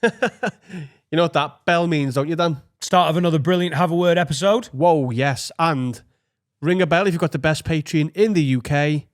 You know what that bell means, don't you, Dan? Start of another brilliant Have a Word episode. Whoa, yes. And ring a bell if you've got the best Patreon in the UK.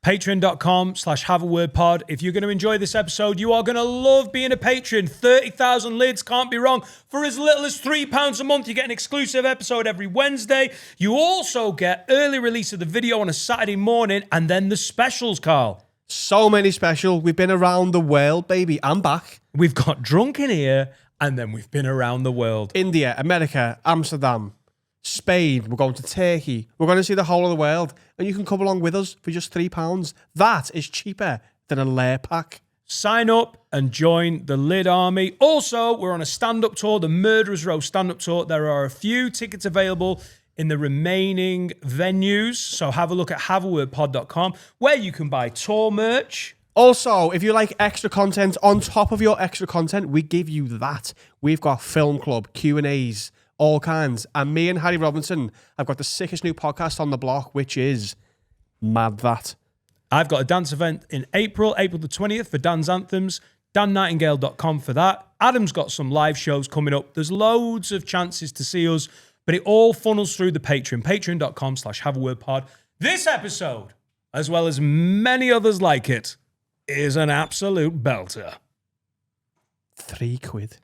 Patreon.com/haveawordpod. If you're going to enjoy this episode, you are going to love being a patron. 30,000 lids, can't be wrong. For as little as £3 a month, you get an exclusive episode every Wednesday. You also get early release of the video on a Saturday morning, and then the specials, Carl. So many special. We've been around the world, baby. I'm back. We've got drunk in here, and then we've been around the world. India, America, Amsterdam, Spain. We're going to Turkey. We're going to see the whole of the world. And you can come along with us for just £3. That is cheaper than a layer pack. Sign up and join the Lid Army. Also, we're on a stand-up tour, the Murderers Row stand-up tour. There are a few tickets available in the remaining venues. So have a look at haveawordpod.com where you can buy tour merch. Also, if you like extra content, on top of your extra content, we give you that. We've got film club, Q&As, all kinds. And me and Harry Robinson have got the sickest new podcast on the block, which is Mad That. I've got a dance event in April the 20th for Dan's Anthems, dannightingale.com for that. Adam's got some live shows coming up. There's loads of chances to see us, but it all funnels through the Patreon, patreon.com/haveawordpod. This episode, as well as many others like it, is an absolute belter. £3.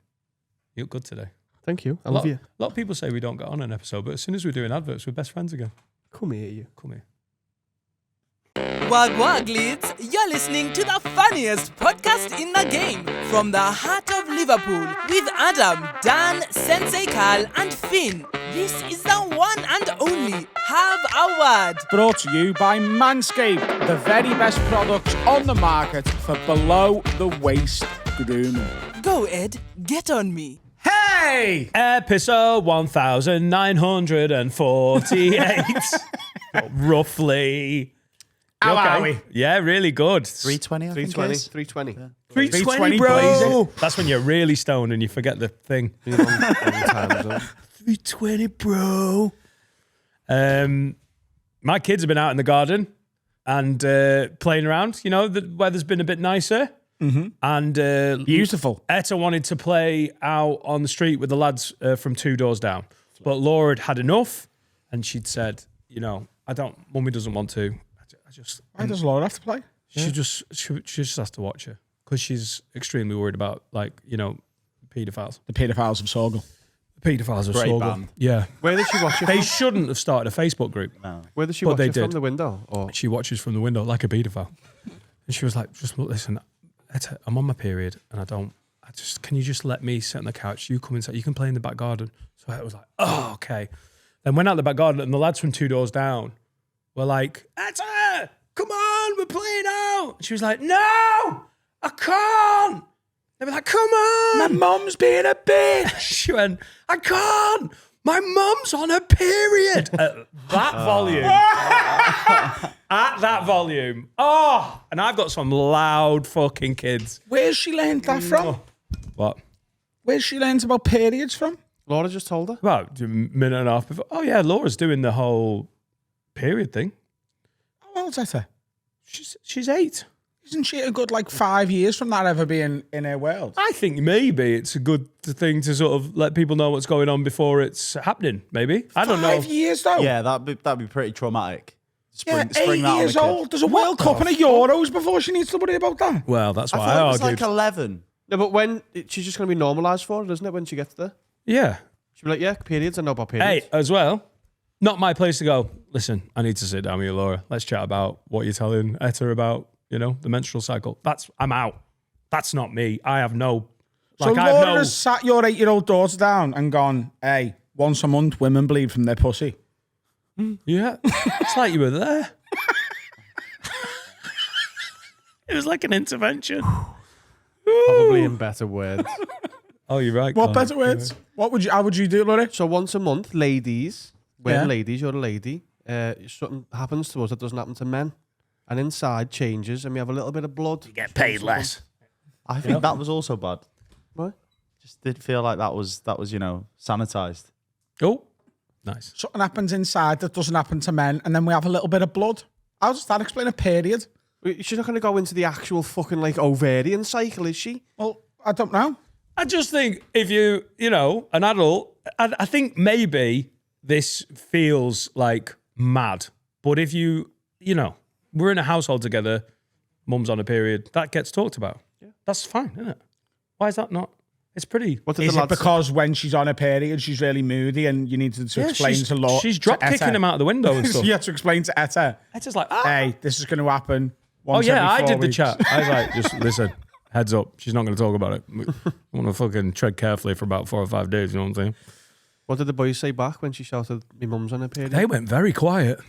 You look good today. Thank you. I love you. A lot of people say we don't get on an episode, but as soon as we're doing adverts, we're best friends again. Come here, you. Come here. Wag wag lids, you're listening to the funniest podcast in the game from the heart of Liverpool with Adam, Dan, Sensei Carl and Finn. This is the one and only Have a Word. Brought to you by Manscaped, the very best products on the market for below-the-waist grooming. Go Ed, get on me. Hey! Episode 1948. Roughly. How are we? Yeah, really good. 320, I think it 320. is. 320. 320, bro. That's when you're really stoned and you forget the thing. 320, bro. My kids have been out in the garden and playing around. You know, the weather's been a bit nicer. Mm-hmm. And Beautiful. Etta wanted to play out on the street with the lads from 2 doors down. But Laura had had enough and she'd said, you know, Mummy doesn't want to. Why does Laura have to play? She just has to watch her because she's extremely worried about, like, you know, paedophiles. The paedophiles of Sorghum. The paedophiles of Great Sorghum. band. Yeah. Where did she watch it They from? shouldn't have started a Facebook group. No. Where did she But watch they it from did. the window? Or? She watches from the window like a paedophile. And she was like, just listen, Etta, I'm on my period and can you just let me sit on the couch? You come inside, you can play in the back garden. So I was like, oh, okay. Then went out the back garden and the lads from 2 doors down were like, Etta, come on, we're playing out. And she was like, no, I can't. They were like, come on. My mum's being a bitch. She went, I can't. My mum's on her period. At that volume. At that volume. Oh, and I've got some loud fucking kids. Where's she learned that from? What? Where's she learned about periods from? Laura just told her. About a minute and a half before. Oh, yeah, Laura's doing the whole period thing. How old's Etta? She's 8. Isn't she a good 5 years from that ever being in her world? I think maybe it's a good thing to sort of let people know what's going on before it's happening, maybe. I don't know. 5 years though? Yeah, that'd be pretty traumatic. Yeah, Spring 8 that on years the kid. old. There's a World Cup and a Euros before she needs to worry about that. Well, that's I why thought I it was argued. like 11. No, but when she's just going to be normalised for it, isn't it? When she gets there, Yeah. she'll be like, "Yeah, periods. I know about periods." Hey, as well, not my place to go. Listen, I need to sit down with you, Laura. Let's chat about what you're telling Etta about, you know, the menstrual cycle. I'm out. That's not me. I have no. So Laura has sat your 8-year-old daughter down and gone, hey, once a month women bleed from their pussy. Yeah, it's like you were there. It was like an intervention. Probably in better words. Oh, you're right. What Colin. better words? How would you do it, Laura? So once a month, ladies, Yeah. ladies, you're a lady, something happens to us that doesn't happen to men. And inside changes and we have a little bit of blood. You Get paid less. I think that was also bad. What? Just did feel like that was sanitized. Oh, nice. Something happens inside that doesn't happen to men, and then we have a little bit of blood. How does that explain a period? She's not going to go into the actual fucking ovarian cycle, is she? Well, I don't know. I just think if an adult, I think maybe this feels like mad. But if we're in a household together, mum's on a period, that gets talked about. Yeah. That's fine, isn't it? Why is that not? It's pretty. Is it because when she's on a period, she's really moody and you need to explain to Laura? She's drop kicking him out the window and stuff. You have to explain to Etta. Etta's like, hey, this is going to happen. I did the chat. I was like, just listen, heads up. She's not going to talk about it. I want to fucking tread carefully for about 4 or 5 days. You know what I'm saying? What did the boys say back when she shouted, "My mum's on a period"? They went very quiet.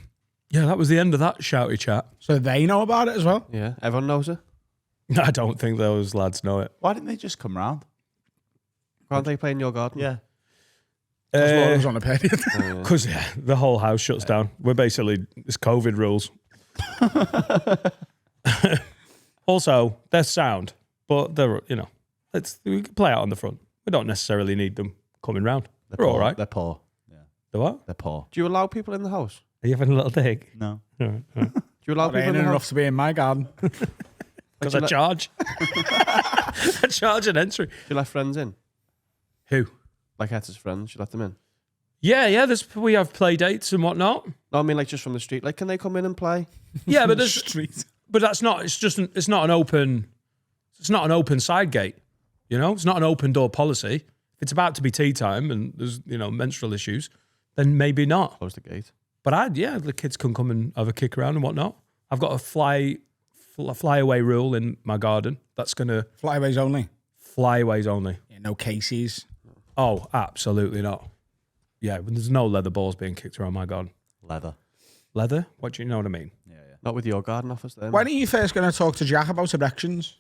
Yeah, that was the end of that shouty chat. So they know about it as well? Yeah, everyone knows it. I don't think those lads know it. Why didn't they just come round? Can't they play in your garden? Yeah. Because Laura was on a period. Because the whole house shuts down. We're basically, it's COVID rules. Also, they're sound, but they're, we can play out on the front. We don't necessarily need them coming round. They're all right. They're poor. Yeah. They're what? They're poor. Do you allow people in the house? Are you having a little dig? No. All right. Do you allow people in the enough house? to be in my garden. Because I charge. I charge an entry. Do you let friends in? Who? Like Etta's friends, you let them in? Yeah. We have play dates and whatnot. No, I mean like just from the street. Like, can they come in and play? Yeah, but there's Street. But that's not. It's not an open. It's not an open side gate. It's not an open door policy. If it's about to be tea time and there's menstrual issues, then maybe not. Close the gate. But the kids can come and have a kick around and whatnot. I've got a fly away rule in my garden. That's gonna Flyaways only. flyaways only. Yeah, no cases. Oh, absolutely not. Yeah, there's no leather balls being kicked around my garden. Leather. Leather? What do you know what I mean? Yeah. Not with your garden office then. When are you first going to talk to Jack about erections?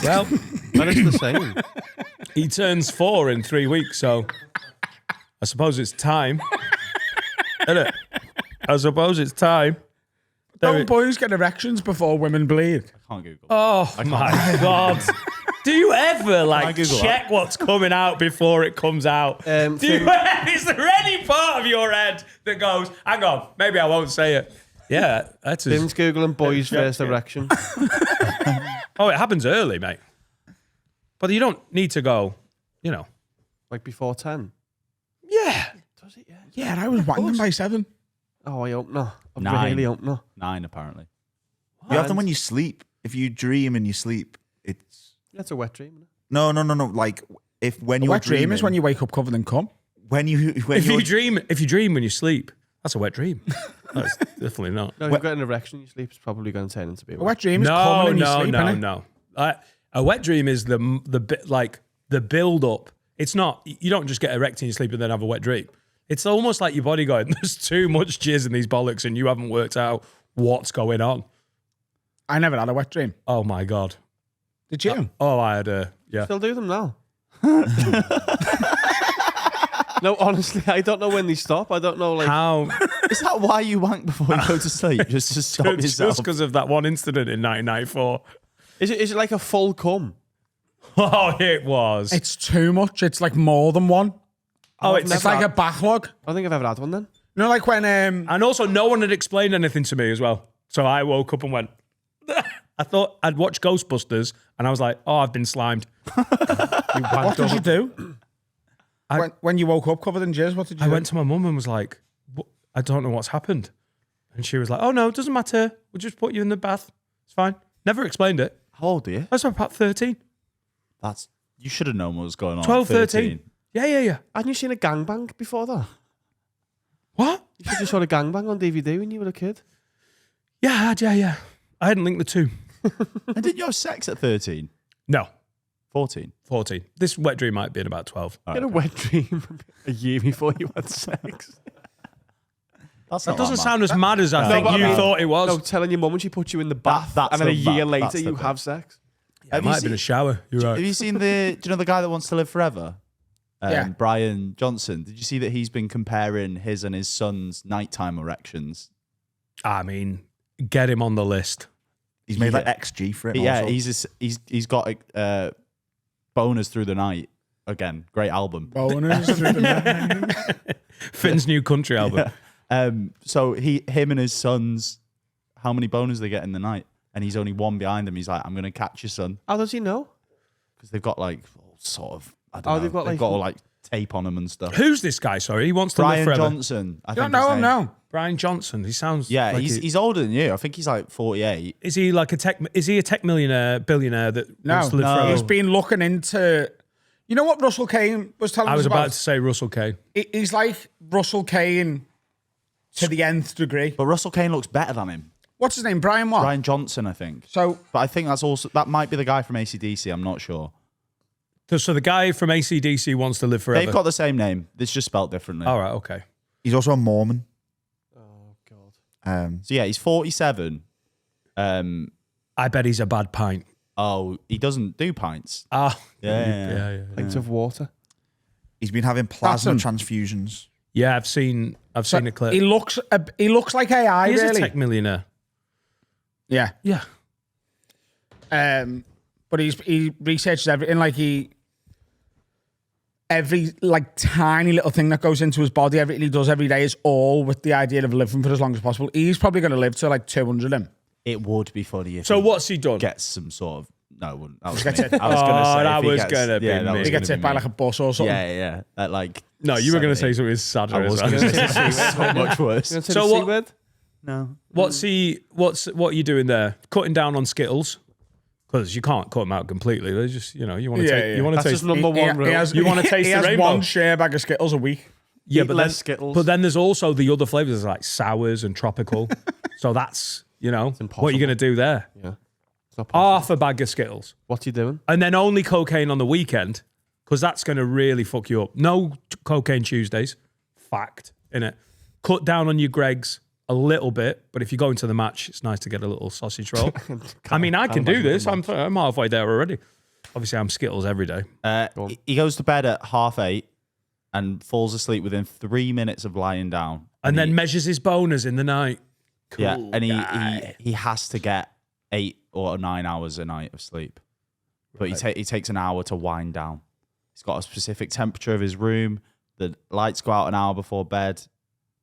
Well, That is the same. he turns 4 in 3 weeks, so I suppose it's time. Isn't it? I suppose it's time. Don't boys get erections before women bleed? I can't Google. Oh my God. Do you ever Google check what's coming out before it comes out? Is there any part of your head that goes, hang on, maybe I won't say it? Yeah, that's Tim's Googling boys' first erection. Oh, it happens early, mate. But you don't need to go, Like before 10. Yeah. Does it? Yeah. Yeah, I was wanking by 7. Oh, I hope not. I 9. really hope not. 9 apparently. You have them when you sleep. If you dream and you sleep, it's That's a wet dream, isn't it? no. Like when you're Wet dream dreaming, is when you wake up covered in cum. when If you're you dream when you sleep, that's a wet dream. That's definitely not. No, if you've got an erection in your sleep, it's probably going to turn into be a A wet dream is coming in your sleep, innit? No. A wet dream is the bit like the build up. It's not. You don't just get erect in your sleep and then have a wet dream. It's almost like your body going, "There's too much jizz in these bollocks, and you haven't worked out what's going on." I never had a wet dream. Oh my God. Did you? I had a Still do them now. No, honestly, I don't know when they stop. I don't know, like... How Is that why you wank before you go to sleep? Just to stop yourself? just because of that one incident in 1994. Is it like a full cum? Oh, it was. It's too much. It's like more than one. Oh, It's like a backlog. I don't think I've ever had one then. You know, like when... And also, no one had explained anything to me as well. So I woke up and went, I thought I'd watched Ghostbusters, and I was like, oh, I've been slimed. what did you do? When you woke up covered in jizz, what did you I do? went to my mum and was like, I don't know what's happened. And she was like, oh, no, it doesn't matter. We'll just put you in the bath. It's fine. Never explained it. How old are you? I was about 13. You should have known what was going on. 12, 13. Yeah. Hadn't you seen a gangbang before that? What? You should have saw a gangbang on DVD when you were a kid. Yeah, I had, yeah. I hadn't linked the two. And didn't you have sex at 13? No, 14? 14. This wet dream might be in about 12. You had a wet dream a year before you had sex. That Doesn't sound as mad as I think but you I mean- thought it was. No, telling your mum when she puts you in the bath, that's and then a the year bad- later that's the you bad. have sex. It might have been a shower. You're Have right. you seen do you know the guy that wants to live forever? Yeah. Brian Johnson. Did you see that he's been comparing his and his son's nighttime erections? I mean, get him on the list. He's made like XG for it. Yeah, also. he's got boners through the night. Again, great album. Boners through the night. Finn's new country album. So him and his sons, how many boners they get in the night? And he's only one behind him. He's like, I'm going to catch your son. How does he know? because they've got like all sort of. I don't know. they've got all like tape on them and stuff. Who's this guy? Sorry, he wants to live Brian forever. Johnson. I Don't think know his him name. now. Brian Johnson. He sounds. Yeah, like he's older than you. I think he's like 48. Is he like a tech? Is he a tech billionaire that No, wants to live forever? he's been looking into. You know what Russell Kane was telling us I was about? about to say Russell Kane. He's like Russell Kane to the nth degree. But Russell Kane looks better than him. What's his name? Brian what? Brian Johnson, I think. So, But I think that might be the guy from AC/DC. I'm not sure. So the guy from AC/DC wants to live forever. They've got the same name. It's just spelled differently. All right, okay. He's also a Mormon. Oh God. So yeah, he's 47. I bet he's a bad pint. Oh, he doesn't do pints. Ah, Yeah. Pints of water. He's been having plasma That's transfusions. Yeah, I've seen a clip. he looks like AI, He's really. a tech millionaire. Yeah. Yeah. But he researches everything. Like every like tiny little thing that goes into his body, everything he does every day is all with the idea of living for as long as possible. He's probably going to live to like 200 him. It would be funny if So he what's he done? gets some sort of. No, it wouldn't. That was Gets me. it. I was going to say. that if he was gets- gonna be yeah, that me. was He gets gonna hit be by me. like a bus or something. Yeah. At like. No, you were going to 70. say something sadder. I was as going well. to say so much worse. You want to say So the C what- word? No. What are you doing there? Cutting down on Skittles? Because you can't cut them out completely. They're just, you want to Yeah, take, yeah. you want to That's taste. just number one rule. You wanna taste he the has rainbow? one share bag of Skittles a week. Yeah, Eat but less then, Skittles. but then there's also the other flavors like sours and tropical. So that's, what are impossible. you going to do there? Yeah. It's not possible. Half a bag of Skittles. What are you doing? And then only cocaine on the weekend because that's going to really fuck you up. No cocaine Tuesdays. Fact, innit? Cut down on your Greggs a little bit, but if you go into the match, it's nice to get a little sausage roll. I mean, I can do this. I'm halfway there already. Obviously, I'm Skittles every day. He goes to bed at 8:30 and falls asleep within 3 minutes of lying down. And then measures his boners in the night. Cool Yeah, and guy. he has to get 8 or 9 hours a night of sleep. But he takes an hour to wind down. He's got a specific temperature of his room. The lights go out an hour before bed.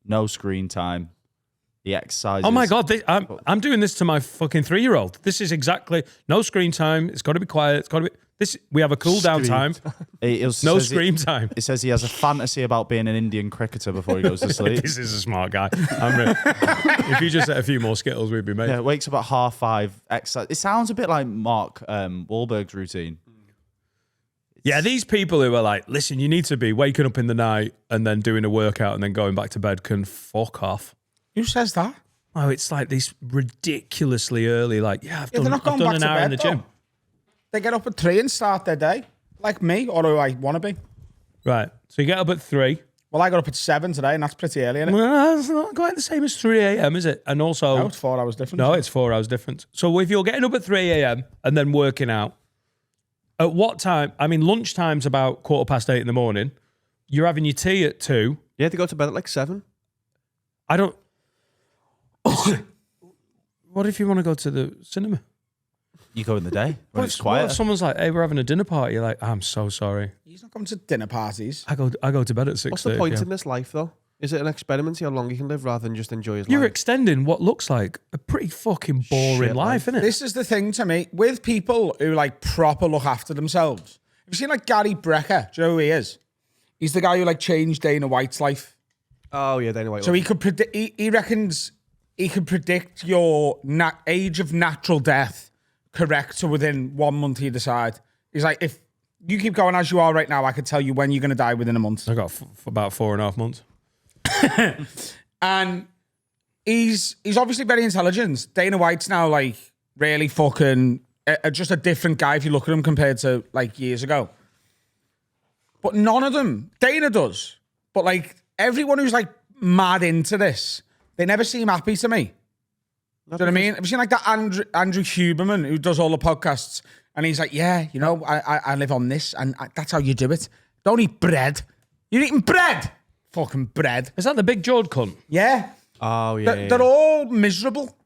No screen time. He exercises. Oh my God, I'm doing this to my fucking 3-year-old. This is exactly, no screen time. It's got to be quiet. It's got to be, we have a cool down time. No screen time. It says he has a fantasy about being an Indian cricketer before he goes to sleep. This is a smart guy. If you just ate a few more Skittles, we'd be made. Yeah, wakes up at 5:30. Exercise. It sounds a bit like Mark Wahlberg's routine. Yeah, these people who are like, listen, you need to be waking up in the night and then doing a workout and then going back to bed can fuck off. Who says that? Oh, it's like these ridiculously early, like, I've they're done, not I've going done back an to hour bed, in the gym. though. They get up at 3 and start their day, like me, or do I want to be? Right. So you get up at 3. Well, I got up at 7 today, and that's pretty early, isn't it? Well, it's not quite the same as 3 a.m., is it? And also, No, it's 4 hours different. no, it's 4 hours different. So if you're getting up at 3 a.m. and then working out, at what time? I mean, lunchtime's about 8:15 in the morning. You're having your tea at 2. You had to go to bed at like 7. I don't. What if you want to go to the cinema? You go in the day when it's What quiet. if someone's like, "Hey, we're having a dinner party"? You're like, "I'm so sorry. He's not coming to dinner parties. I go to bed at 6:30." What's the point in this life, though? Is it an experiment to see how long you can live rather than just enjoy his You're life? extending what looks like a pretty fucking boring Shit life, isn't it? This is the thing to me with people who like proper look after themselves. Have you seen like Gary Bryan? Do you know who he is? He's the guy who like changed Dana White's life. Oh, yeah, Dana White. So he could predict. He reckons he could predict your age of natural death correct to within 1 month either side. He's like, if you keep going as you are right now, I could tell you when you're going to die within a month. I got about 4.5 months. And he's obviously very intelligent. Dana White's now like really fucking just a different guy if you look at him compared to like years ago. But none of them, Dana does. But like everyone who's like mad into this, they never seem happy to me. Do you know what I mean? Have you seen like that Andrew Huberman who does all the podcasts? And he's like, yeah, you know, I live on this and that's how you do it. Don't eat bread. You're eating bread. Fucking bread. Is that the big jawed cunt? Yeah. Oh, yeah. They're all miserable.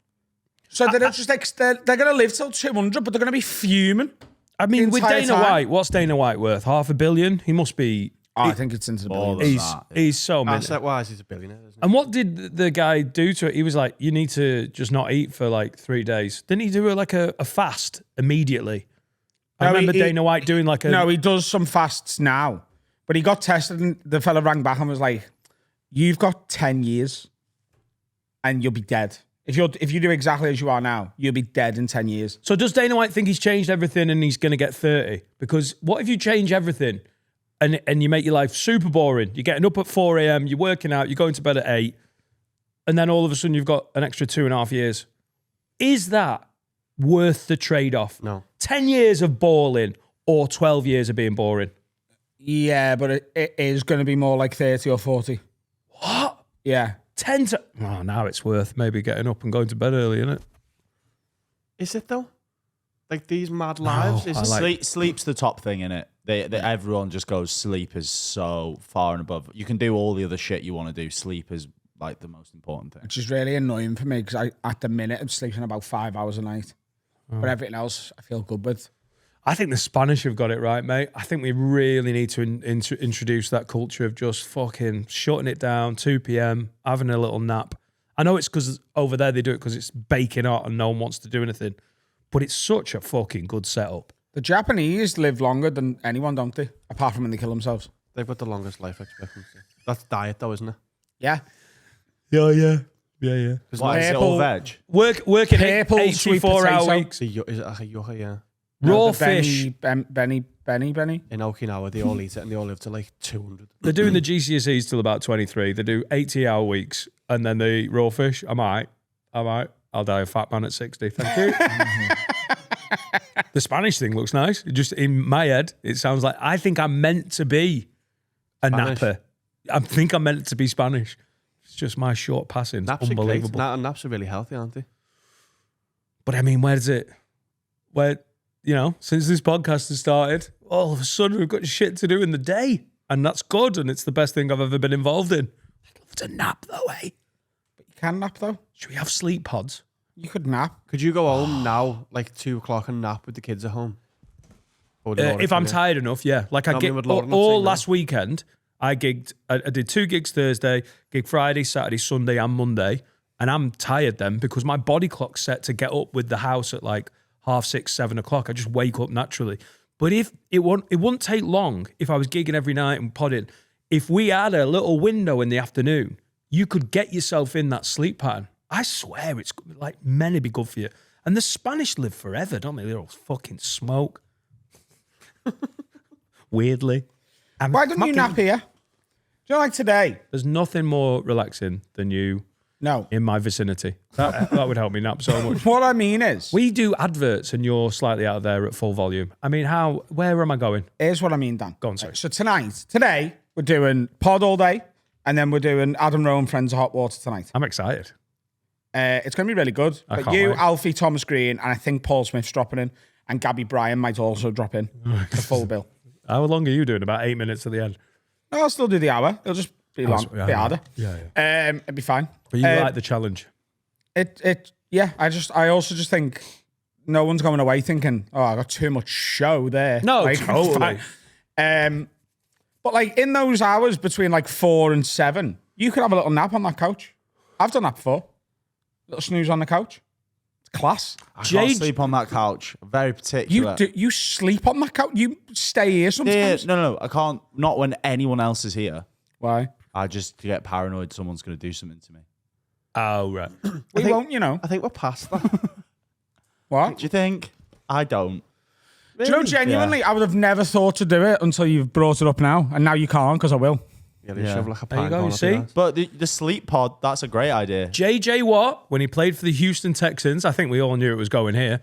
So they're just like, they're going to live till 200, but they're going to be fuming. I mean, with entire Dana time. White, what's Dana White worth? $500 million? He must be. I think it's into the billions. He's so many. Asset-wise, he's a billionaire, isn't he? And what did the guy do to it? He was like, you need to just not eat for like 3 days. Didn't he do like a fast immediately? I remember Dana White doing like a... No, he does some fasts now. But he got tested and the fella rang back and was like, you've got 10 years and you'll be dead. If you do exactly as you are now, you'll be dead in 10 years. So does Dana White think he's changed everything and he's going to get 30? Because what if you change everything and you make your life super boring? You're getting up at 4 a.m., you're working out, you're going to bed at 8, and then all of a sudden you've got an extra 2.5 years. Is that worth the trade-off? No. 10 years of balling or 12 years of being boring? Yeah, but it is going to be more like 30 or 40. What? Yeah. 10 to... Oh, now it's worth maybe getting up and going to bed early, isn't it? Is it though? Like these mad lives? Is it? Sleep's the top thing, innit? Everyone just goes, sleep is so far and above. You can do all the other shit you want to do. Sleep is like the most important thing. Which is really annoying for me because at the minute I'm sleeping about 5 hours a night. But everything else I feel good with. I think the Spanish have got it right, mate. I think we really need to introduce that culture of just fucking shutting it down, 2 p.m., having a little nap. I know it's because over there they do it because it's baking hot and no one wants to do anything. But it's such a fucking good setup. The Japanese live longer than anyone, don't they? Apart from when they kill themselves. They've got the longest life expectancy. That's diet though, isn't it? Yeah. Yeah. What, is it all veg? Working Purple sweet 84-hour potato. weeks. Is it like a yucca, yeah? Raw the fish. Benny. In Okinawa, they all eat it and they all live to like 200. They're doing the GCSEs till about 23. They do 80-hour weeks and then they eat raw fish. I might. I'll die a fat man at 60. Thank you. The Spanish thing looks nice. Just in my head, it sounds like I think I'm meant to be a Spanish. napper. I think I'm meant to be Spanish. It's just my short passing. Naps are Unbelievable. great. Naps are really healthy, aren't they? But I mean, since this podcast has started, all of a sudden we've got shit to do in the day. And that's good. And it's the best thing I've ever been involved in. I'd love to nap though, eh? But you can nap though. Should we have sleep pods? You could nap. Could you go home now, like 2 o'clock, and nap with the kids at home? If I'm tired enough, yeah. Like I get all last weekend, I gigged. I did 2 gigs Thursday, gig Friday, Saturday, Sunday, and Monday, and I'm tired then because my body clock's set to get up with the house at like 6:30, 7 o'clock. I just wake up naturally. But if it wouldn't take long if I was gigging every night and podding. If we had a little window in the afternoon, you could get yourself in that sleep pattern. I swear it's like meant to be good for you. And the Spanish live forever, don't they? They all fucking smoke. Weirdly. Why don't you nap here? Do you like today? There's nothing more relaxing than you No. in my vicinity. That would help me nap so much. What I mean is, We do adverts and you're slightly out there at full volume. I mean, where am I going? here's what I mean, Dan. Go on, sorry. So today, we're doing pod all day, and then we're doing Adam Rowe and Friends of Hot Water tonight. I'm excited. It's going to be really good. I But can't you, wait. Alfie, Thomas Green, and I think Paul Smith's dropping in, and Gabby Bryan might also drop in. The full bill. How long are you doing? About 8 minutes at the end. No, I'll still do the hour. It'll just be long, yeah, be harder. Yeah. It'd be fine. But you like the challenge. Yeah. I also just think no one's going away thinking, oh, I got too much show there. No, Like, totally. But like in those hours between like 4 and 7, you could have a little nap on that couch. I've done that before. Little snooze on the couch. It's class. I can't sleep on that couch. Very particular. You sleep on that couch? You stay here Yeah, sometimes? no, I can't. Not when anyone else is here. Why? I just get paranoid someone's going to do something to me. Oh, right. We won't, you know. I think we're past that. What? Do you think? I don't. Do you know, genuinely, I would have never thought to do it until you've brought it up now. And now you can't because I will. Yeah, you shove like a There you pine go, cone you up see? your ass. But the sleep pod, that's a great idea. JJ Watt, when he played for the Houston Texans, I think we all knew it was going here.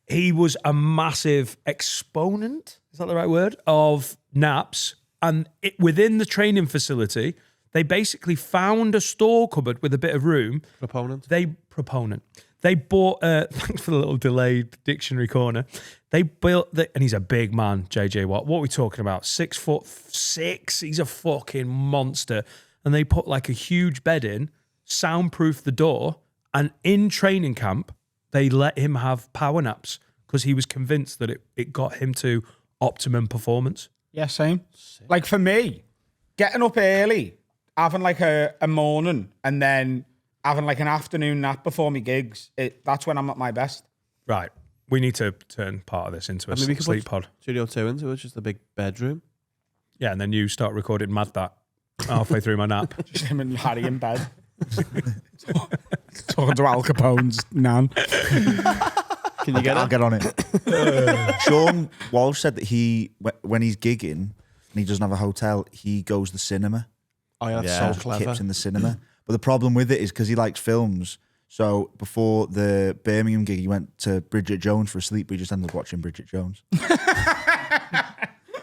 He was a massive exponent, is that the right word, of naps. And within the training facility, they basically found a store cupboard with a bit of room. Proponent. They bought, thanks for the little delayed dictionary corner. They built, and he's a big man, JJ Watt. What are we talking about? 6'6". He's a fucking monster. And they put like a huge bed in, soundproof the door, and in training camp, they let him have power naps because he was convinced that it got him to optimum performance. Yeah, same. Like for me, getting up early, having like a morning, and then having like an afternoon nap before my gigs, that's when I'm at my best. Right. We need to turn part of this into a we could sleep put pod. Studio 2 into it, just a big bedroom. Yeah, and then you start recording Mad That halfway through my nap. Just him and Harry in bed. Talking to Al Capone's nan. Can you get I'll it? get on it. Sean Walsh said that when he's gigging and he doesn't have a hotel, he goes to the cinema. Oh, yeah, that's Yeah. so clever. Kips in the cinema. But the problem with it is because he likes films. So before the Birmingham gig, he went to Bridget Jones for a sleep, but he just ended up watching Bridget Jones.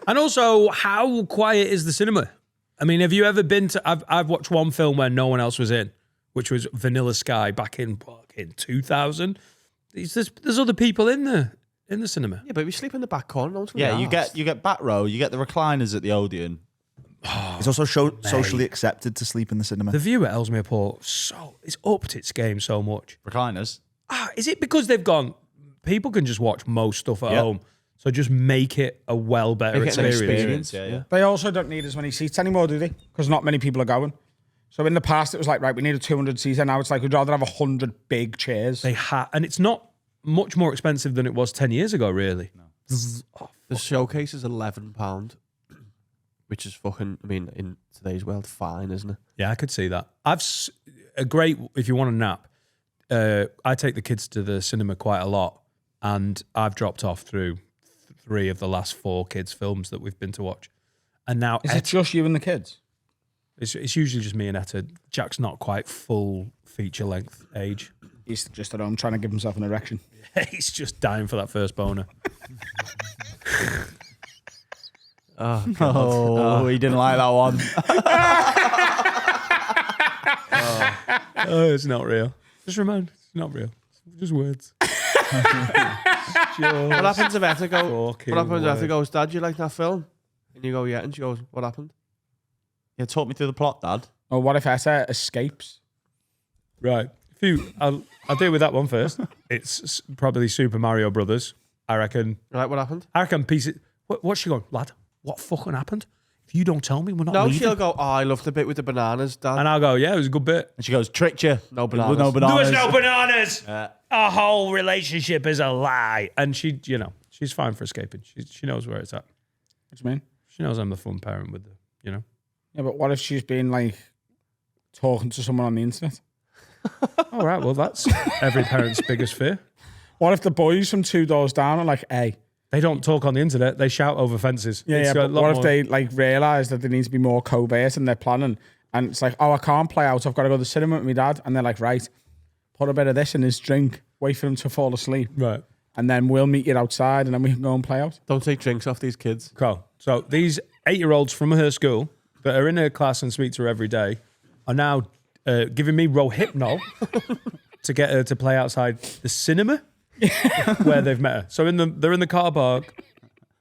And also, how quiet is the cinema? I mean, have you ever been to... I've watched one film where no one else was in, which was Vanilla Sky back in 2000. There's other people in the cinema. Yeah, but we sleep in the back corner. No one's gonna Yeah, be you arsed. get back row, you get the recliners at the Odeon. It's also socially accepted to sleep in the cinema. The view at Ellesmere Port, it's upped its game so much. Recliners. Is it because they've gone, people can just watch most stuff at Yep. home, so just make it a better Make it an experience. experience. They also don't need as many seats anymore, do they? Because not many people are going. So in the past, it was like, right, we need a 200 seater. Now it's like, we'd rather have 100 big chairs. And it's not much more expensive than it was 10 years ago, really. The showcase is £11, which is fucking, I mean, in today's world, fine, isn't it? Yeah, I could see that. If you want a nap, I take the kids to the cinema quite a lot, and I've dropped off through 3 of the last 4 kids' films that we've been to watch. And now Is it just you and the kids? it's usually just me and Etta. Jack's not quite full feature length age. He's just at home trying to give himself an erection. He's just dying for that first boner. Oh, he didn't like that one. Oh, it's not real. Just remind, it's not real. It's just words. What happens if Etta goes, Fucking what happens if Etta word. goes, Dad, you like that film? And you go, yeah. And she goes, what happened? Yeah, talk me through the plot, Dad. Or what if Etta escapes? Right. I'll deal with that one first. It's probably Super Mario Brothers. I reckon. Right, what happened? What's she going, lad? What fucking happened? If you don't tell me, we're not No, leaving. she'll go, oh, I loved the bit with the bananas, Dad. And I'll go, yeah, it was a good bit. And she goes, tricked you. No bananas. No There bananas. was no bananas. Our whole relationship is a lie. And she, she's fine for escaping. She knows where it's at. What do you mean? She knows I'm the fun parent with the, Yeah, but what if she's been like talking to someone on the internet? All right, well, that's every parent's biggest fear. What if the boys from 2 doors down are like, hey? They don't talk on the internet. They shout over fences. Yeah, It's got a but lot what if more- they like realise that they need to be more covert and they're planning? And it's like, oh, I can't play out. I've got to go to the cinema with my dad. And they're like, right, put a bit of this in his drink. Wait for him to fall asleep. Right. And then we'll meet you outside and then we can go and play out. Don't take drinks off these kids. Cool. So these 8-year-olds from her school that are in her class and speak to her every day are now giving me Rohypnol to get her to play outside the cinema where they've met her. So they're in the car park.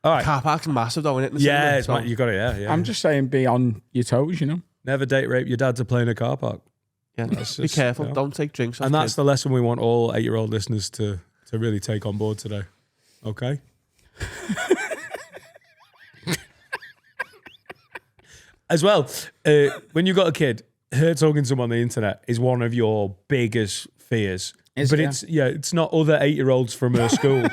All right. Car park's massive, though, isn't it? Yeah, you got it. Yeah. I'm just saying, be on your toes, Never date rape your dad to play in a car park. Yeah, That's be just, careful. you know. Don't take drinks off And that's kids. the lesson we want all 8-year-old listeners to really take on board today. Okay? As well, when you've got a kid, her talking to someone on the internet is one of your biggest fears. Is But it? it's not other 8-year-olds from her school.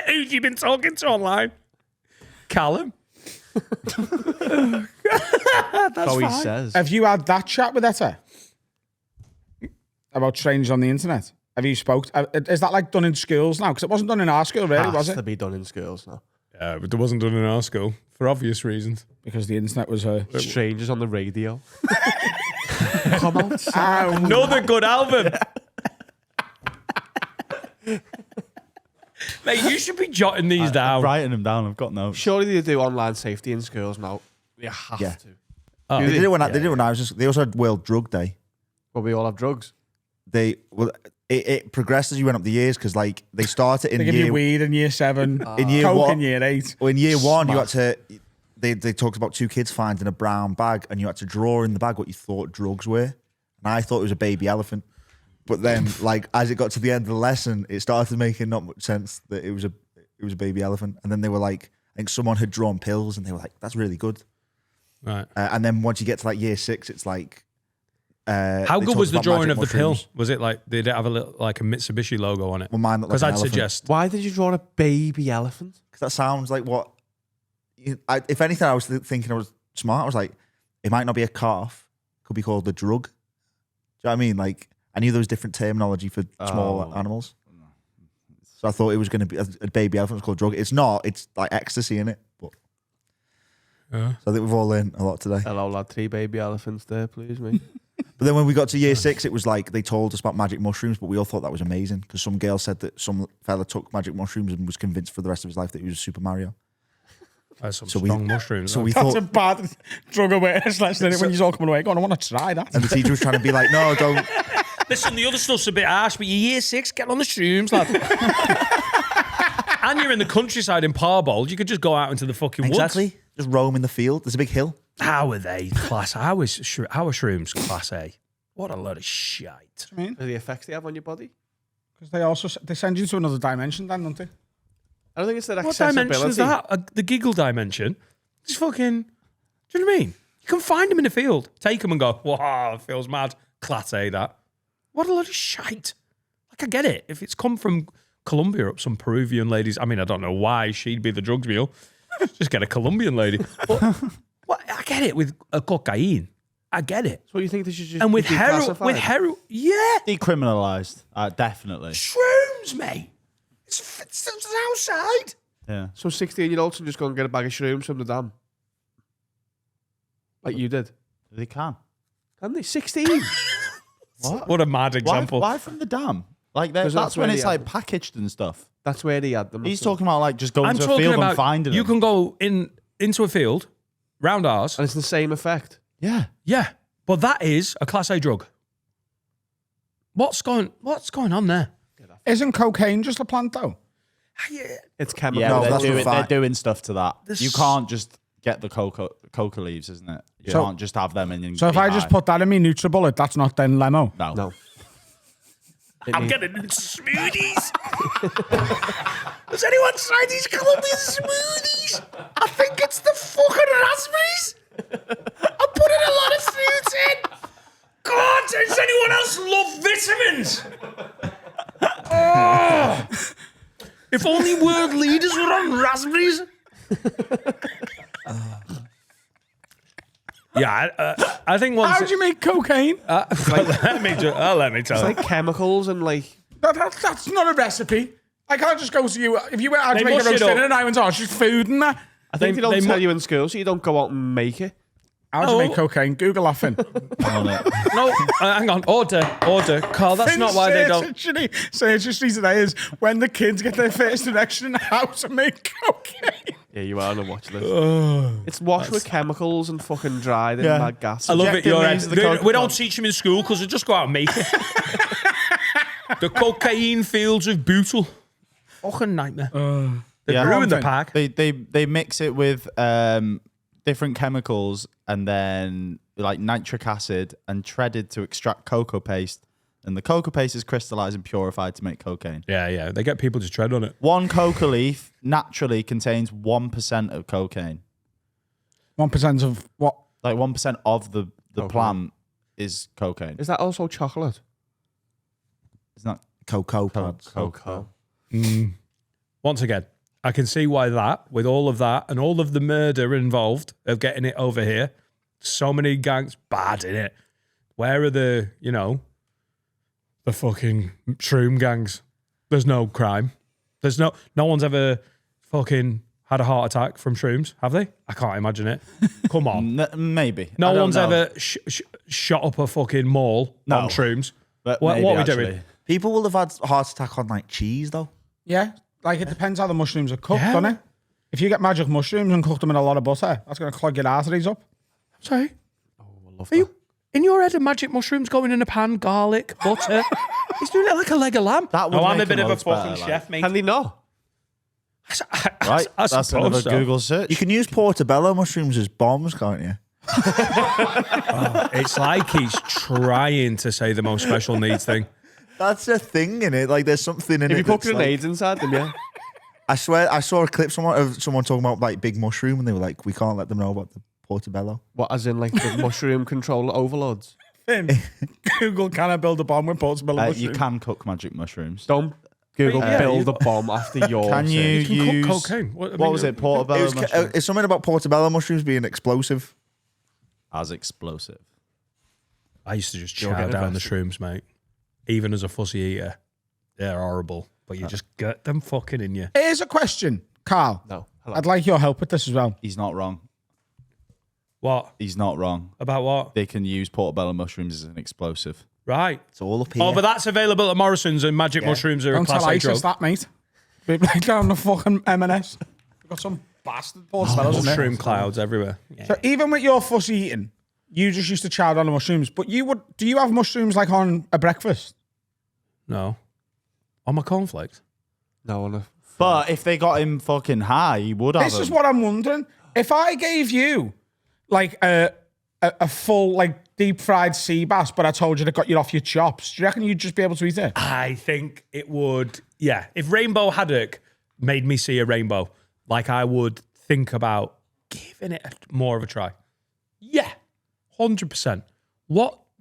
Who've you been talking to online? Callum? So he says. Have you had that chat with Etta? About strangers on the internet? Have you spoke? Is that like done in schools now? Because it wasn't done in our school, really, was Has to it? be done in schools now. Yeah, but it wasn't done in our school for obvious reasons. Because the internet was Strangers on the radio. Come on. Another good album. Mate, you should be jotting these I'm down. writing them down. I've got notes. Surely they do online safety in schools now. They have Yeah. to. They did it when I was just. They also had World Drug Day. Well, we all have drugs. It progressed as you went up the years because like they started in they give year you weed in year 7, in year coke one. in year 8. Well, in year 1, you had to. They talked about 2 kids finding a brown bag, and you had to draw in the bag what you thought drugs were. And I thought it was a baby elephant, but then like as it got to the end of the lesson, it started making not much sense that it was a baby elephant. And then they were like, I think someone had drawn pills, and they were like, "That's really good." Right. And then once you get to like year 6, it's like How they good talked was the about drawing magic of the pill? mushrooms. Was it like did it have a little like a Mitsubishi logo on it? Well, mine looked like Because an I'd elephant. suggest Why did you draw a baby elephant? Because that sounds like what. If anything, I was thinking I was smart. I was like, it might not be a calf. It could be called a drug. Do you know what I mean? Like, I knew there was different terminology for small animals. So I thought it was going to be a baby elephant was called drug. It's not. It's like ecstasy in it. But so I think we've all learned a lot today. Hello, lad. 3 baby elephants there, please, mate. But then when we got to year 6, it was like they told us about magic mushrooms, but we all thought that was amazing because some girl said that some fella took magic mushrooms and was convinced for the rest of his life that he was Super Mario. That's some So strong mushrooms. So we That's a thought, bad drug awareness lesson when you're all coming away going, I want to try that. and the teacher was trying to be like, no, don't. Listen, the other stuff's a bit harsh, but you're year 6, get on the shrooms, lad. And you're in the countryside in Parbold, you could just go out into the fucking woods. Exactly. Just roam in the field. There's a big hill. How are they class? How are shrooms class A? What a load of shite. Are the effects they have on your body? Because they send you to another dimension, then, don't they? I don't think it's that What accessibility. dimension is that? The giggle dimension? It's fucking. Do you know what I mean? You can find them in the field, take them and go, wow, feels mad. Class A, that. What a load of shite. Like, I get it. If it's come from Colombia up some Peruvian ladies, I mean, I don't know why she'd be the drugs mule. Just get a Colombian lady. But I get it with a cocaine. I get it. So you think this should just And with be heroin, declassified? yeah. Decriminalised, definitely. Shrooms, mate. It's outside. Yeah. So 16-year-olds can just go and get a bag of shrooms from the dam. Like you did. They can. Can they? 16? What a mad example. Why from the dam? Like 'Cause that's where when they it's had like packaged and stuff. That's where they had them. He's talking about like just going I'm to a talking field about and finding you them. can go into a field, round ours. And it's the same effect. Yeah. Yeah, but that is a class A drug. What's going on there? Isn't cocaine just a plant, though? It's chemical. Yeah, No, but that's they're, a doing, they're fact. doing stuff to that. This- You can't just get the coca leaves, isn't it? You So- can't just have them and So if be I just high. put that in me NutriBullet, that's not then Lemo. No. I'm getting into smoothies. Has anyone tried these Colombian smoothies? I think it's the fucking raspberries. I'm putting a lot of fruit in. God, does anyone else love vitamins? Oh. If only world leaders were on raspberries. Yeah, I think once. How do you make cocaine? let me tell It's you. like chemicals and like... That's not a recipe. I can't just go to you. If you went out to They make a mush it roast up. dinner and I went, oh, it's just food and that. I think They- they don't they tell mu- you in school, so you don't go out and make it. How do you Oh. make cocaine? Google laughing. No, hang on. Order. Carl, that's not why they don't. Search history today is when the kids get their first direction in how to make cocaine. Yeah, you are on a watch list. It's washed with chemicals and fucking dried in Yeah. mad gas. I love it. You're right. Subjectively, the We Coca-Cola. don't teach them in school because they just go out and make it. The cocaine fields of Bootle. Fucking nightmare. They've Yeah. ruined the One park. They mix it with different chemicals and then like nitric acid and treaded to extract cocoa paste. And the cocoa paste is crystallized and purified to make cocaine. Yeah. They get people to tread on it. One coca leaf naturally contains 1% of cocaine. 1% of what? Like 1% of the Cocaine. plant is cocaine. Is that also chocolate? It's not Cocoa plants. Cocoa. Once again, I can see why that, with all of that and all of the murder involved of getting it over here, so many gangs, bad in it. Where are the fucking shroom gangs? There's no crime. There's no one's ever fucking had a heart attack from shrooms, have they? I can't imagine it. Come on. maybe. I No don't one's know. ever shot up a fucking mall No. on shrooms. But What maybe, are we actually. doing? People will have had a heart attack on like cheese though. Yeah. Like it depends how the mushrooms are cooked, Yeah. doesn't it? If you get magic mushrooms and cook them in a lot of butter, that's going to clog your arteries up. Sorry. I love Are you in your head? Are magic mushrooms going in a pan, garlic, butter? He's doing it like a leg of lamb. That would I'm a make bit them of a loads fucking better, chef, mate. Can they not? Right? I That's suppose another so. Google search. You can use portobello mushrooms as bombs, can't you? It's like he's trying to say the most special needs thing. That's a thing in it. Like there's something in If it. you put that's like- grenades inside them, yeah. I swear, I saw a clip of someone talking about like big mushroom, and they were like, "We can't let them know about the portobello." What, as in like the mushroom control overloads? Finn, Google, can I build a bomb with portobello mushrooms? You can cook magic mushrooms. Don't Google Yeah, build you- a bomb after your. Can you You can use cook cocaine. What was it? Portobello mushrooms It's something about portobello mushrooms being explosive. as explosive. I used to just You'll chow get down the invested. shrooms, mate. Even as a fussy eater, they're horrible. But you just get them fucking in you. Here's a question, Carl. No. Hello. I'd like your help with this as well. He's not wrong. What? He's not wrong. About what? They can use portobello mushrooms as an explosive. Right. It's all up here. Oh, but that's available at Morrison's, and magic mushrooms are a Don't class tell A ISIS drug. that, mate. Be like down the fucking M&S. We've got some bastard portobellos in there. Mushroom clouds everywhere. So even with your fussy eating, you just used to chow down the mushrooms. But do you have mushrooms like on a breakfast? No. On my cornflakes. No, on a. But if they got him fucking high, he would have This is them. what I'm wondering. If I gave you like a full like deep fried sea bass, but I told you to got you off your chops, do you reckon you'd just be able to eat it? I think it would, yeah. If rainbow haddock made me see a rainbow, like I would think about giving it more of a try. Yeah, 100%.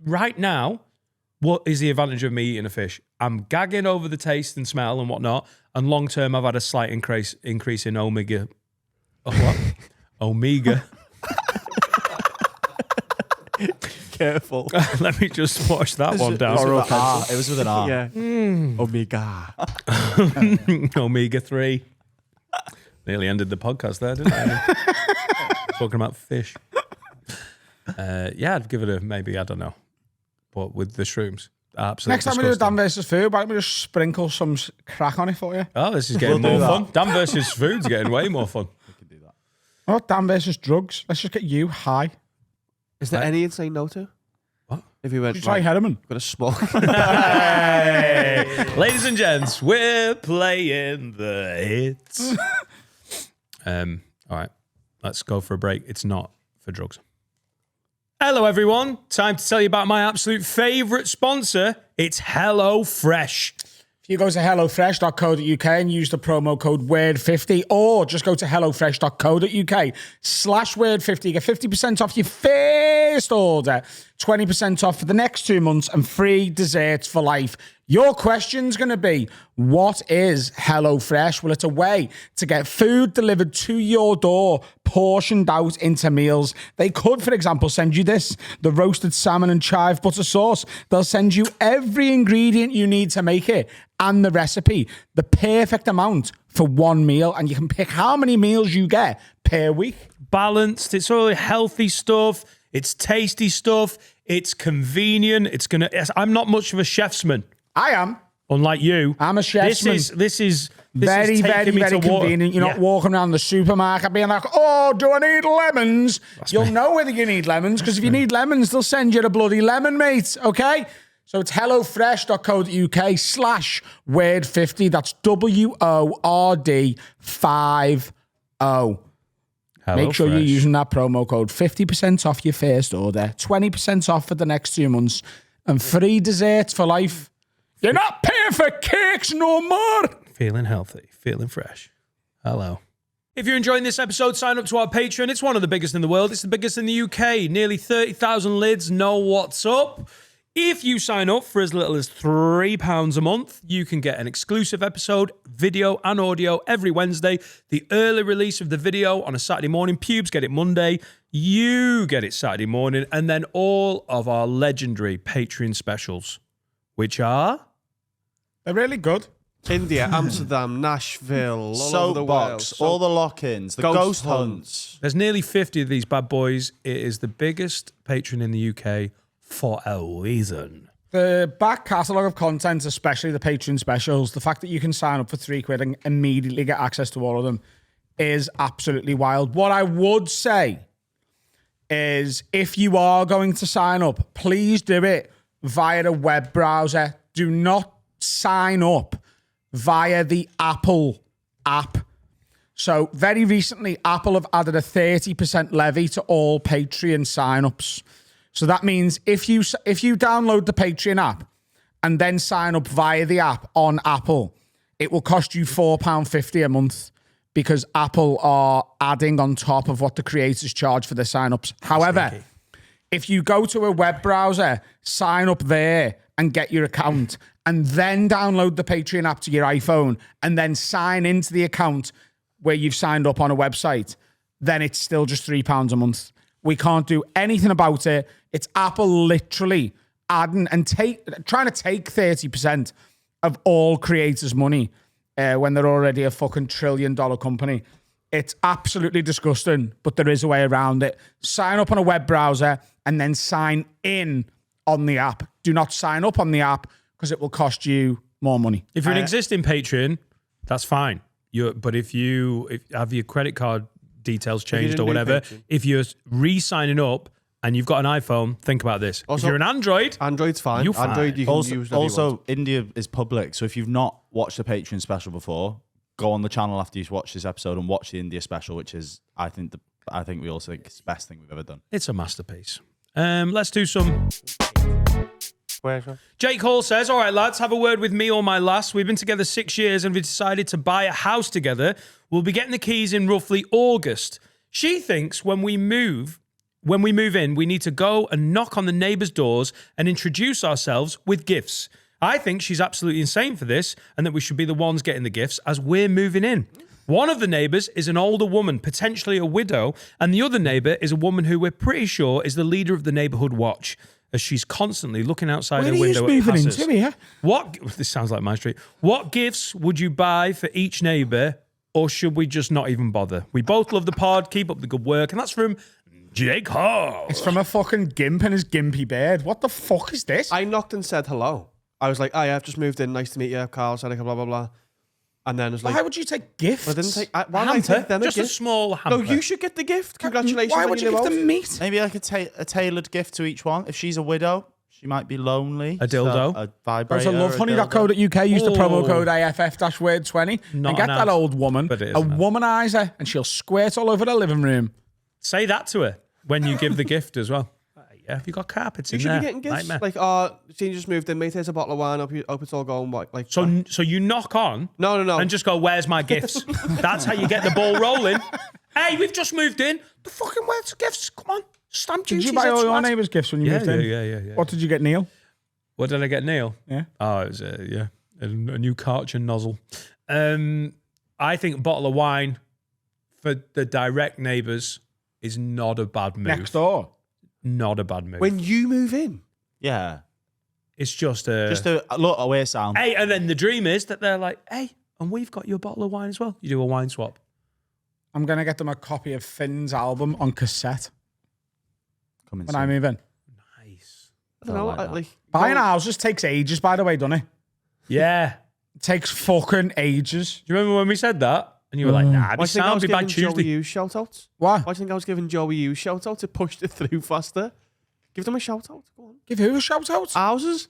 Right now, what is the advantage of me eating a fish? I'm gagging over the taste and smell and whatnot, and long term, I've had a slight increase in omega. Oh, what? Omega. Careful. Let me just wash that one down. It was with an R. Yeah. Omega. Omega 3. Nearly ended the podcast there, didn't I? Talking about fish. Yeah, I'd give it a maybe, I don't know. But with the shrooms, absolutely. Next time we do a Dan versus food, why don't we just sprinkle some crack on it for you? Oh, this is getting more fun. Dan versus food's getting way more fun. Oh, Dan versus drugs. Let's just get you high. Is there any you'd say no to? What? If you went, Did you try right, Herman? got a smoke. Hey, ladies and gents, we're playing the hits. All right, let's go for a break. It's not for drugs. Hello, everyone. Time to tell you about my absolute favourite sponsor. It's HelloFresh. If you go to hellofresh.co.uk and use the promo code WORD50, or just go to hellofresh.co.uk/WORD50, get 50% off your first order, 20% off for the next 2 months, and free desserts for life. Your question's going to be, what is HelloFresh? Well, it's a way to get food delivered to your door, portioned out into meals. They could, for example, send you this, the roasted salmon and chive butter sauce. They'll send you every ingredient you need to make it and the recipe, the perfect amount for one meal, and you can pick how many meals you get per week. Balanced. It's all healthy stuff. It's tasty stuff. It's convenient. I'm not much of a chefsman. I am. Unlike you, I'm a chefsman. This is Very, taking very, me very to water. convenient. You're not walking around the supermarket being like, oh, do I need lemons? You'll know whether you need lemons, because if you need lemons, they'll send you a bloody lemon, mate. Okay? So it's hellofresh.co.uk/word50. That's WORD50. Make sure you're using that promo code. 50% off your first order, 20% off for the next 2 months, and free desserts for life. You're not paying for cakes no more. Feeling healthy, feeling fresh. Hello. If you're enjoying this episode, sign up to our Patreon. It's one of the biggest in the world. It's the biggest in the UK. Nearly 30,000 lids know what's up. If you sign up for as little as £3 a month, you can get an exclusive episode, video and audio every Wednesday. The early release of the video on a Saturday morning. Pubes get it Monday. You get it Saturday morning. And then all of our legendary Patreon specials, which are... They're really good. India, Amsterdam, Nashville, all over the world. Soapbox, all the lock-ins, the ghost hunts. There's nearly 50 of these bad boys. It is the biggest Patreon in the UK for a reason. The back catalogue of content, especially the Patreon specials, the fact that you can sign up for £3 and immediately get access to all of them is absolutely wild. What I would say is, if you are going to sign up, please do it via a web browser. Do not sign up via the Apple app. So very recently, Apple have added a 30% levy to all Patreon signups. So that means if you download the Patreon app and then sign up via the app on Apple, it will cost you £4.50 a month, because Apple are adding on top of what the creators charge for their signups. However, If you go to a web browser, sign up there and get your account, and then download the Patreon app to your iPhone, and then sign into the account where you've signed up on a website, then it's still just £3 a month. We can't do anything about it. It's Apple literally adding and trying to take 30% of all creators' money when they're already a fucking $1 trillion company. It's absolutely disgusting, but there is a way around it. Sign up on a web browser and then sign in on the app. Do not sign up on the app because it will cost you more money. If you're an existing Patreon, that's fine. But if you have your credit card details changed or whatever, if you're re-signing up and you've got an iPhone, think about this. Also, if you're an Android's fine. You're fine. Android, you can use whatever you want. India is public, so if you've not watched the Patreon special before, go on the channel after you've watched this episode and watch the India special, which is, I think we all think it's the best thing we've ever done. It's a masterpiece. Let's do some... Where's Jake Hall says, all right, lads, have a word with me or my lass. We've been together 6 years and we've decided to buy a house together. We'll be getting the keys in roughly August. She thinks when we move in, we need to go and knock on the neighbours' doors and introduce ourselves with gifts. I think she's absolutely insane for this and that we should be the ones getting the gifts as we're moving in. One of the neighbours is an older woman, potentially a widow, and the other neighbour is a woman who we're pretty sure is the leader of the neighbourhood watch, as she's constantly looking outside her window at passers. Into here? This sounds like my street. What gifts would you buy for each neighbour, or should we just not even bother? We both love the pod. Keep up the good work. And that's from Jake Hall. It's from a fucking gimp and his gimpy beard. What the fuck is this? I knocked and said hello. I was like, "Oh, yeah, I've just moved in. Nice to meet you, Carl, Seneca, blah blah blah." And then it was like, why would you take gifts? I didn't take. Why A would I hamper? take them Just a gift? small hamper. No, you should get the gift. Congratulations. Why on would your you new give house. them meat? Maybe like a tailored gift to each one. If she's a widow, she might be lonely. A dildo. So a Go vibrator. to a dildo. lovehoney.co.uk, use the promo Oh. code AFF-word20 Not and get an that ass, old woman but it is a an ass. womanizer and she'll squirt all over the living room. Say that to her when you give the gift as well. Yeah, have you got carpets You in should there? be getting gifts. Nightmare. Like, you just moved in, mate. Here's a bottle of wine. Hope it's all going like. So you knock on No. and just go, where's my gifts? That's how you get the ball rolling. Hey, we've just moved in. The fucking where's the gifts? Come on. Stamp duty. Did you buy all your neighbours' gifts when you moved in? Yeah. What did you get, Neil? What did I get, Neil? Yeah. Oh, it was a new cartridge and nozzle. I think a bottle of wine for the direct neighbours is not a bad move. Next door. Not a bad move. when you move in. Yeah. It's just a... Look away sound. Hey, and then the dream is that they're like, hey, and we've got you a bottle of wine as well. You do a wine swap. I'm going to get them a copy of Finn's album on cassette Coming when I move in. Nice. I don't know. like that. Buying houses takes ages, by the way, doesn't it? Yeah. It takes fucking ages. Do you remember when we said that? And you were like, nah, Why be do you think I sound, was be by giving Joey Tuesday. Hughes shout-outs? Why? Why do you think I was giving Joey Hughes shout-outs? It pushed it through faster. Give them a shout-out. Go on. Give who a shout out? Houses?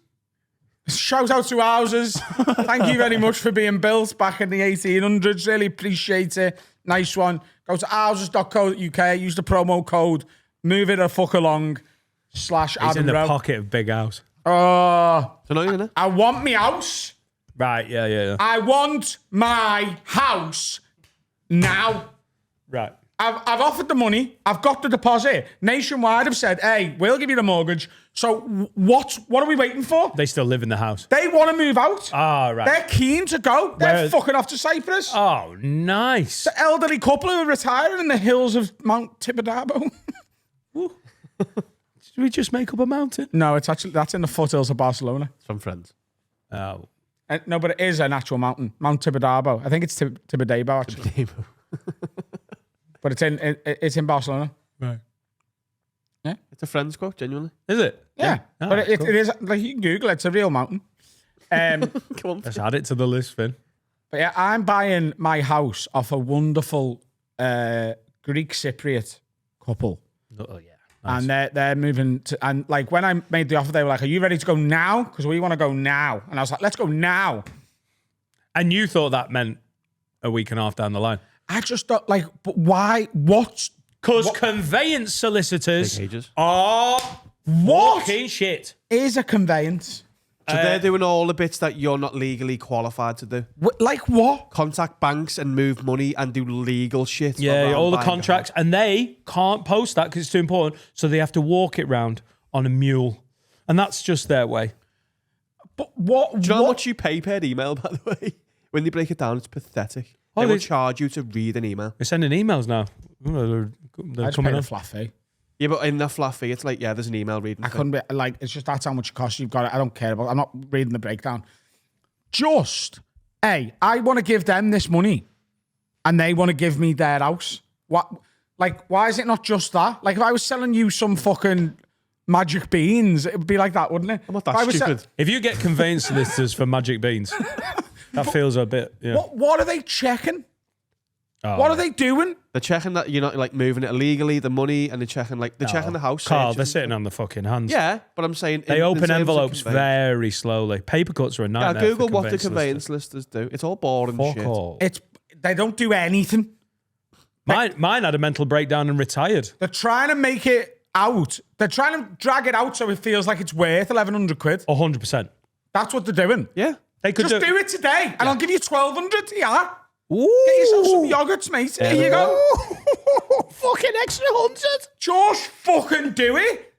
Shout out to houses. Thank you very much for being built back in the 1800s. Really appreciate it. Nice one. Go to houses.co.uk. Use the promo code Move It a Fuck Along / He's in Adam the Rowe. pocket of Big House. Oh, So not even I want me house. Right, yeah. I want my house now. Right. I've offered the money. I've got the deposit. Nationwide have said, hey, we'll give you the mortgage. So what are we waiting for? They still live in the house. They want to move out. Ah, right. They're keen to go. They're Where- fucking off to Cyprus. Oh, nice. The elderly couple who are retiring in the hills of Mount Tibidabo. Did we just make up a mountain? No, that's in the foothills of Barcelona. from friends. Oh. No, but it is an actual mountain, Mount Tibidabo. I think it's Tibidabo actually, but it's in Barcelona. Right. It's a friend's quote, genuinely. Is it? Yeah, Ah, but it cool. is like you can Google it. It's a real mountain. Come on. Let's add it to the list, Finn. But yeah, I'm buying my house off a wonderful Greek Cypriot couple. Oh, yeah. And they're moving to, and like when I made the offer, they were like, are you ready to go now? Because we want to go now. And I was like, let's go now. And you thought that meant a week and a half down the line? I just thought, like, but why? What? Because conveyance solicitors Big ages. are What fucking shit. is a conveyance? So they're doing all the bits that you're not legally qualified to do. Like what? Contact banks and move money and do legal shit. Yeah, around all the buying contracts. And they can't post that because it's too important. So they have to walk it round on a mule. And that's just their way. But what? Do you know how much you pay per email, by the way? When they break it down, it's pathetic. They will charge you to read an email. They're sending emails now. They're I just coming paid a in. flat fee. Yeah, but in the flat fee, it's like, yeah, there's an email reading. I couldn't be like, it's just that's how much it costs. You've got it. I don't care about. I'm not reading the breakdown. Just, I want to give them this money, and they want to give me their house. What? Like, why is it not just that? Like, if I was selling you some fucking magic beans, it would be like that, wouldn't it? I'm not that stupid. If you get conveyance solicitors for magic beans, that feels a bit. Yeah. What are they checking? Oh. What are they doing? They're checking that you're not like moving it illegally, the money, and they're checking checking the house. Carl, searches. they're sitting on the fucking hands. Yeah, but I'm saying They in open terms of envelopes conveyance- very slowly. Paper cuts are a Yeah, nightmare. Google for what the conveyance conveyance listers do. It's all boring solicitors. shit. Fuck all. They don't do anything. Mine had a mental breakdown and retired. They're trying to make it out. They're trying to drag it out so it feels like it's worth 1,100 quid. 100%. That's what they're doing. Yeah. They could Just do it today, and I'll give you 1,200. Yeah. Ooh. Get yourself some yogurts, mate. Here you go. Fucking extra 100. Just fucking do it.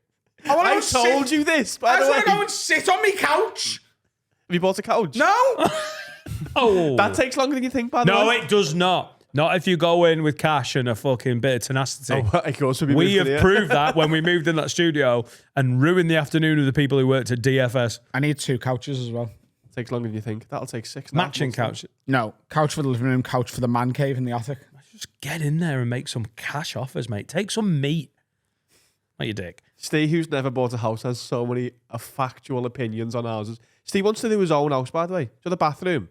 I told you this, by I the just way. want to go and sit on my couch. Have you bought a couch? No. Oh. That takes longer than you think, by the No, way. it does not. Not if you go in with cash and a fucking bit of tenacity. Oh, of course, We have proved that when we moved in that studio and ruined the afternoon of the people who worked at DFS. I need 2 couches as well. Takes longer than you think. That'll take 6. Matching couch. No, couch for the living room, couch for the man cave in the attic. Just get in there and make some cash offers, mate. Take some meat. Not your dick. Steve, who's never bought a house, has so many factual opinions on houses. Steve wants to do his own house, by the way. So the bathroom.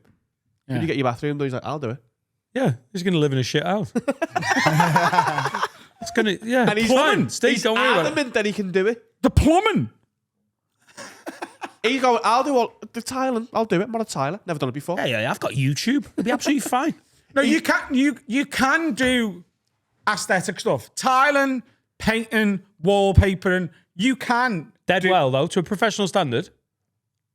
Yeah. When you get your bathroom done, he's like, I'll do it. Yeah, he's going to live in a shit house. It's going to, yeah. And he's Fine. Steve, he's don't worry about it. adamant that he can do it. The plumbing. He's going, I'll do all the tiling. I'll do it. I'm not a tiler. Never done it before. Yeah, I've got YouTube. It'll be absolutely fine. No, you can do aesthetic stuff. Tiling, painting, wallpapering. You can. Dead well, though, to a professional standard.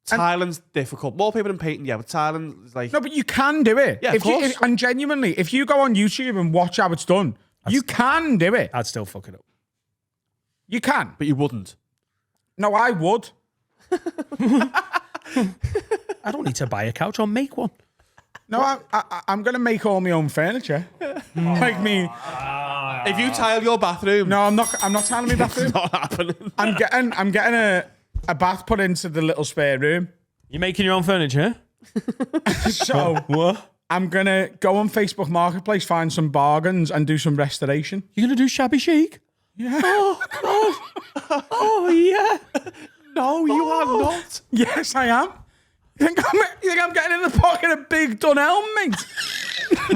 Tiling's difficult. Wallpaper and painting, yeah, but tiling is like... No, but you can do it. Yeah, of course. And genuinely, if you go on YouTube and watch how it's done, you can do it. I'd still fuck it up. You can. But you wouldn't. No, I would. I don't need to buy a couch. I'll make one. No, I'm going to make all my own furniture. Like me. If you tile your bathroom... No, I'm not tiling my bathroom. It's not happening. I'm getting a bath put into the little spare room. You're making your own furniture? So What? I'm going to go on Facebook Marketplace, find some bargains and do some restoration. You're going to do shabby chic? Yeah. Oh, God. Oh, yeah. No, you are not. Yes, I am. You think I'm getting in the pocket of big Dunelm, mate?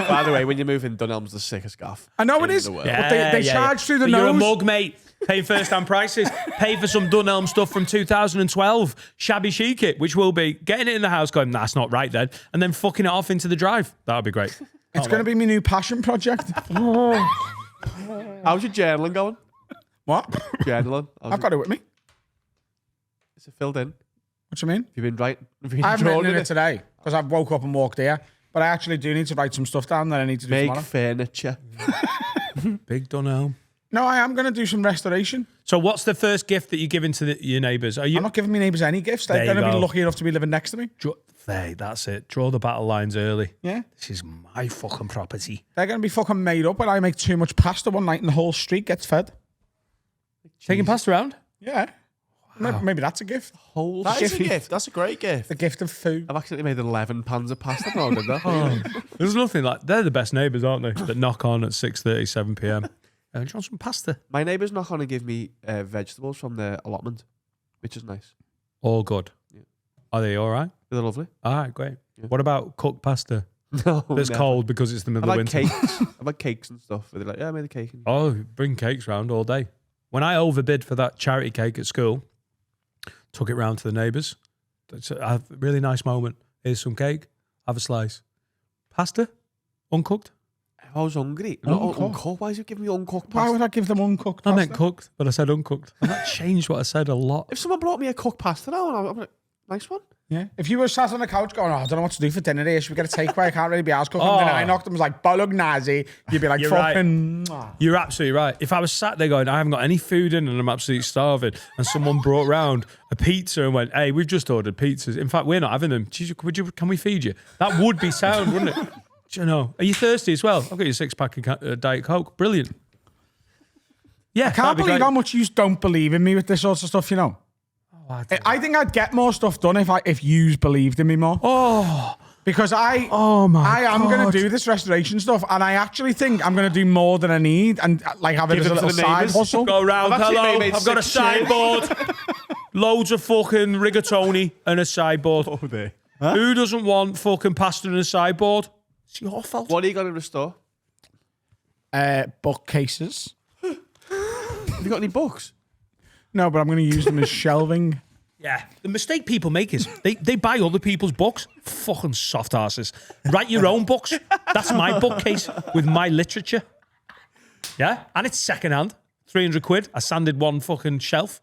By the way, when you move in, Dunelm's the sickest gaff. I know in it is. the world. But they charge through the But nose. You're a mug, mate. Pay first-hand prices. Pay for some Dunelm stuff from 2012. Shabby chic it, which will be getting it in the house going, that's not right then. And then fucking it off into the drive. That would be great. It's going to be my new passion project. How's your journaling going? What? Journaling? I've got it with me. Is it filled in? What do you mean? Have you been writing? Have you I haven't written drawing in it today because I've woke up and walked here. But I actually do need to write some stuff down that I need to do Make tomorrow. furniture. Big Dunelm. No, I am going to do some restoration. So what's the first gift that you're giving to your neighbours? Are you? I'm not giving my neighbours any gifts. They're There you going to be go. lucky enough to be living next to me. Hey, that's it. Draw the battle lines early. Yeah. This is my fucking property. They're going to be fucking made up when I make too much pasta one night and the whole street gets fed. Taking pasta around? Yeah. Maybe that's a gift. Whole That is a shit. gift. That's a great gift. The gift of food. I've accidentally made 11 pans of pasta. No, I did that. There's nothing like... They're the best neighbours, aren't they? That knock on at 6:30, 7 p.m. Do you want some pasta? My neighbours knock on and give me vegetables from their allotment, which is nice. All good. Yeah. Are they all right? They're lovely. All right, great. Yeah. What about cooked pasta? No, That's never. cold because it's the middle I've of had winter. cakes. I've had cakes and stuff. They're like, yeah, I made a cake. Oh, bring cakes round all day. When I overbid for that charity cake at school, took it round to the neighbours. It's a really nice moment. Here's some cake. Have a slice. Pasta? Uncooked? I was hungry. Uncooked. Not uncooked. Why is you giving me uncooked Why pasta? would I give them uncooked I pasta? meant cooked, but I said uncooked. And that changed what I said a lot. If someone brought me a cooked pasta now, I'm like, Nice one. Yeah. If you were sat on the couch going, I don't know what to do for dinner here. Should we get a takeaway? I can't really be ass cooking. And then I knocked and was like, bolognese. You'd be like, You're fucking... You're absolutely right. If I was sat there going, I haven't got any food in and I'm absolutely starving, and someone brought round a pizza and went, hey, we've just ordered pizzas. In fact, we're not having them. Can we feed you? That would be sound, wouldn't it? Do you know? Are you thirsty as well? I've got you a 6-pack of Diet Coke. Brilliant. Yeah, I can't believe how much you don't believe in me with this sort of stuff, you know? I think I'd get more stuff done if yous believed in me more. Oh, because I am going to do this restoration stuff, and I actually think I'm going to do more than I need, and like have it as a little side hustle. Go round. Hello, I've got a 6 sideboard. Loads of fucking rigatoni and a sideboard. Oh, there. Who doesn't want fucking pasta and a sideboard? It's your fault. What are you going to restore? Bookcases. Have you got any books? No, but I'm going to use them as shelving. Yeah, the mistake people make is they buy other people's books. Fucking soft asses. Write your own books. That's my bookcase with my literature. Yeah, and it's secondhand. 300 quid. I sanded one fucking shelf.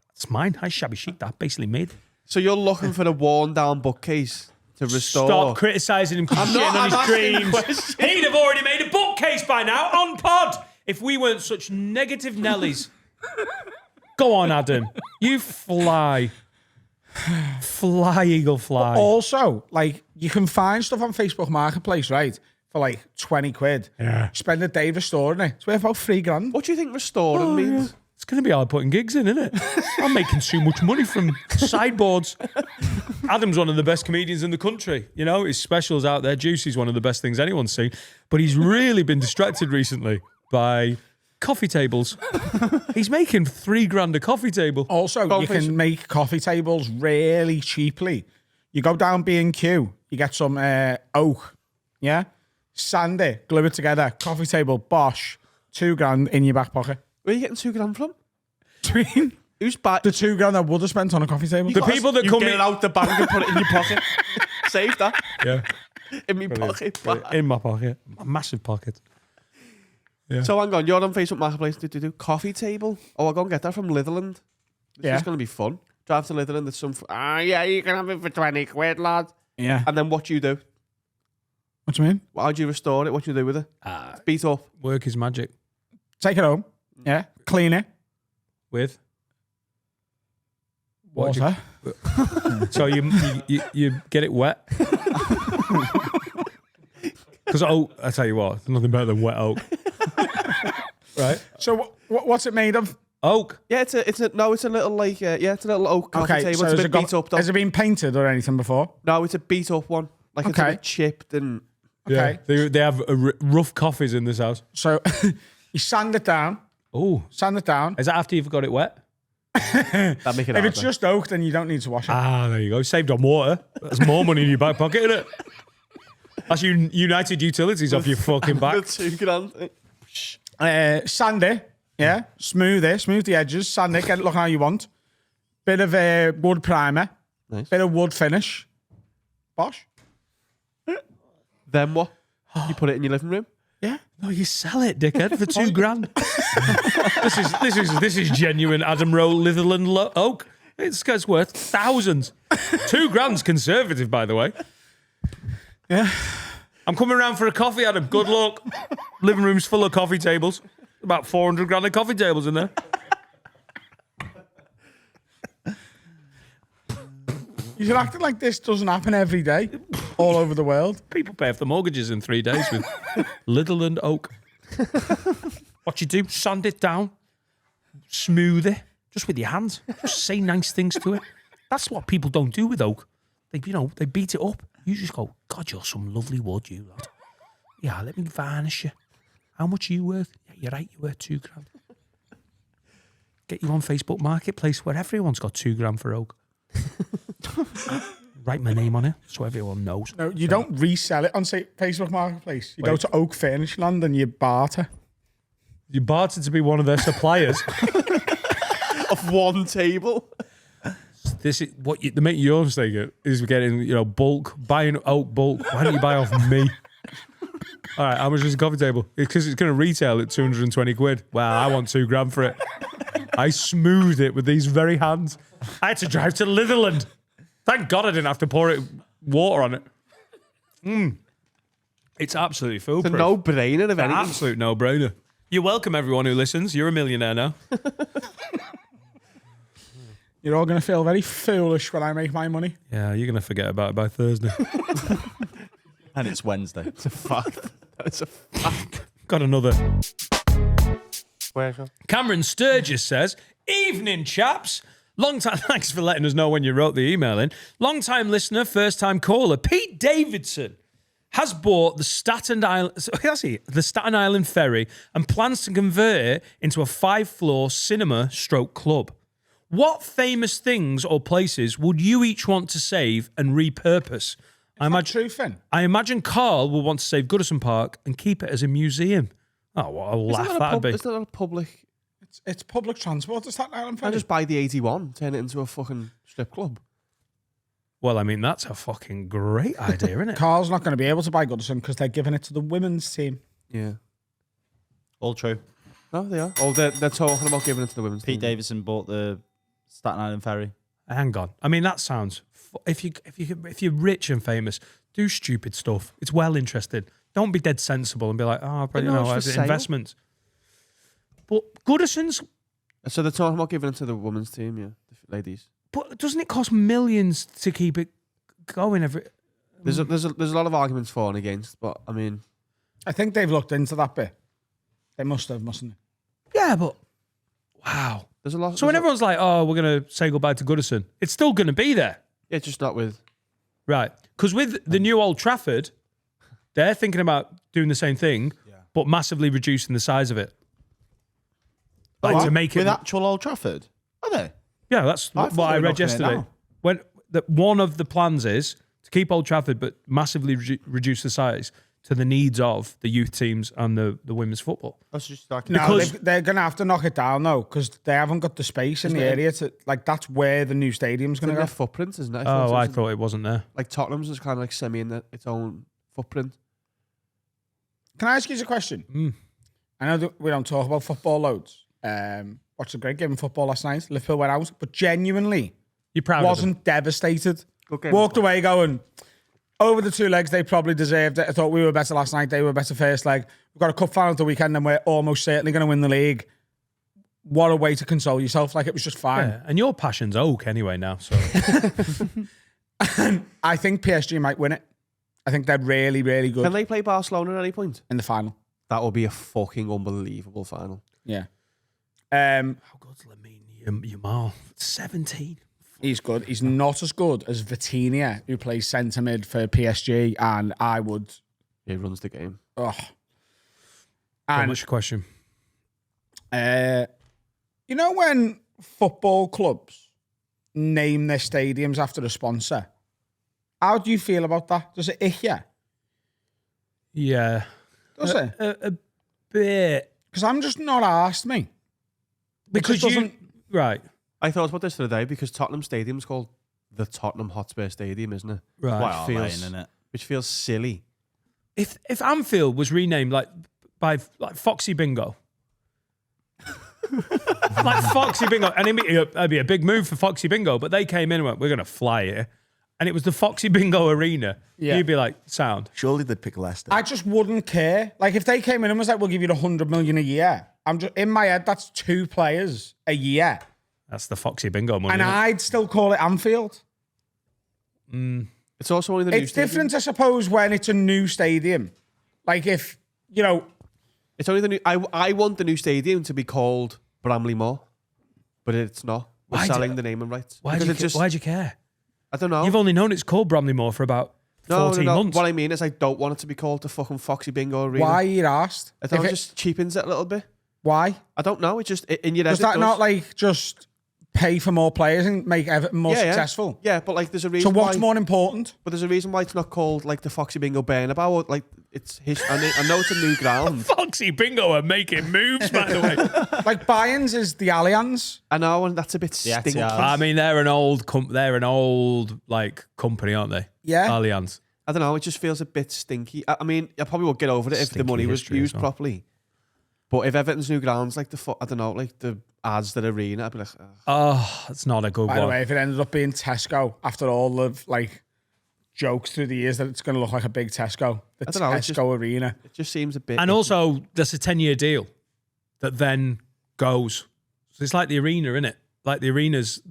That's mine. I shabby chic that. Basically made. So you're looking for a worn down bookcase to restore? Stop criticising him because he's shitting on his dreams. He'd have already made a bookcase by now on pod if we weren't such negative Nellies. Go on, Adam. You fly. Fly, eagle, fly. Also, like, you can find stuff on Facebook Marketplace, right? For like 20 quid. Yeah. Spend a day restoring it. It's worth about $3,000. What do you think restoring means? It's going to be hard putting gigs in, isn't it? I'm making too much money from sideboards. Adam's one of the best comedians in the country. You know, his specials out there. Juicy's one of the best things anyone's seen. But he's really been distracted recently by coffee tables. He's making $3,000 a coffee table. Also, you can make coffee tables really cheaply. You go down B&Q, you get some oak, yeah? Sand it, glue it together, coffee table, bosh, $2,000 in your back pocket. Where are you getting $2,000 from? Between Who's back? the $2,000 I would have spent on a coffee table. The people that come get in it out the bank and put it in your pocket. Save that. Yeah. In my pocket. In my pocket. A massive pocket. Yeah. So hang on, you're on Facebook Marketplace. Do coffee table? Oh, I'll go and get that from Litherland. This is going to be fun. Drive to Litherland. There's some. Yeah, you can have it for 20 quid, lad. Yeah. And then what do you do? What do you mean? How do you restore it? What do you do with it? Beat up. Work is magic. Take it home. Yeah. Clean it. With? Water. So you get it wet? Because oak, I tell you what, there's nothing better than wet oak. Right? So what's it made of? Oak. Yeah, it's a little like it's a little oak coffee table. So It's a bit beat up though. has it been painted or anything before? No, it's a beat up one. Like it's a bit chipped and. Okay. Yeah, they have rough coffees in this house. So you sand it down. Oh. Sand it down. Is that after you've got it wet? That make it If it's just oak, then you don't need to wash it. There you go. Saved on water. That's more money in your back pocket, isn't it? That's United Utilities off your fucking back. $2,000. Sand it. Yeah. Smooth the edges. Sand it. Get it looking how you want. Bit of wood primer. Nice. Bit of wood finish. Bosh. Then what? You put it in your living room? Yeah. No, you sell it, dickhead, for $2,000. This is genuine Adam Rowe Litherland oak. It's worth thousands. $2,000's conservative, by the way. Yeah. I'm coming around for a coffee, Adam. Good luck. Living room's full of coffee tables. About $400,000 of coffee tables in there. You're acting like this doesn't happen every day, all over the world. People pay off the mortgages in 3 days with Litherland oak. What you do? Sand it down, smooth it, just with your hands. Just say nice things to it. That's what people don't do with oak. They beat it up. You just go, God, you're some lovely wood, you lad. Yeah, let me varnish you. How much are you worth? Yeah, you're right, you're worth $2,000. Get you on Facebook Marketplace where everyone's got $2,000 for oak. Write my name on it so everyone knows. No, you don't resell it on Facebook Marketplace. You go to Oak Furnishland and you barter. You barter to be one of their suppliers. Of one table. This is what the mate you're mistaken is getting, bulk, buying oak bulk. Why don't you buy off me? All right, how much is a coffee table? Because it's going to retail at 220 quid. Well, I want $2,000 for it. I smoothed it with these very hands. I had to drive to Litherland. Thank God I didn't have to pour water on it. It's absolutely It's foolproof. a no-brainer of An anything. absolute no-brainer. You're welcome, everyone who listens. You're a millionaire now. You're all going to feel very foolish when I make my money. Yeah, you're going to forget about it by Thursday. And it's Wednesday. It's a fact. It's a fact. Got another. Where's your- Cameron Sturgis says, "Evening, chaps. Long time." Thanks for letting us know when you wrote the email in. Long time listener, first time caller. Pete Davidson has bought the Staten Island Ferry and plans to convert it into a 5-floor cinema/club. What famous things or places would you each want to save and repurpose? True, Finn. I imagine Carl will want to save Goodison Park and keep it as a museum. Oh, what a laugh that'd be. Is that a public? It's public transport to Staten Island Ferry. I just buy the 81, turn it into a fucking strip club. Well, I mean, that's a fucking great idea, isn't it? Carl's not going to be able to buy Goodison because they're giving it to the women's team. Yeah. All true. No, they are. Oh, they're talking about giving it to the women's Pete team. Davidson bought the Staten Island Ferry. Hang on. I mean, that sounds... If you're rich and famous, do stupid stuff. It's well interesting. Don't be dead sensible and be like, oh, but, you know, it's for sale. investments. But Goodison's... So they're talking about giving it to the women's team, yeah, the ladies. But doesn't it cost millions to keep it going every... There's a lot of arguments for and against, but I mean, I think they've looked into that bit. They must have, mustn't they? Yeah, but... Wow. there's a lot. So when there's everyone's like, oh, we're going to say goodbye to Goodison, it's still going to be there. yeah, just not with. Right. Because with the new Old Trafford, they're thinking about doing the same thing, but massively reducing the size of it. Like to make it... With actual Old Trafford? Are they? Yeah, that's I thought what they I were read knocking it yesterday. down. When one of the plans is to keep Old Trafford, but massively reduce the size to the needs of the youth teams and the women's football. That's just like... No, Because- they're going to have to knock it down, though, because they haven't got the space in the area to... Like, that's where the new stadium's It's going in to their go. footprint, isn't it? Oh, I it's thought it wasn't there. like Tottenham's is kind of like semi in its own footprint. Can I ask you a question? I know that we don't talk about football loads. Watched a great game of football last night. Liverpool went out, but genuinely You're proud of them? wasn't devastated. Good game. Walked away going, over the 2 legs, they probably deserved it. I thought we were better last night. They were better first leg. We've got a cup final at the weekend and we're almost certainly going to win the league. What a way to console yourself. Like, it was just fine. Yeah, and your passion's oak anyway now. So I think PSG might win it. I think they're really, really good Can they play Barcelona at any point? in the final. That will be a fucking unbelievable final. Yeah. how good's Lamine Yamal? 17. He's good. He's not as good as Vitinha, who plays centre mid for PSG, and I would... He runs the game. Oh. How And, much question? you know when football clubs name their stadiums after a sponsor? How do you feel about that? Does it ick you? Yeah, Does it? a bit Because I'm just not asked, me. because just you doesn't- right. I thought about this the other day because Tottenham Stadium's called the Tottenham Hotspur Stadium, isn't it? Right. Quite feels- feels, innit? Which feels silly. If Anfield was renamed like Foxy Bingo, like Foxy Bingo, and it'd be a big move for Foxy Bingo, but they came in and went, we're going to fly here, and it was the Foxy Bingo Arena. Yeah. You'd be like, sound. Surely they'd pick Leicester. I just wouldn't care. Like, if they came in and was like, we'll give you 100 million a year, I'm just, in my head, that's 2 players a year. That's the Foxy Bingo money. And isn't it? I'd still call it Anfield. It's also only the new It's stadium. different, I suppose, when it's a new stadium. Like, if, you know, It's only the new. I want the new stadium to be called Bramley Moore, but it's not. We're Why do- selling the naming rights. Why'd Because you care? I don't know. You've only known it's called Bramley Moore for about 14 months. What I mean is, I don't want it to be called the fucking Foxy Bingo Arena. why you're asked? I thought If it it- just cheapens it a little bit. Why? I don't know. It just in your head. Does it that not, like, just pay for more players and make Everton more successful? Yeah, but like there's a So reason. what's why, more important? But there's a reason why it's not called like the Foxy Bingo Bernabeu. Or, like it's his. I know it's a new ground. Foxy Bingo are making moves, by the way. Like, Bayern's is the Allianz. I know, and that's a bit stinky. Etihad. I mean, they're an old like company, aren't they? Yeah. Allianz. I don't know. It just feels a bit stinky. I mean, I probably would get over it if the Stinky money was history as used well. properly. But if Everton's new ground's like I don't know, like the Asda Arena, I'd be like, ugh. Oh, that's not a good By one. the way, if it ended up being Tesco after all of like jokes through the years that it's going to look like a big Tesco, the I don't know, Tesco Arena. It just seems a bit. And also, that's a 10-year deal that then goes. So it's like the arena, innit? Like the arenas,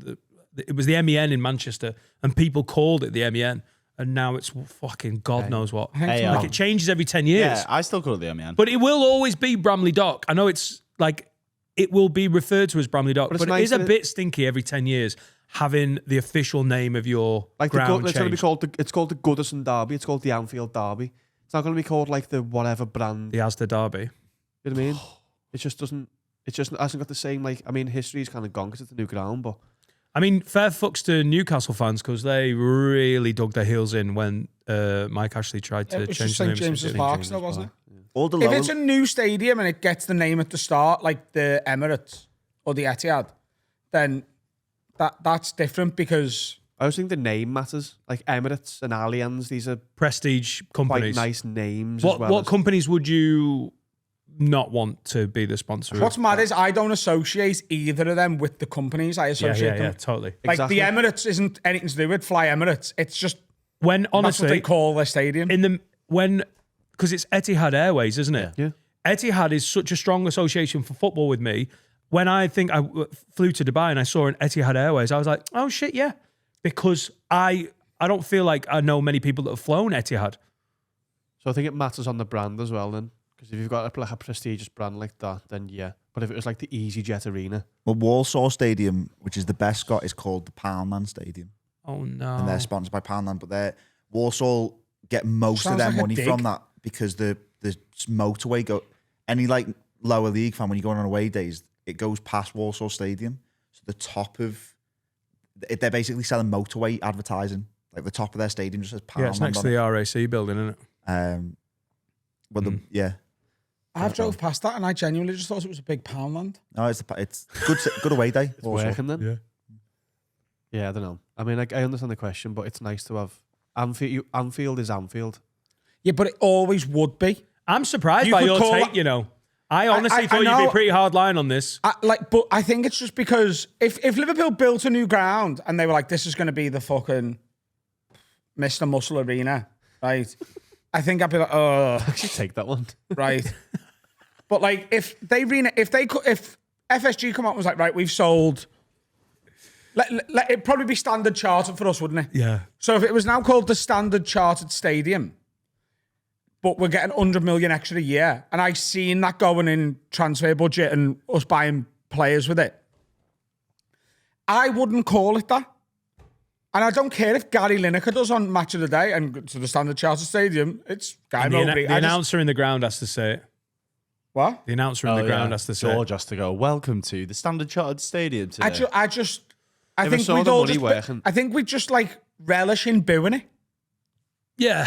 it was the MEN in Manchester, and people called it the MEN, and now it's fucking God knows what. Hey, Like it changes every 10 years. Yeah, I still call it the MEN. But it will always be Bramley Dock. I know it's like, it will be referred to as Bramley Dock, But but, it's it nice is a that bit stinky every 10 years having the official name of your like ground it's going to be changed. it's called the Goodison Derby. It's called the Anfield Derby. It's not going to be called like the whatever brand. The Asda Derby. You know what I mean? It just doesn't. It just hasn't got the same like. I mean, history's kind of gone because it's a new ground, but I mean, fair fucks to Newcastle fans because they really dug their heels in when Mike Ashley tried to It was change just the name. St James's Park, still, wasn't it? All the If lower, it's a new stadium and it gets the name at the start, like the Emirates or the Etihad, then that's different because I always think the name matters. Like Emirates and Allianz, these are Prestige quite companies. nice names. What as well what as, companies would you not want to be the sponsor of? what's mad is I don't associate either of them with the companies. I Yeah, associate yeah, them. totally. Like Exactly. the Emirates isn't anything to do with Fly Emirates. It's just When that's what they honestly, call their stadium. because it's Etihad Airways, isn't it? Yeah. Etihad is such a strong association for football with me. When I think I flew to Dubai and I saw an Etihad Airways, I was like, oh shit, yeah, because I don't feel like I know many people that have flown Etihad. So I think it matters on the brand as well then. Because if you've got like a prestigious brand like that, then yeah. But if it was like the EasyJet Arena, well, Walsall Stadium, which is the best got, is called the Poundland Stadium, Oh no. and they're sponsored by Poundland. But they're Walsall get most of Sounds their like a money dig. from that because the motorway go any like lower league fan when you go on away days, it goes past Walsall Stadium. So the top of they're basically selling motorway advertising. Like the top of their stadium just says Poundland. Yeah, it's next on to it. the RAC building, isn't it? But yeah, I've drove past that and I genuinely just thought it was a big Poundland. no, it's good away day. it's Walsall. working then. Yeah, I don't know. I mean, I understand the question, but it's nice to have Anfield. Anfield is Anfield. Yeah, but it always would be. I'm surprised You by could your call take, it- you know. I honestly I thought you'd be know- pretty hard line on this. But I think it's just because if Liverpool built a new ground and they were like, this is going to be the fucking Mr. Muscle Arena, right? I think I'd be like, oh, I should take that one. right. But like, if FSG come out and was like, right, we've sold, it'd probably be Standard Chartered for us, wouldn't it? Yeah. So if it was now called the Standard Chartered Stadium, but we're getting 100 million extra a year, and I seen that going in transfer budget and us buying players with it, I wouldn't call it that. And I don't care if Gary Lineker does on Match of the Day and to the Standard Chartered Stadium. It's Guy And Mowbray. the announcer in the ground has to say it. What? The announcer in the ground has to say George it. has to go, welcome to the Standard Chartered Stadium today. I Never think saw we'd the all money just, working. I think we just like relish in booing it. Yeah.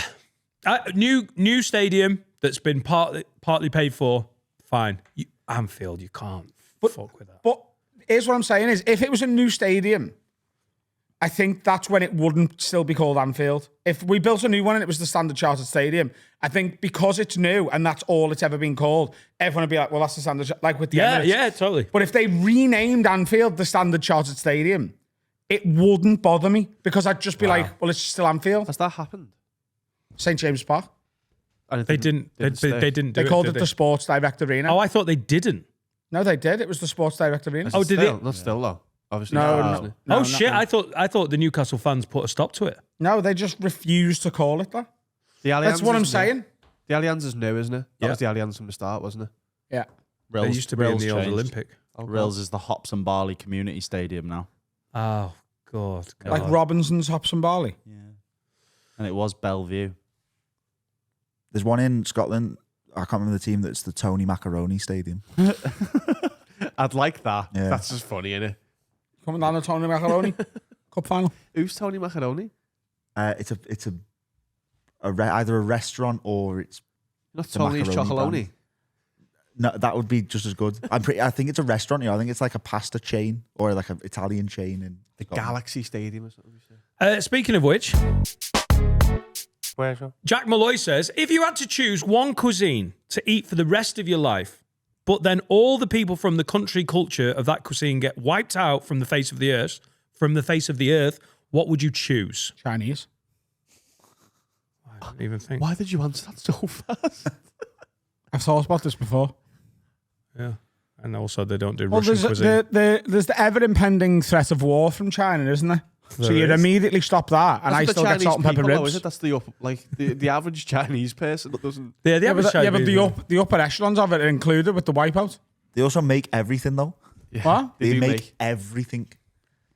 New stadium that's been partly paid for, fine. Anfield, you can't fuck with that. But here's what I'm saying is, if it was a new stadium, I think that's when it wouldn't still be called Anfield. If we built a new one and it was the Standard Chartered Stadium, I think because it's new and that's all it's ever been called, everyone would be like, well, that's the Standard, like with the Emirates. Yeah, totally. But if they renamed Anfield the Standard Chartered Stadium, it wouldn't bother me because I'd just be like, well, it's still Anfield. Has that happened? St. James Park. And it They didn't do They it, called did it the Sports Direct Arena. Oh, I thought they didn't. No, they did. It was the Sports Direct Arena. Oh, did it? Not still though. Obviously, No, not, no. isn't it? No, oh not shit! now. I thought the Newcastle fans put a stop to it. No, they just refused to call it that. The Allianz That's what is I'm new. saying. The Allianz is new, isn't it? That Yeah. was the Allianz from the start, wasn't it? Yeah. They used to be in the old changed. Olympic. Rills is the Hops and Barley Community Stadium now. Oh God! Like Robinson's Hops and Barley. Yeah. And it was Bellevue. There's one in Scotland. I can't remember the team. That's the Tony Macaroni Stadium. I'd like that. Yeah. That's just funny, isn't it? Coming down to Tony Macaroni Cup final. Who's Tony Macaroni? It's either a restaurant or it's Not The Tony's macaroni Chocolonely. no. That would be just as good. I think it's a restaurant. I think it's like a pasta chain or like an Italian chain in The Scotland. Galaxy Stadium or something. You say. Speaking of which, Where's that? Jack Malloy says, if you had to choose one cuisine to eat for the rest of your life, but then all the people from the country culture of that cuisine get wiped out from the face of the earth. What would you choose? Chinese. I don't even think. Why did you answer that so fast? I've thought about this before. Yeah. And also they don't do Well, Russian cuisine. there's the ever impending threat of war from China, isn't there? So you'd immediately stop that, and I still get salt and pepper ribs. Is it? That's the average Chinese person that doesn't. Yeah, Yeah, but the upper echelons of it are included with the wipeout. They also make everything though. Yeah, What? They do make everything.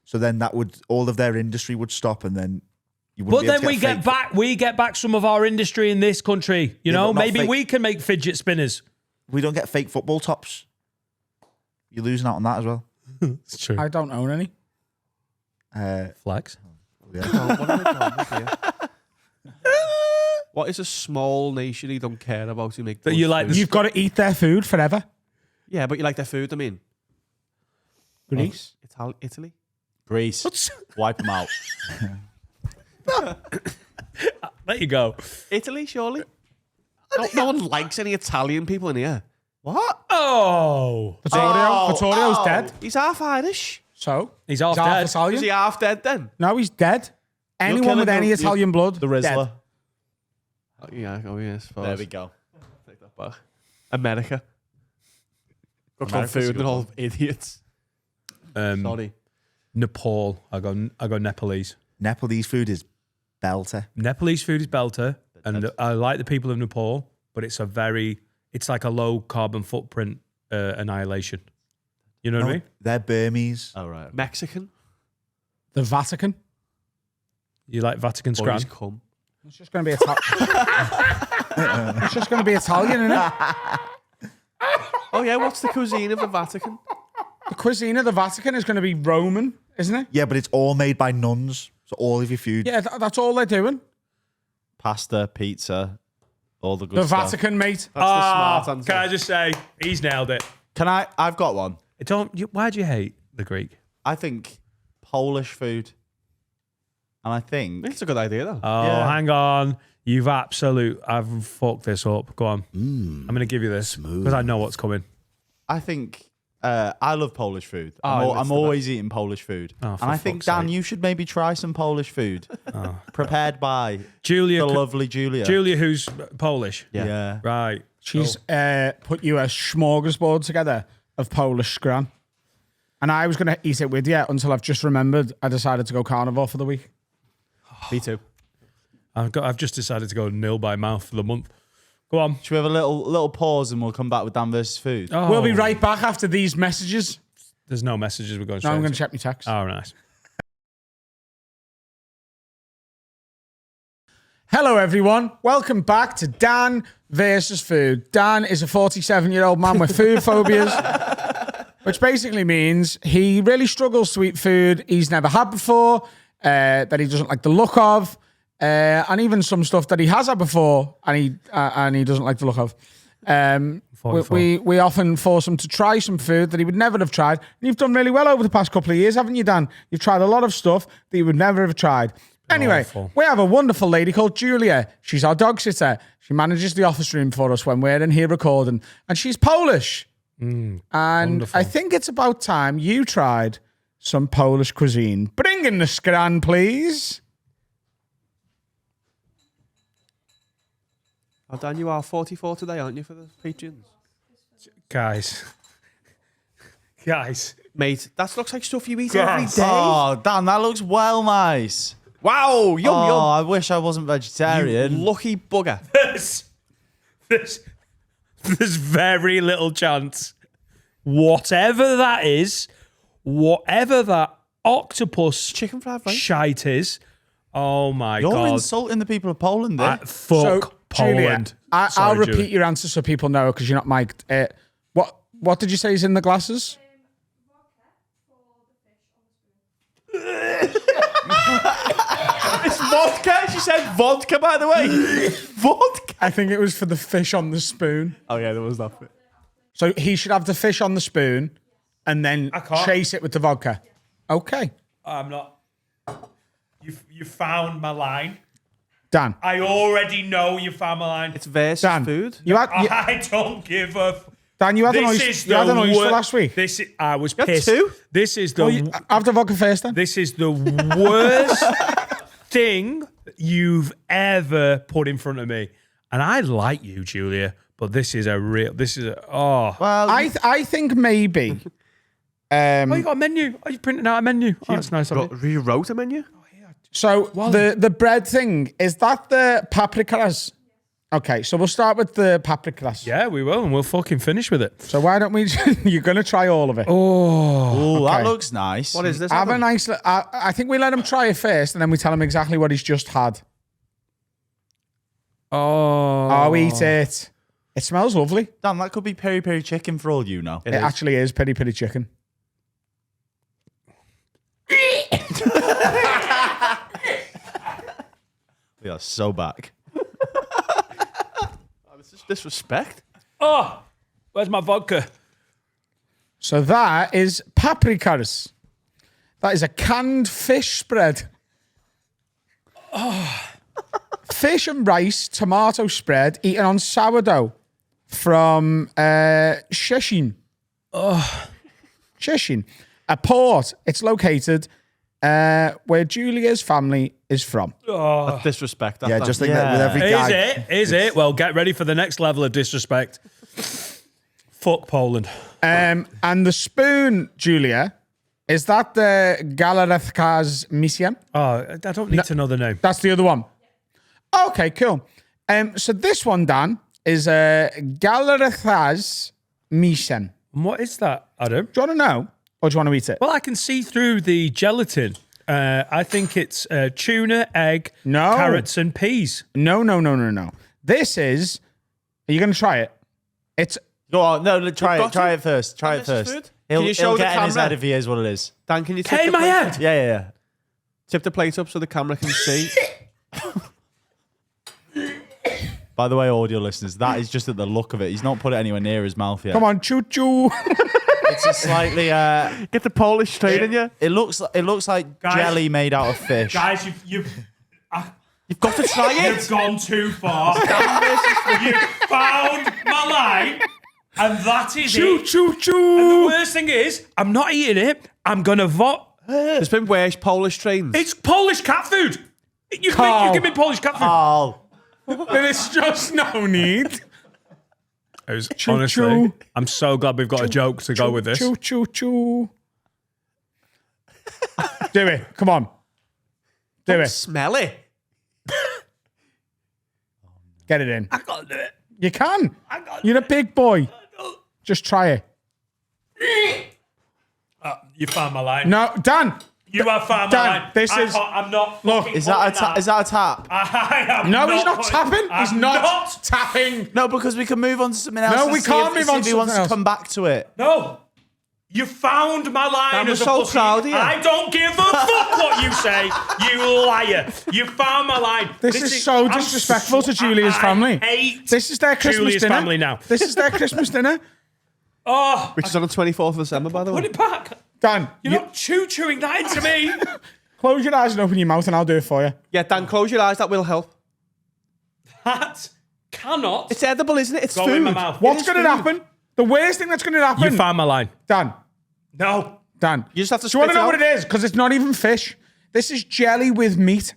So then all of their industry would stop, and then you wouldn't. But be able then to we get fake- back. We get back some of our industry in this country. You know, but not maybe fake. we can make fidget spinners. We don't get fake football tops. You're losing out on that as well. It's true. I don't own any. Flags. Yeah. What is a small nation you don't care about? You make That you good like food? the- You've got to eat their food forever. Yeah, but you like their food. I mean, Greece. Italy. Greece. Wipe them out. There you go. Italy, surely. No one likes any Italian people in here. What? Oh, Vittorio's dead. He's half Irish. So he's half dead. Italian. Is he half dead then? No, he's dead. Anyone killing with any the- Italian blood, The Rizzler. dead. Oh, yeah. Oh yes. There we go. Take that back. America. Got America's food a and good all one. idiots. Sorry. Nepal. I go Nepalese. Nepalese food is belter. Nepalese food is belter, and I like the people of Nepal, but it's like a low carbon footprint annihilation. You know what I mean? They're Burmese. All right. Mexican. The Vatican. You like Vatican Boys scran? come. It's just going to be It's just going to be Italian, isn't it? Oh yeah. What's the cuisine of the Vatican? The cuisine of the Vatican is going to be Roman, isn't it? Yeah, but it's all made by nuns. So all of your food. Yeah, that's all they're doing. Pasta, pizza, all the good The stuff. Vatican, mate. That's the smart answer. Can I just say he's nailed it? I've got one. Why do you hate the Greek? I think Polish food. And I think It's a good idea though. Oh, Yeah. hang on. I've fucked this up. Go on. I'm going to give you this because I know what's coming. I love Polish food. Oh, I'm always eating Polish food. Oh, for and I think, fuck's Dan, sake. you should maybe try some Polish food. Prepared by Julia, the lovely Julia. Julia, who's Polish. Yeah. Right. She's put you a smorgasbord together of Polish scran. And I was going to eat it with you until I've just remembered I decided to go carnivore for the week. Me too. I've just decided to go nil by mouth for the month. Go on. Should we have a little pause and we'll come back with Dan versus food? Oh, We'll be right back after these messages. There's no messages. We're going Now straight. I'm going to into- check my text. Oh, nice. Hello, everyone. Welcome back to Dan versus Food. Dan is a 47-year-old man with food phobias, which basically means he really struggles to eat food he's never had before, that he doesn't like the look of, and even some stuff that he has had before and he doesn't like the look of. We often force him to try some food that he would never have tried. And you've done really well over the past couple of years, haven't you, Dan? You've tried a lot of stuff that you would never have tried. Anyway, Awful. we have a wonderful lady called Julia. She's our dog sitter. She manages the office room for us when we're in here recording. And she's Polish. And wonderful. I think it's about time you tried some Polish cuisine. Bring in the scran, please. Oh, Dan, you are 44 today, aren't you, for the Patreons? Guys. Mate, that looks like stuff you eat every day. Oh, Dan, that looks well nice. Wow, yum, Oh, yum. I wish I wasn't vegetarian. You lucky bugger. There's very little chance. Whatever that is, whatever that octopus Chicken fried rice. shite is, oh my You're God. insulting the people of Poland there. Fuck Julia, Poland. I'll Sorry, repeat Julia. your answer so people know because you're not mic'd. What did you say is in the glasses? It's vodka. She said vodka, by the way. Vodka. I think it was for the fish on the spoon. Oh, yeah, there was that bit. So he should have the fish on the spoon and then I can't. chase it with the vodka. Okay. I'm not. You found my line. Dan. I already know you found my line. It's versus Dan. food. You had, I don't give a. Dan, you had an oyster last week. I was had pissed. 2? This is the Have the vodka first, then. this is the worst thing you've ever put in front of me. And I like you, Julia, but this is a Well, I think maybe. Oh, you got a menu. Oh, you printing out a menu. Oh, that's nice of you. You wrote a menu? So the bread thing, is that the paprikas? Okay, so we'll start with the paprikas. Yeah, we will, and we'll fucking finish with it. So why don't we? You're gonna try all of it. oh, okay. that looks nice. What is this? Have a Adam? nice. I think we let him try it first, and then we tell him exactly what he's just had. Oh, Eat it. It smells lovely. Dan, that could be peri peri chicken for all you know. It actually is peri peri chicken. We are so back. This is disrespect. Oh, where's my vodka? So that is paprikas. That is a canned fish spread. Fish and rice tomato spread eaten on sourdough from Szczecin. Szczecin, a port. It's located where Julia's family is from. That's disrespect. Yeah, just think that with every guy. Is it? Well, get ready for the next level of disrespect. Fuck Poland. And the spoon, Julia, is that the Galarethkas Mission? Oh, I don't need to know the name. That's the other one. Okay, cool. So this one, Dan, is Galarethkas Mission. And what is that, Adam? Do you want to know, or do you want to eat it? Well, I can see through the gelatin. I think it's tuna, egg, No. carrots, and peas. No. This is. Are you going to try it? It's. Go on, no, try got it. Try it? it first. Try Oh, it this is first. food? He'll, Can you show he'll the get in his camera? head if he is what it is. Dan, can you tip Hey, the my plate head. up? Yeah. Tip the plate up so the camera can see. By the way, audio listeners, that is just at the look of it. He's not put it anywhere near his mouth yet. Come on, choo choo. It's a slightly. Get the Polish straight in you. It looks like Guys. jelly made out of fish. Guys, you've Got to try it. You've gone too far. You found my line, and that is choo it. choo And the choo. worst thing is, I'm not eating it. I'm gonna There's been worse Polish trains. It's Polish cat food. You give me Polish cat food. Oh, There's just no need. Honestly, choo. I'm so glad we've got a joke to go with this. Choo choo choo. Do it. Come on. Do it. Smell it. Get it in. I can't do it. You can. I can't You're a do big boy. Just try it. You found my line. No, Dan. You have found Dan, my line. this I is- can't- I'm not. Look, fucking is that putting is that a tap? I am No, he's not putting- tapping. He's I'm not tapping. No, because we can move on to something else. No, and we see can't if, move on see to if he wants something to come back to it. No. You found my line. I'm as a so pussy. proud of you. I don't give a fuck what you say, you liar. You found my line. This is so I'm disrespectful to Julia's family. I hate This is their Christmas Julia's dinner. family now. This is their Christmas dinner. Oh, Which is on the 24th of December, by the put way. it back. Dan, You're not chewing that into me. close your eyes and open your mouth and I'll do it for you. Yeah, Dan, close your eyes. That will help. That cannot It's edible, isn't it? It's go food. in my mouth. What's going to happen? The worst thing that's going to happen. You found my line. Dan. No. Dan. You just have to Do you want to spit it know what out. it is? Because it's not even fish. This is jelly with meat.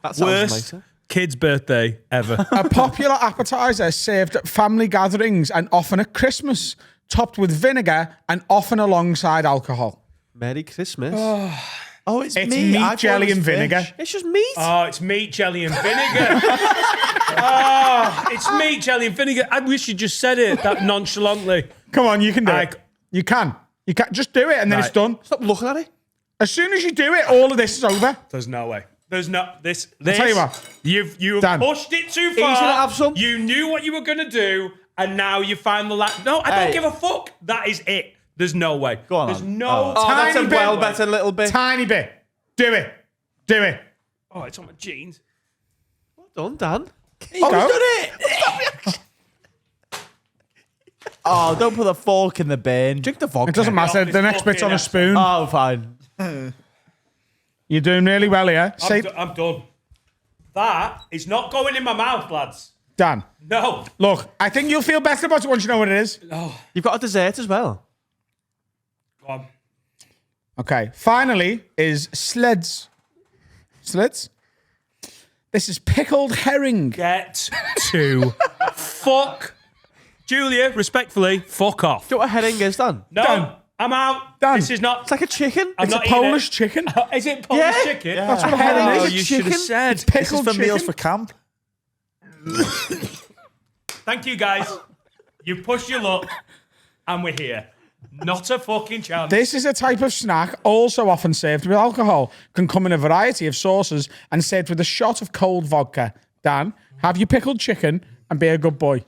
That sounds Worst nicer. kid's birthday ever. A popular appetizer served at family gatherings and often at Christmas, topped with vinegar and often alongside alcohol. Merry Christmas. Oh, it's It's meat, meat, I thought it jelly, was and fish. vinegar. It's just meat. Oh, it's meat, jelly, and vinegar. Oh, it's meat, jelly, and vinegar. I wish you just said it that nonchalantly. Come on, you can do Like- it. You can. You can. Just do it and then it's Right. done. Stop looking at it. As soon as you do it, all of this is over. There's no way. There's no this. tell you what. You've Dan. pushed it too Easy far. to have some. You knew what you were gonna do, and now you find the No, I don't Hey. give a fuck. That is it. There's no way. Go on. There's no. Oh, that's a Tiny bit. well better little bit. Tiny bit. Do it. Do it. Oh, it's on my jeans. Well done, Dan. There you go. it. Oh, don't put the fork in the bin. Drink the vodka. It doesn't matter. this The next bit's on a fucking spoon. Oh, fine. You're doing really well here. Say, I'm done. That is not going in my mouth, lads. Dan, No. look, I think you'll feel better about it once you know what it is. You've got a dessert as well. Go on. Okay. Finally is sleds. Sleds? This is pickled herring. Get to fuck. Julia, respectfully, fuck off. Do you know what a herring is, Dan? No, Dan. I'm out. Dan. This is not. It's like a chicken. I'm It's a not eating Polish it. chicken. Is it Polish Yeah. chicken? That's what a herring Oh, is. you should have said. This is Pickled for chicken. meals for camp. Thank you, guys. You pushed your luck, and we're here. Not a fucking chance. This is a type of snack also often served with alcohol. Can come in a variety of sauces and served with a shot of cold vodka. Dan, have your pickled chicken and be a good boy.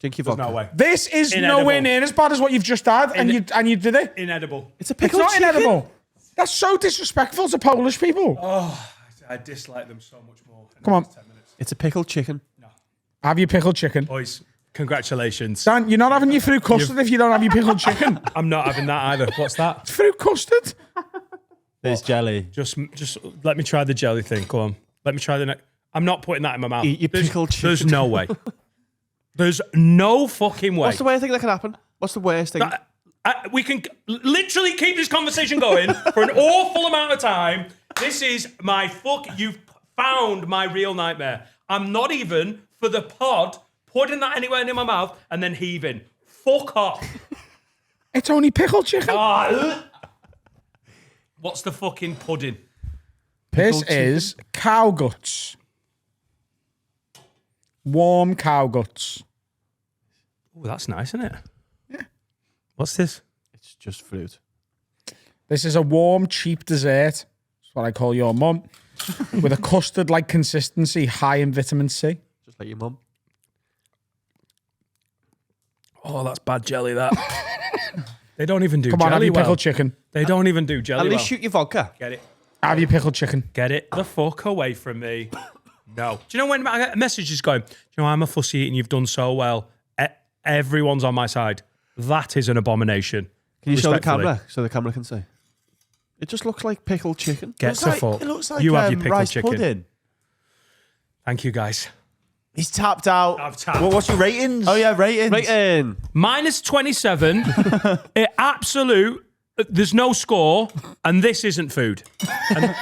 Drink your There's vodka. no way. This is Inedible. nowhere near as bad as what you've just had, and you did it. Inedible. It's a It's pickled not chicken. inedible. That's so disrespectful to Polish people. I dislike them so much more. Come on, It's a pickled chicken. have your pickled chicken. Boys, congratulations. Dan, you're not having your fruit custard if you don't have your pickled chicken. I'm not having that either. What's that? Fruit custard? There's jelly. Just let me try the jelly thing. Go on. Let me try the next. I'm not putting that in my mouth. Eat your pickled chicken. There's no way. There's no fucking way. What's the worst thing that can happen? What's the worst thing? We can literally keep this conversation going for an awful amount of time. This is my fuck. You've found my real nightmare. I'm not even for the pod putting that anywhere near my mouth and then heaving. Fuck off. It's only pickled chicken. What's the fucking pudding? This is cow guts. Warm cow guts. Oh, that's nice, isn't it? Yeah. What's this? It's just fruit. This is a warm, cheap dessert. That's what I call your mum. With a custard-like consistency, high in vitamin C. Just like your mum. Oh, that's bad jelly, that. They don't even do Come on, have jelly your well. pickled chicken. They don't even do jelly At least well. shoot your vodka. Get it. Have your pickled chicken. Get it the fuck away from me. No. Do you know when I get messages going, do you know, I'm a fussy eat and you've done so well. Everyone's on my side. That is an abomination. Can you show the Respectfully. camera so the camera can see? It just looks like pickled chicken. Get Looks to like- fuck. It looks like You have your pickled rice chicken. pudding. Thank you, guys. He's tapped out. I've tapped. What's your ratings? Oh yeah, ratings. Right in. Minus 27. Absolute. There's no score, and this isn't food. And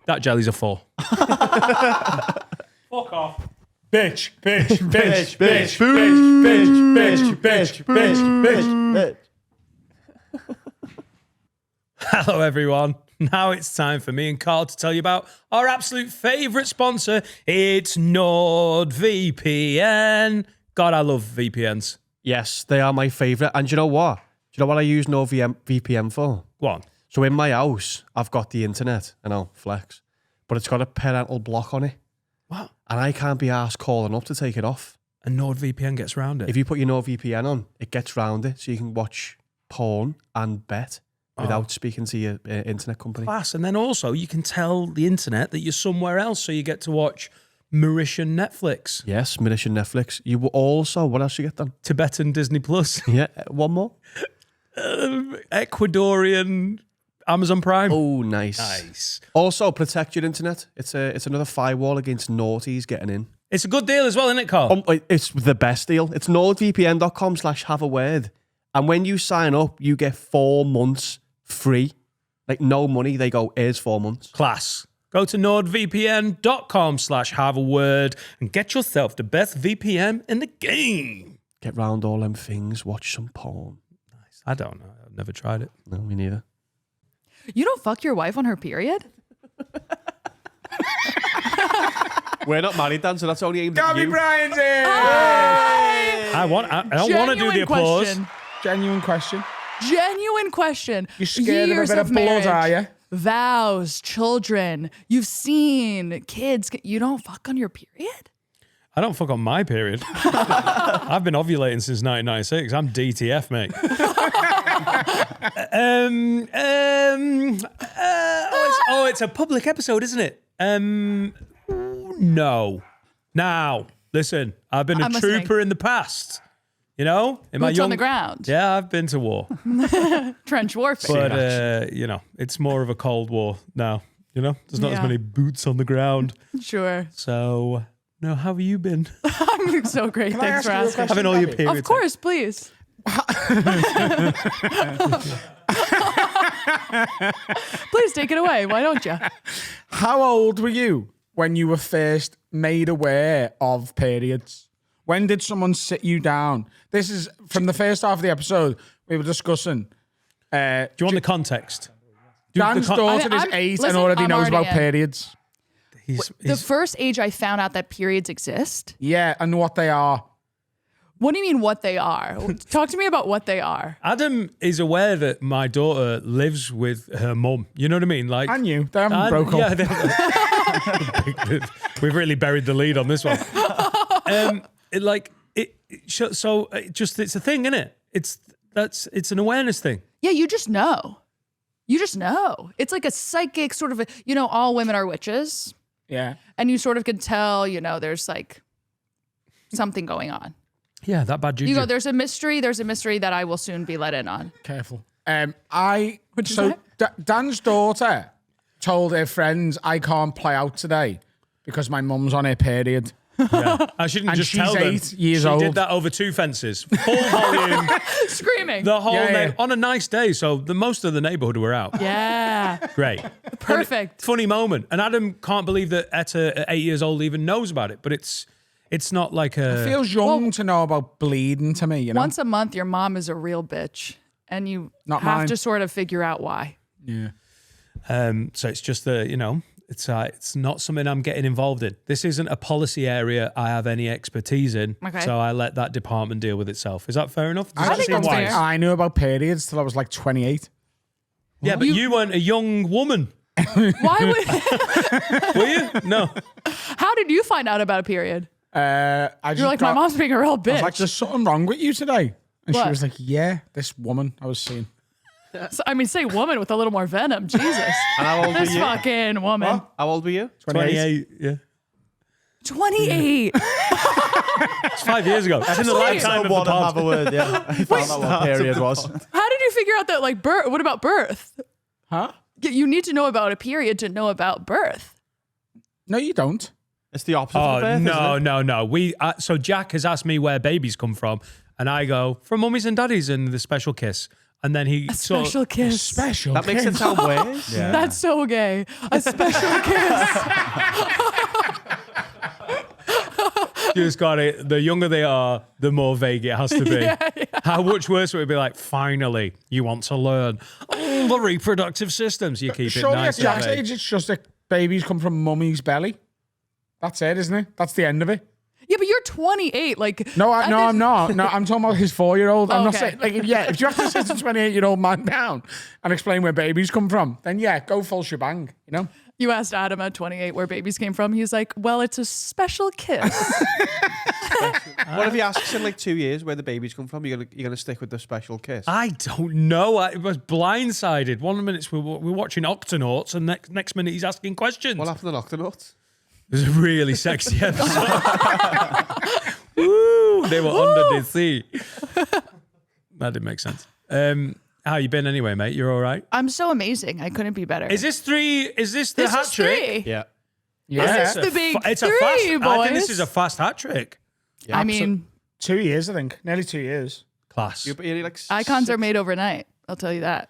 that jelly's a 4. Fuck off. Bitch, bitch, bitch, bitch, bitch, bitch, bitch, bitch, bitch, bitch. Hello, everyone. Now it's time for me and Carl to tell you about our absolute favourite sponsor. It's NordVPN. God, I love VPNs. Yes, they are my favourite. And do you know what? Do you know what I use NordVPN for? Go on. So in my house, I've got the internet. I know, flex. But it's got a parental block on it. What? And I can't be asked calling up to take it off. And NordVPN gets around it. If you put your NordVPN on, it gets round it so you can watch porn and bet without speaking to your internet company. Class. And then also you can tell the internet that you're somewhere else, so you get to watch Mauritian Netflix, Yes, Mauritian Netflix. You will also, what else you get then? Tibetan Disney Plus, Yeah, one more. Ecuadorian Amazon Prime. Oh, nice. Nice. Also, protect your internet. It's another firewall against naughties getting in. It's a good deal as well, isn't it, Carl? It's the best deal. It's nordvpn.com/haveaword. And when you sign up, you get 4 months free. Like no money. They go, here's 4 months. Class. Go to nordvpn.com/haveaword and get yourself the best VPN in the game. Get round all them things. Watch some porn. I don't know. I've never tried it. No, me neither. You don't fuck your wife on her period? We're not married, Dan, so that's only aimed at Gabby you. Bryan's here. I don't want to do the applause. Question. Genuine question. Genuine question. You scared Years of a bit of blood, marriage, are you? Vows, children. You've seen kids. You don't fuck on your period? I don't fuck on my period. I've been ovulating since 1996. I'm DTF, mate. It's a public episode, isn't it? No. Now, listen, I've been a I'm trooper listening. in the past. You know, in my Boots young on the ground. Yeah, I've been to war, Trench warfare. but it's more of a Cold War now. You know, there's not as Yeah. many boots on the ground. Sure. So No, how have you been? I'm so great. Can I Thanks ask for you a asking. question, Having all your Gabby? periods. Of course, please. Please take it away. Why don't you? How old were you when you were first made aware of periods? When did someone sit you down? This is from the first half of the episode. We were discussing. Do you want the context? Dan's daughter is 8 listen, and already I'm knows already about in. periods. The first age I found out that periods exist. Yeah, and what they are. What do you mean what they are? Talk to me about what they are. Adam is aware that my daughter lives with her mum. You know what I mean? Like, And you. They haven't broke up. Yeah, we've really buried the lead on this one. It's a thing, isn't it? It's an awareness thing. Yeah, you just know. You just know. It's like a psychic sort of, all women are witches. Yeah. And you sort of can tell, there's like something going on. Yeah, that bad juju. You go, there's a mystery that I will soon be let in on. Careful. What'd you say? Dan's daughter told her friends, I can't play out today because my mum's on her period. Yeah. I shouldn't And just she's tell them. 8 years she old. did that over 2 fences, full volume, Screaming. the whole Yeah. on a nice day. So most of the neighborhood were out. Yeah. Great, Perfect. funny moment. And Adam can't believe that Etta, at 8 years old, even knows about it. But it's not like a. It feels young to know about bleeding to me, Once a month, your mom is a real bitch. And you Not have mine. to sort of figure out why. Yeah. So it's just it's not something I'm getting involved in. This isn't a policy area I have any expertise in. Okay. So I let that department deal with itself. Is that fair enough? Does I that think seem that's wise? fair. I knew about periods till I was like 28. Yeah, but you weren't a young woman, Why would? were you? No. How did you find out about a period? I just You're like, my mom's being a real I was bitch. like, there's something wrong with you today. And What? she was like, yeah, this woman I was seeing. So, I mean, say woman with a little more venom. Jesus. And how old were This you? fucking woman. How old were you? 28, yeah. 28. It's 5 years ago. It's in the lifetime of the pod. a word, yeah. I found out what period was. How did you figure out that, like, birth? What about birth? Huh? You need to know about a period to know about birth. No, you don't. It's the opposite of Oh, birth, isn't it? no. So Jack has asked me where babies come from, and I go, from mummies and daddies and the special kiss. And then he Special kiss. Special. That makes it kids. sound weird. That's so gay. A special kiss. You just got it. The younger they are, the more vague it has to be. How much worse would it be like, finally, you want to learn the reproductive systems. You keep Surely it nice at Jack's and vague. age, it's just that babies come from mummy's belly. That's it, isn't it? That's the end of it. Yeah, but you're 28. Like, No, at no, this- I'm not. No, I'm talking about his 4-year-old. I'm not Okay. saying, like, if you have to sit a 28-year-old man down and explain where babies come from, then yeah, go full shebang, You asked Adam at 28 where babies came from. He's like, well, it's a special kiss. What if he asks in like 2 years where the babies come from? You're gonna stick with the special kiss? I don't know. I was blindsided. 1 minute we're watching Octonauts, and next minute he's asking questions. What happened to Octonauts? It was a really sexy episode. Woo! They were under the sea. That didn't make sense. How you been anyway, mate? You're all right? I'm so amazing. I couldn't be better. Is this 3? Is this the This hat is trick? 3. Yeah. Yeah. Is this the big It's 3, a fast. I think this boys? is a fast hat trick. I mean, 2 years, I think. Nearly 2 years. Class. You're like icons are made overnight. I'll tell you that.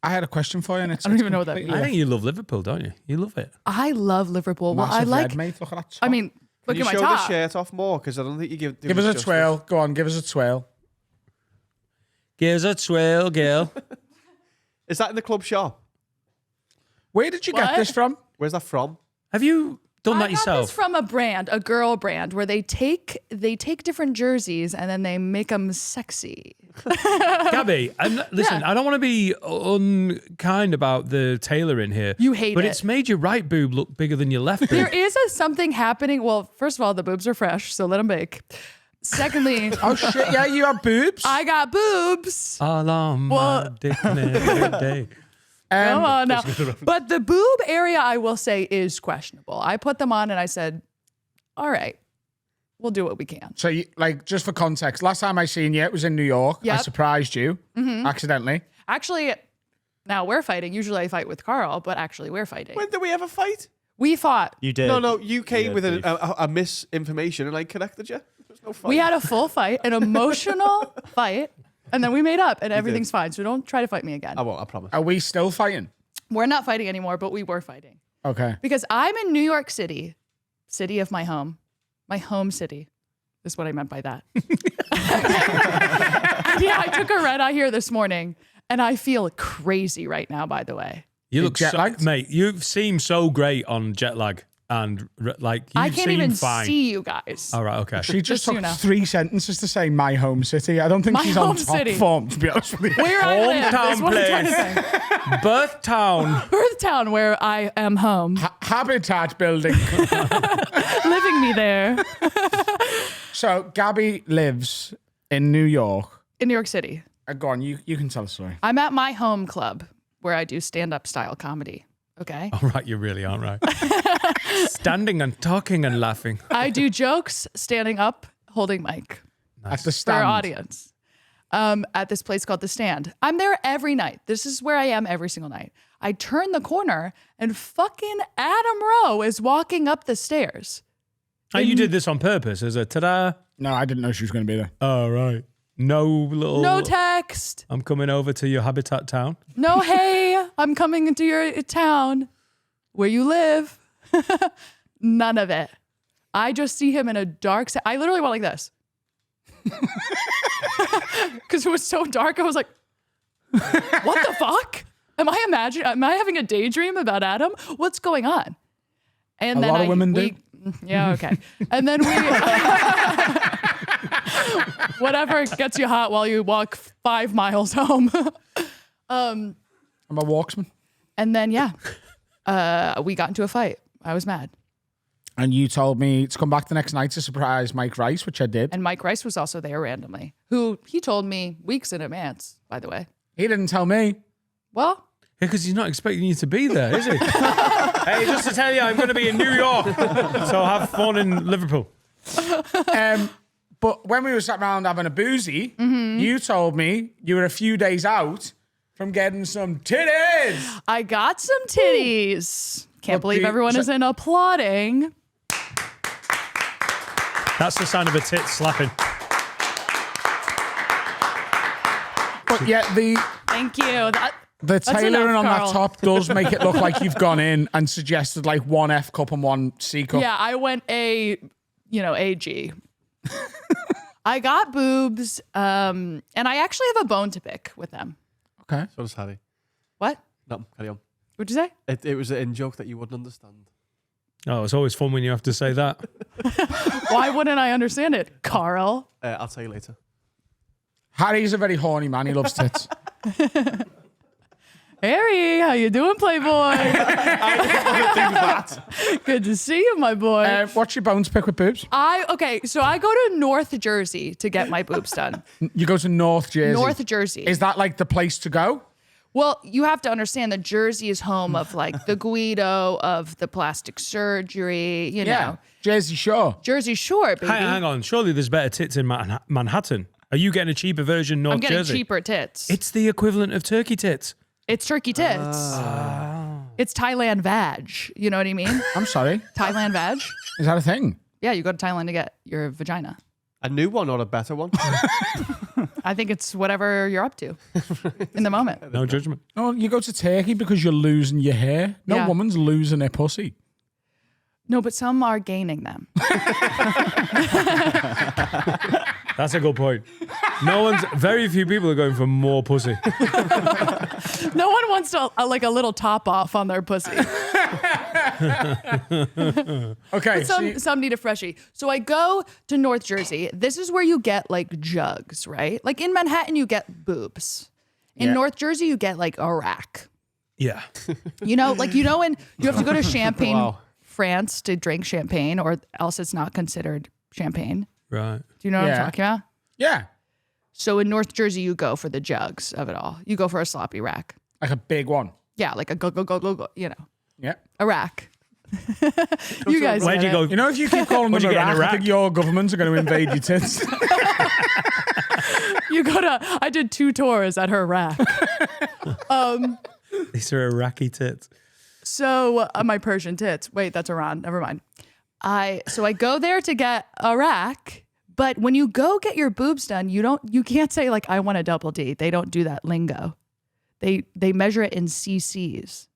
I had a question for you, and it's I don't even know what that completely I think you love Liverpool, don't you? You love it. I love Liverpool. Well, I massive like. red, mate. Look at that. I mean, look Can at you my show top. the shirt off more? Because I don't think you give. give us a twirl. Go on, give us a twirl. Give us a twirl, girl. Is that in the club shop? Where did you get What? this from? Where's that from? Have you done that I got this yourself? from a brand, a girl brand, where they take different jerseys and then they make them sexy. Gabby, listen, Yeah. I don't want to be unkind about the tailoring here. You hate but it. it's made your right boob look bigger than your left There boob. is something happening. Well, first of all, the boobs are fresh, so let them bake. Secondly, Oh shit! Yeah, you have boobs. I got boobs. All on my Well- dick every day. Come on now. But the boob area, I will say, is questionable. I put them on and I said, all right, we'll do what we can. So, you, like, just for context, last time I seen you, it was in New York. I Yep. surprised you accidentally. Actually, now we're fighting. Usually I fight with Carl, but actually we're fighting. When did we ever fight? We fought. You did. No, you came Yeah, with thief. a misinformation and I corrected you. There's no fight. We had a full fight, an emotional fight, and then we made up, and everything's fine. So don't try to fight me again. I won't, I promise. Are we still fighting? We're not fighting anymore, but we were fighting. Okay. Because I'm in New York City, city of my home city. Is what I meant by that. Yeah, I took a red eye here this morning, and I feel crazy right now, by the way. You look jet lagged? mate. You seem so great on jet lag, and like you I can't seem even fine. see you guys. All right, okay. She just Just so took you know. 3 sentences to say my home city. I don't think My she's on home top city. form, to be honest with you. Where I live Hometown is what I'm trying to say. Birth town. Birth town where I am home. Habitat building. Living me there. So Gabby lives in New York. In New York City. Go on, you can tell the story. I'm at my home club where I do stand-up style comedy. Okay. All right, you really aren't right. Standing and talking and laughing. I do jokes standing up, holding mic At the for our stand. audience. At this place called The Stand. I'm there every night. This is where I am every single night. I turn the corner and fucking Adam Rowe is walking up the stairs. Oh, you did this on purpose as a ta-da? No, I didn't know she was going to be there. Oh, right. No little... No text. I'm coming over to your habitat town. No, hey, I'm coming into your town where you live. None of it. I just see him in a dark... I literally went like this. Because it was so dark. I was like, what the fuck? Am I having a daydream about Adam? What's going on? And A then lot of women do. Yeah, okay. And then we... whatever gets you hot while you walk 5 miles home. I'm a walksman. And then, we got into a fight. I was mad. And you told me to come back the next night to surprise Mike Rice, which I did. And Mike Rice was also there randomly, who he told me weeks in advance, by the way. He didn't tell me. Well, Yeah, because he's not expecting you to be there, is he? Hey, just to tell you, I'm going to be in New York. So have fun in Liverpool. But when we were sat around having a boozy, you told me you were a few days out from getting some titties. I got some titties. Can't Look, believe you- everyone is in applauding. That's the sign of a tit slapping. But yet Thank you. the tailoring enough, on Carl. that top does make it look like you've gone in and suggested like one F cup and one C cup. Yeah, I went AG. I got boobs, and I actually have a bone to pick with them. Okay. So does Harry. What? No, carry on. What'd you say? It was an in-joke that you wouldn't understand. Oh, it's always fun when you have to say that. Why wouldn't I understand it, Carl? I'll tell you later. Harry's a very horny man. He loves tits. Harry, how you doing, Playboy? Good to see you, my boy. What's your bones pick with boobs? So I go to North Jersey to get my boobs done. You go to North Jersey. North Jersey. Is that like the place to go? Well, you have to understand that Jersey is home of like the Guido, of the plastic surgery, you know. Jersey Shore. Jersey Shore, baby. Hang on. Surely there's better tits in Manhattan. Are you getting a cheaper version North I'm getting Jersey? cheaper tits. It's the equivalent of turkey tits. It's turkey tits. It's Thailand vag. You know what I mean? I'm sorry. Thailand vag. Is that a thing? Yeah, you go to Thailand to get your vagina. A new one or a better one? I think it's whatever you're up to in the moment. No judgment. No, you go to Turkey because you're losing your hair. No Yeah. woman's losing her pussy. No, but some are gaining them. That's a good point. Very few people are going for more pussy. No one wants to like a little top off on their pussy. Okay. Some need a freshie. So I go to North Jersey. This is where you get like jugs, right? Like in Manhattan, you get boobs. In Yeah. North Jersey, you get like a rack. Yeah. You know, like when you have to go to Champagne, Wow. France to drink champagne, or else it's not considered champagne. Right. Do you know what Yeah. I'm talking about? yeah. So in North Jersey, you go for the jugs of it all. You go for a sloppy rack. Like a big one. Yeah, like a go, you know, Yeah. a rack. You guys Where'd get you it. go? You know, if you keep calling them What'd you a get in rack, I Iraq? think your governments are going to invade your tits. You go to, I did 2 tours at her rack. These are Iraqi tits. So my Persian tits. Wait, that's Iran. Never mind. So I go there to get a rack, but when you go get your boobs done, you can't say like I want a double D. They don't do that lingo. They measure it in cc's.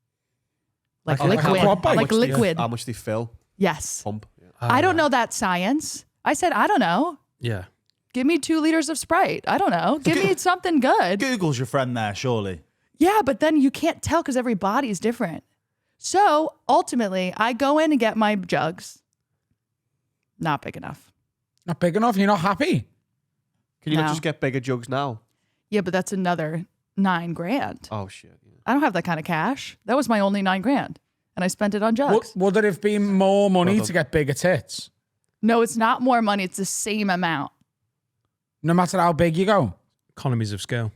Like liquid. Like liquid. How much they fill? Yes. Pump. Yeah. I don't know that science. I said, I don't know. Yeah. Give me 2 liters of Sprite. I don't know. Give me something good. Google's your friend there, surely. Yeah, but then you can't tell because every body is different. So ultimately, I go in and get my jugs. Not big enough. Not big enough? You're not happy? Can you No. not just get bigger jugs now? Yeah, but that's another $9,000. Oh shit. Yeah. I don't have that kind of cash. That was my only $9,000. And I spent it on jugs. Would it have been more money to get bigger tits? No, it's not more money. It's the same amount. No matter how big you go? Economies of scale.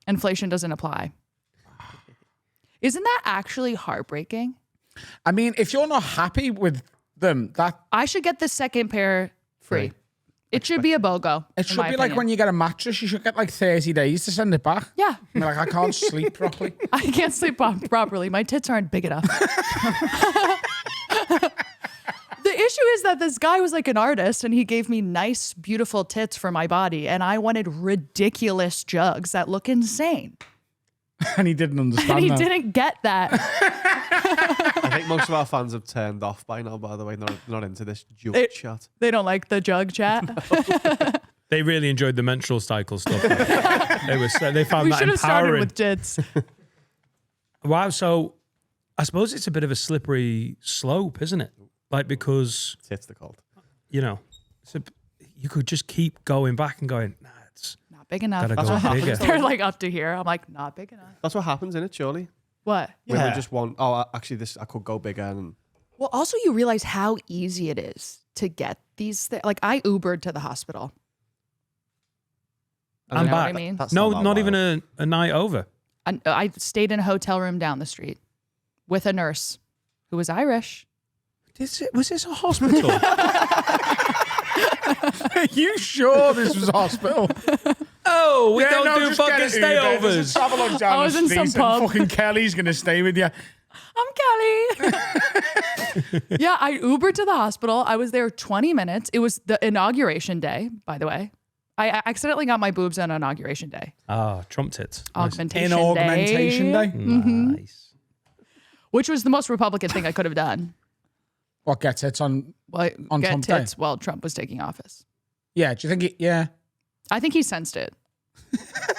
Inflation doesn't apply. Isn't that actually heartbreaking? I mean, if you're not happy with them, that I should get the second pair free. It should be a BOGO. it should be like when you get a mattress, you should get like 30 days to send it back. Yeah. I mean, like, I can't sleep properly. I can't sleep properly. My tits aren't big enough. The issue is that this guy was like an artist and he gave me nice, beautiful tits for my body. And I wanted ridiculous jugs that look insane. And he didn't understand And he that. didn't get that. I think most of our fans have turned off by now, by the way. Not into this jug chat. They don't like the jug chat. They really enjoyed the menstrual cycle stuff. They found We that should have started empowering. with tits. Wow. So I suppose it's a bit of a slippery slope, isn't it? Like, because, Tits they're called. you know, you could just keep going back and going, nah, it's Not big enough. gotta That's go what happens, bigger. though. They're like up to here. I'm like, not big enough. That's what happens, innit, surely? What? Women Yeah. just want, actually, this I could go bigger. And Well, also you realize how easy it is to get these things. Like I Ubered to the hospital. I'm You know back. what I mean? That's No, that not wild. even a night over. I stayed in a hotel room down the street with a nurse who was Irish. Was this a hospital? Are you sure this was a hospital? Oh, we don't do just get fucking an Uber. There's a stayovers. travel down I was the in street some and pub. fucking Kelly's going to stay with you. I'm Kelly. Yeah, I Ubered to the hospital. I was there 20 minutes. It was the inauguration day, by the way. I accidentally got my boobs on inauguration day. Ah, Trump tits. Nice. Augmentation In augmentation day? Nice. Which was the most Republican thing I could have done. What gets it on? Well, On get Trump Day? tits while Trump was taking office. Yeah, do you think yeah. I think he sensed it.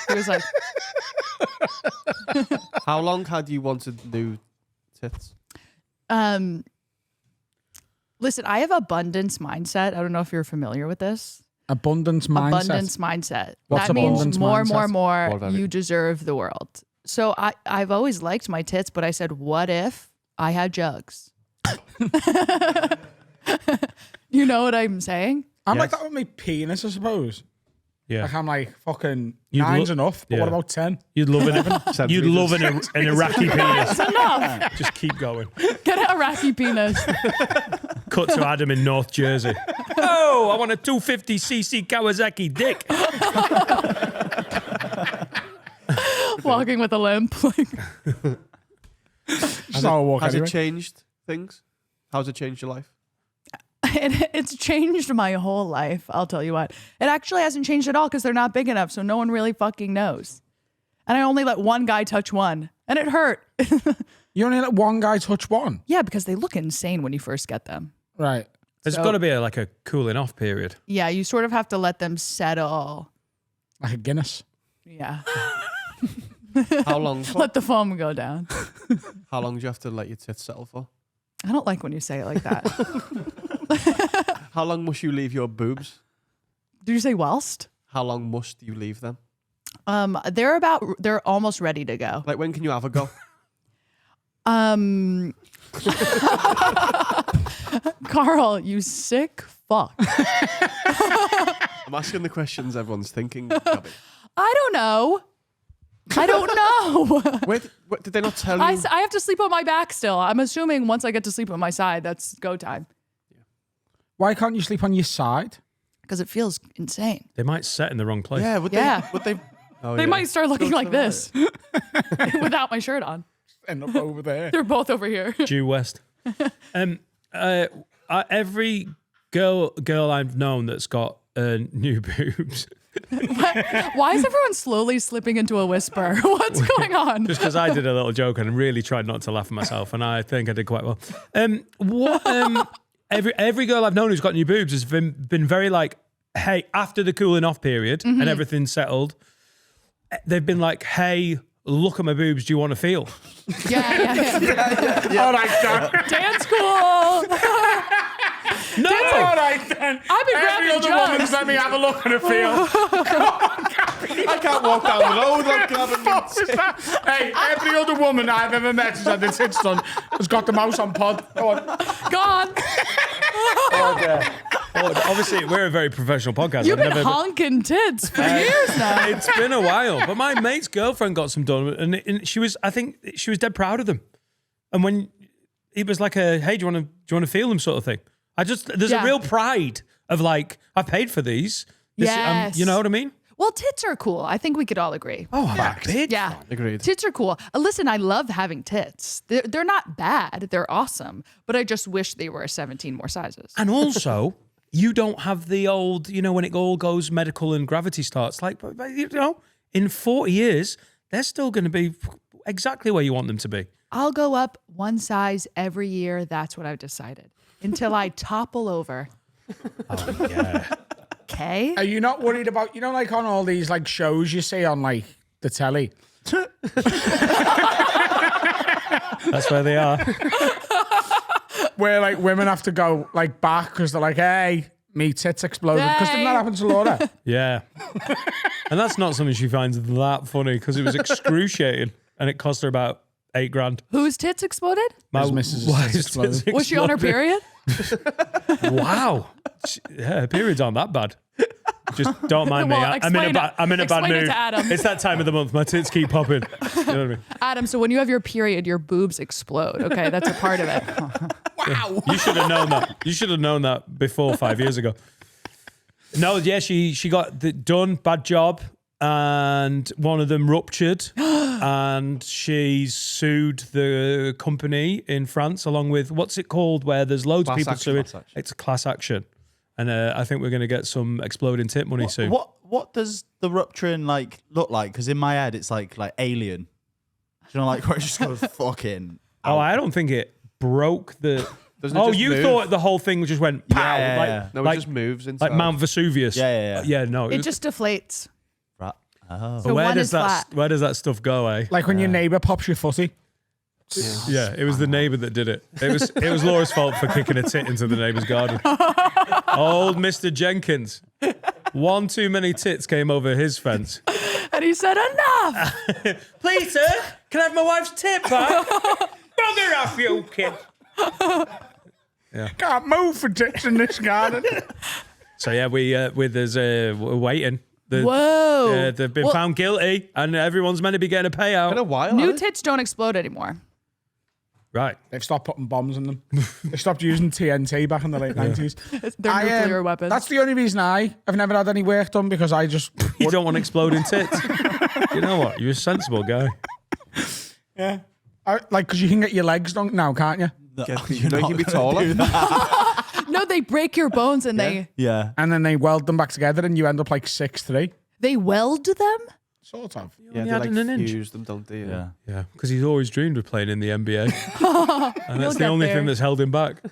He was like, how long had you wanted new tits? listen, I have abundance mindset. I don't know if you're familiar with this. Abundance mindset. Abundance mindset. What's that means abundance more, mindset? more, What more. about You it? deserve the world. So I've always liked my tits, but I said, what if I had jugs? You know what I'm saying? I'm like Yes. that with my penis, I suppose. Yeah. Like I'm like fucking You'd nine's look- enough, but yeah. what about 10? You'd love you'd love an Iraqi penis. Enough. Just keep going. Get a Iraqi penis. Cut to Adam in North Jersey. Oh, I want a 250cc Kawasaki dick. Walking with a limp. Like, Just how I walk Has anyway. it changed things? How's it changed your life? it's changed my whole life. I'll tell you what. It actually hasn't changed at all because they're not big enough, so no one really fucking knows. And I only let one guy touch one, and it hurt. You only let one guy touch one. Yeah, because they look insane when you first get them. Right. There's got to be like a cooling off period. Yeah, you sort of have to let them settle. Like a Guinness. Yeah. How long? For? Let the foam go down. How long do you have to let your tits settle for? I don't like when you say it like that. How long must you leave your boobs? Did you say whilst? How long must you leave them? They're almost ready to go. Like when can you have a go? Carl, you sick fuck. I'm asking the questions everyone's thinking. Gabby. I don't know. I don't know. Wait, did they not tell you? I have to sleep on my back still. I'm assuming once I get to sleep on my side, that's go time. Why can't you sleep on your side? Because it feels insane. They might set in the wrong place. Yeah, would Yeah. they? Would they? Oh, They yeah. might start looking Go like to the this without my shirt on. End up over there. They're both over here. Due west. Every girl I've known that's got new boobs. Why is everyone slowly slipping into a whisper? What's going on? Just because I did a little joke and really tried not to laugh at myself, and I think I did quite well. Every girl I've known who's got new boobs has been very like, hey, after the cooling off period and everything's settled, they've been like, hey, look at my boobs. Do you want to feel? Yeah. All right, Dan. Dan's cool. No. All right, then. I've been Every grabbing other woman's jugs. let me have a look and a feel. I can't walk down the road without grabbing What was that? Hey, every other woman I've ever met who's had their tits done has got the mouse on pod. Go on. Gone. Obviously, we're a very professional podcast. You've I've been never- honking tits for years now. It's been a while, but my mate's girlfriend got some done, and she was, I think, she was dead proud of them. And when it was like a, hey, do you want to feel them sort of thing? There's a real pride of like, I paid for these. Yes. You know what I mean? Well, tits are cool. I think we could all agree. Oh, I'm a big Yeah. fan. Agreed. Tits are cool. Listen, I love having tits. They're not bad. They're awesome. But I just wish they were 17 more sizes. And also, you don't have the old, when it all goes medical and gravity starts, like, in 40 years, they're still going to be exactly where you want them to be. I'll go up one size every year. That's what I've decided. Until I topple over. Oh, yeah. Okay? Are you not worried about, like on all these like shows you see on like the telly? That's where they are. Where like women have to go like back because they're like, hey, me tits exploded. Because didn't that happen to Laura? Yeah. And that's not something she finds that funny because it was excruciating and it cost her about $8,000. Whose tits exploded? My Mrs. wife's exploded. tits Was she on her exploded. period? Wow. Her periods aren't that bad. Just don't mind me. Well, I'm in a bad explain it mood. to Adam. It's that time of the month. My tits keep popping. You know what I mean? Adam, so when you have your period, your boobs explode. Okay, that's a part of it. Wow. You should have known that. You should have known that before 5 years ago. No, yeah, she got done. Bad job. And one of them ruptured. And she sued the company in France along with, what's it called, where there's loads of Class people action, suing. class action. It's a class action. And I think we're going to get some exploding tit money soon. What does the rupturing like look like? Because in my head, it's like Alien. Like where it just goes fucking. Oh, I don't think it broke the... Doesn't it Oh, just you move? thought the whole thing just went pow, Yeah, like, yeah. No, it like, just moves inside. like Mount Vesuvius. Yeah. Yeah, no. It just deflates. Right. Oh. So where one does is that flat. where does that stuff go, eh? Like when your neighbour pops your footy. Yeah, it was the neighbour that did it. It was Laura's fault for kicking a tit into the neighbour's garden. Old Mr. Jenkins. One too many tits came over his fence. And he said, enough. Please, sir, can I have my wife's tit back? Bugger off, you kid. Can't move for tits in this garden. So yeah, we're waiting. Whoa. They've been Well, found guilty, and everyone's meant to be getting a payout. Been a while. New hasn't it? tits don't explode anymore. Right. They've stopped putting bombs in them. They stopped using TNT back in the late 90s. They're nuclear weapons. That's the only reason I've never had any work done because I just... You don't want exploding tits. You know what? You're a sensible guy. Yeah. Because you can get your legs done now, can't you? You know you can be taller. No, they break your bones and Yeah. And then they weld them back together and you end up like 6'3". they weld them? Sort of. Yeah, only they adding an inch. fuse them, don't they? Yeah. Yeah, because he's always dreamed of playing in the NBA. And that's the get only there. thing that's held him back.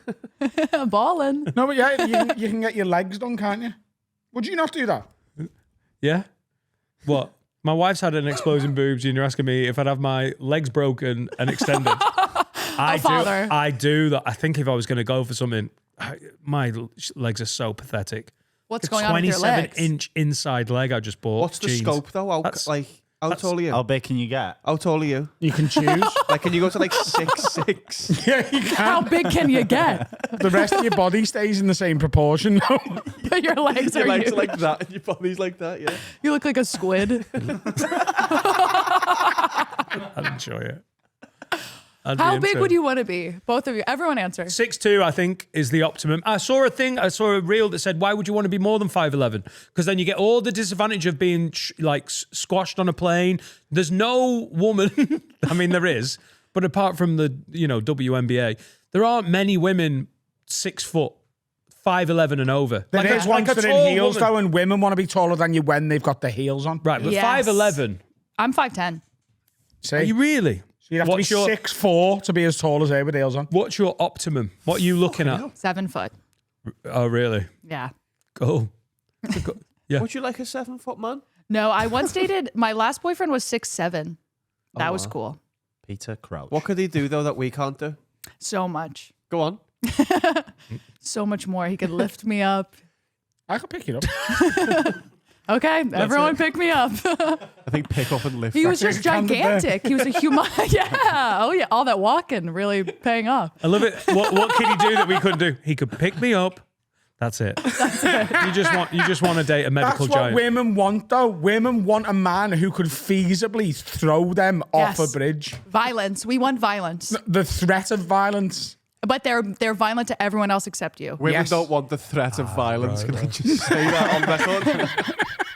Ballin'. No, but yeah, you can get your legs done, can't you? Would you not do that? Yeah? What? My wife's had an exploding boobs, and you're asking me if I'd have my legs broken and extended. father. I do that. I think if I was going to go for something, my legs are so pathetic. What's going on with your 27 legs? inch inside leg I just bought. What's the Jeans. scope though? How tall are you? How big can you get? How tall are you? You can choose. Like, can you go to like 6'6"? Yeah, you can. How big can you get? The rest of your body stays in the same proportion. But your legs Your are legs huge. are like that, and your body's like that. Yeah. You look like a squid. I'd enjoy it. I'd How be big into would it. you want to be? Both of you. Everyone answer. 6'2", I think, is the optimum. I saw a reel that said, why would you want to be more than 5'11"? Because then you get all the disadvantage of being squashed on a plane. There's no woman, I mean, there is, But apart from the, WNBA, there aren't many women 6 foot, 5'11" and over. There is once a they're tall in heels, woman. though, and women want to be taller than you when they've got the heels on. Right, but Yes. 5'11". I'm 5'10". See? Are you really? So you'd have What's to be your- 6'4" to be as tall as her with heels on. What's your optimum? What are you looking at? 7 foot. Oh, really? Yeah. Cool. Yeah. Would you like a 7 foot man? No, I once dated, my last boyfriend was 6'7". That was cool. Peter Crouch. What could he do though that we can't do? So much. Go on. So much more. He could lift me up. I could pick it up. Okay, everyone pick me up. I think pick up and lift. He was actually. just gigantic. He was a human. Yeah. Oh, yeah. All that walking really paying off. I love it. What could he do that we couldn't do? He could pick me up. That's it. You just want to date a medical That's what giant. women want, though. Women want a man who could feasibly throw them off a Yes. bridge. Violence. We want violence. The threat of violence. But they're violent to everyone else except you. Women Yes. don't want the threat of violence. Can I just say that on record?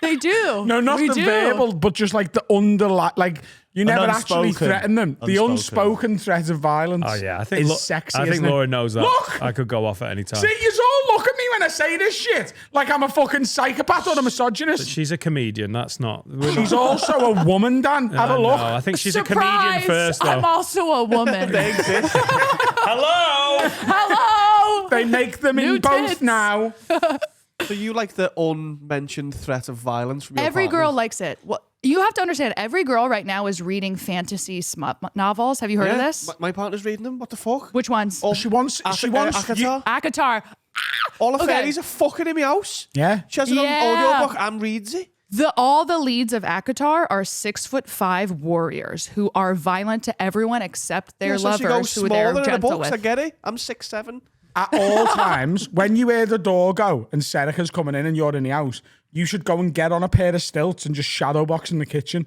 They do. No, not we the do. verbal, but just like the like you never actually unspoken. threaten them. The Unspoken. unspoken threat of violence. Oh yeah, I think is sexy. I think isn't it? Laura knows that. Look! I could go off at any time. See, you all look at me when I say this shit like I'm a fucking psychopath or a misogynist. She's a comedian. That's not. She's also a woman, Dan. Have a look. No, I think she's a comedian Surprise! first, though. I'm also a woman. Hello. Hello. They make them in New both tits. now. So you like the unmentioned threat of violence from your Every girl partners? likes it. Well, you have to understand, every girl right now is reading fantasy smut novels. Have you heard of Yeah, this? My partner's reading them. What the fuck? Which ones? She wants. She wants. Akatar. Akatar. All the Okay. fairies are fucking in my house. Yeah. She has it Yeah. on audiobook and reads it. All the leads of Akatar are 6'5" warriors who are violent to everyone except their Yeah, so she goes lovers who they're smaller in the gentle books. I with. get it. I'm 6'7". At all times, when you hear the door go and Serica's coming in and you're in the house, you should go and get on a pair of stilts and just shadow box in the kitchen.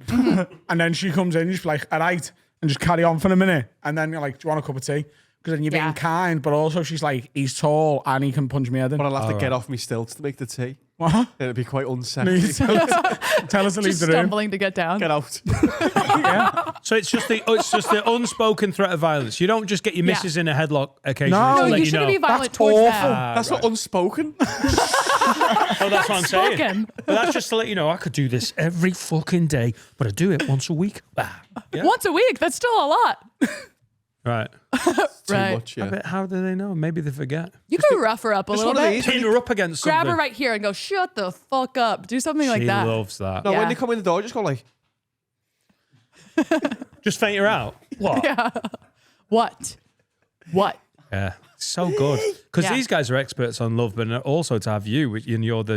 And then she comes in, you just be like, all right, and just carry on for a minute. And then you're like, do you want a cup of tea? Because then you're being Yeah. kind, but also she's like, he's tall and he can punch me head in. But I'll have to get off me stilts to make the tea. What? It'd be quite No, unsexy. you tell us to leave Just the room. stumbling to get down. Get out. So it's just the unspoken threat of violence. You don't just get your Yeah. missus in a headlock occasionally No, to No, let you you know. shouldn't be violent That's towards awful. them. That's not unspoken. Oh, that's what I'm saying. Spoken. But that's just to let you know I could do this every fucking day, but I do it once a week. Ah, yeah. Once a week. That's still a lot. Right. Too Right. much, yeah. But how do they know? Maybe they forget. You could rough her up a Just little one of bit. these. Pin her up against Grab something. her right here and go, shut the fuck up. Do something like She that. loves that. No, Yeah. when they come in the door, just go like, Just faint her out. What? Yeah. What? So good. Because Yeah. these guys are experts on love, but also to have you, and you're the,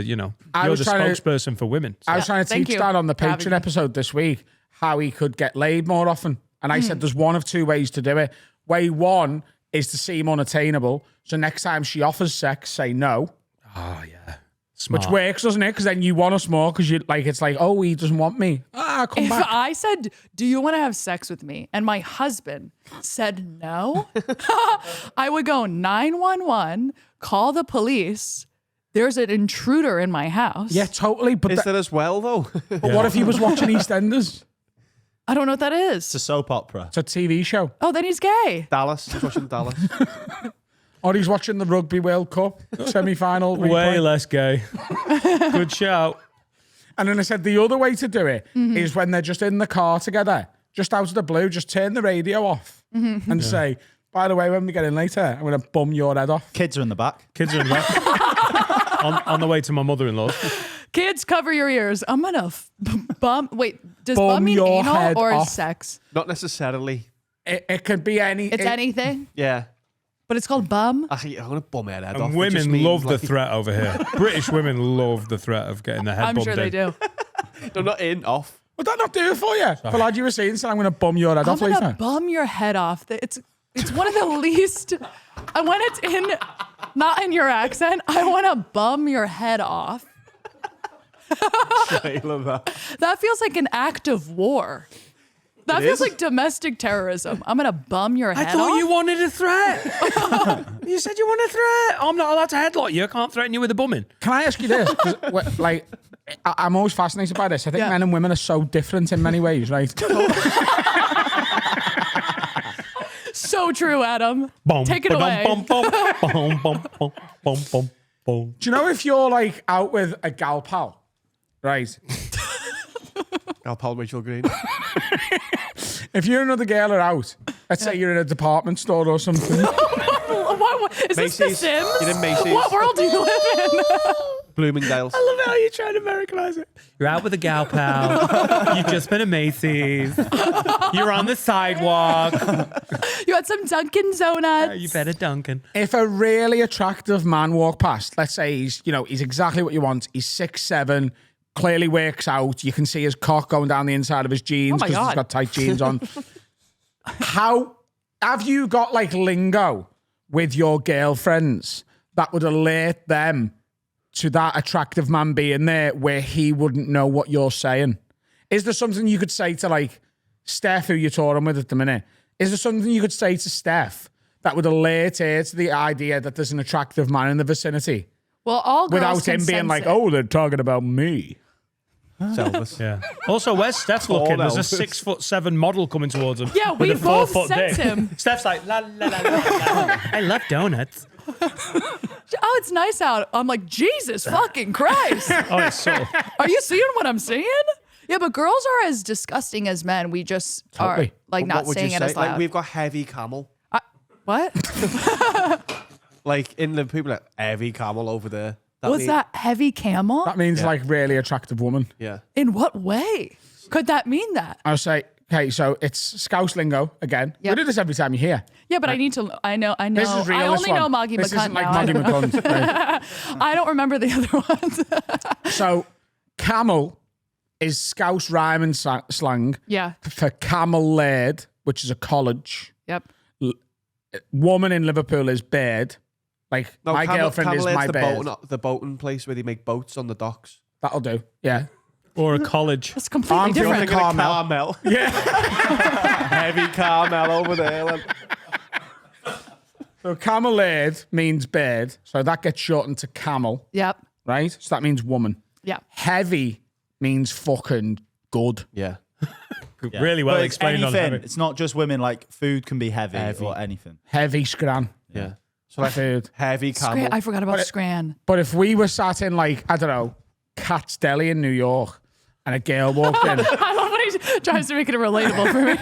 I you're was the trying to- spokesperson for women. I was trying to Thank teach you Dan on the for having Patreon me. episode this week how he could get laid more often. And I said there's one of two ways to do it. Way one is to seem unattainable. So next time she offers sex, say no. Oh, yeah. Smart. Which works, doesn't it? Because then you want us more because you like it's like, oh, he doesn't want me. Come If back. I said, do you want to have sex with me? And my husband said no, I would go 911, call the police. There's an intruder in my house. Yeah, totally. But, is that as well, though? but what if he was watching EastEnders? I don't know what that It's is. a soap opera. It's a TV show. Oh, then he's gay. Dallas. He's watching Dallas. Or he's watching the Rugby World Cup semi-final Way replay. less gay. Good shout. And then I said the other way to do it is when they're just in the car together, just out of the blue, just turn the radio off and say, by the way, when we get in later, I'm going to bum your head off. Kids are in the back. Kids are in the back. on the way to my mother-in-law's. Kids, cover your ears. I'm going to bum. Wait, does Bum bum mean your anal head or off. sex? Not necessarily. It could be any. It's anything, Yeah. but it's called bum. I'm going to bum my head off. And It just women means, love the like, threat over here. British women love the threat of getting their head I'm bumped sure they in. do. They're not in, off. Would that not do it for you? For lad you were saying, so I'm going to bum your head I'm off going to later. bum your head off. It's one of the least. And when it's in, not in your accent, I want to bum your head off. I love that. That feels like an act of war. That It feels is. like domestic terrorism. I'm gonna bum your I head thought off. you wanted a threat. You said you want a threat. I'm not allowed to headlock you. I can't threaten you with a bumming. Can I ask you this? 'Cause, like, I'm always fascinated by this. I think Yeah. men and women are so different in many ways, right? So true, Adam. Boom, Take it ba-dum, away. Boom, boom, boom, boom, boom, boom, boom, boom. Do you know if you're like out with a gal pal, right? I'll Paul Rachel Green. If you and another girl are out, let's say you're in a department store or something. Is this The Macy's. Sims? You're in Macy's. What world do you live in? Bloomingdale's. I love how you're trying to Americanize it. You're out with a gal pal. You've just been at Macy's. You're on the sidewalk. You had some Dunkin' Donuts. You better Duncan. If a really attractive man walk past, let's say he's exactly what you want. He's 6'7", clearly works out. You can see his cock going down the inside of his jeans Oh my because he's God. got tight jeans on. How have you got like lingo with your girlfriends that would alert them to that attractive man being there where he wouldn't know what you're saying? Is there something you could say to like Steph, who you're touring with at the minute? Is there something you could say to Steph that would alert her to the idea that there's an attractive man in the vicinity Well, all girls without can him being sense like, it. oh, they're talking about me? Elvis. Yeah. Also, where's Steph looking? There's a Elvis. 6'7" model coming towards him. Yeah, we with a both 4 foot sense dick. him. Steph's like, la la la la la. I love donuts. Oh, it's nice out. I'm like, Jesus fucking Christ. Oh, it's subtle. Are you seeing what I'm seeing? Yeah, but girls are as disgusting as men. We just Totally. are like not What would you saying it say? as loud. Like, we've got heavy camel. What? Like, in the people, like, heavy camel over there. What's mean- that? Heavy camel? That means like really attractive woman. Yeah. In what way? Could that mean that? I'll say, okay, so it's Scouse lingo again. Yep. We do this every time you're here. Yeah, but I need to. I know. This is real. I this only one. know Moggy This McCunt isn't like now. Moggy McCunt. Right. I don't remember the other ones. So camel is Scouse rhyming slang Yeah. for camel laird, which is a college. Yep. Woman in Liverpool is bird. Like No, my girlfriend is my bird. the boating place where they make boats on the docks. That'll do. Yeah. Or a college. That's completely I'm You're different. thinking of Carmel. Carmel. Yeah. Heavy Carmel over there. Like. So camel laird means bird. So that gets shortened to camel, Yep. right? So that means woman. Yep. Heavy means fucking good. Yeah. Yeah. Really well But it's explained on anything. heavy. It's not just women. Like food can be heavy, Heavy. or anything. Heavy scran. Yeah. So like Food. heavy camel. I forgot about Scran. But if we were sat in like, I don't know, Cat's Deli in New York and a girl walked in I love when he tries to make it relatable for me.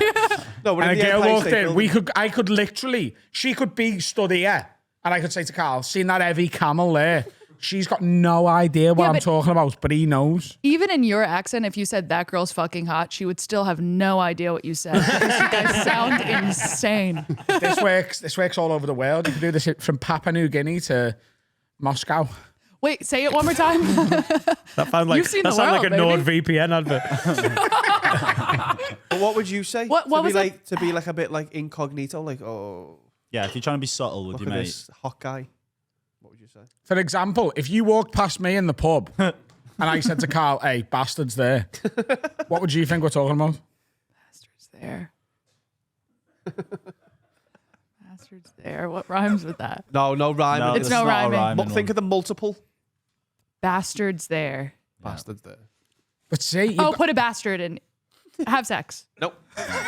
No, but and a in the girl Empire walked State in, Building- I could literally, she could be stood here and I could say to Carl, seen that heavy camel there? She's got no idea what Yeah, I'm but- talking about, but he knows. Even in your accent, if you said that girl's fucking hot, she would still have no idea what you said. Because you guys sound insane. This works all over the world. You can do this from Papua New Guinea to Moscow. Wait, say it one more time. That sounded like, You've seen that the sounded like a world, NordVPN advert. But what would you say? What to was be it? like to be like a bit like incognito, like Yeah, if you're trying to be subtle with look your at mate. this hot guy. What would you say? For example, if you walked past me in the pub and I said to Carl, hey, bastard's there, what would you think we're talking about? Bastards there. Bastards there. What rhymes with that? No rhyming. No, It's that's no not a rhyming. rhyming Think one. of the multiple Bastards there. bastards there. But see, Oh, put a bastard in. Have sex. Nope.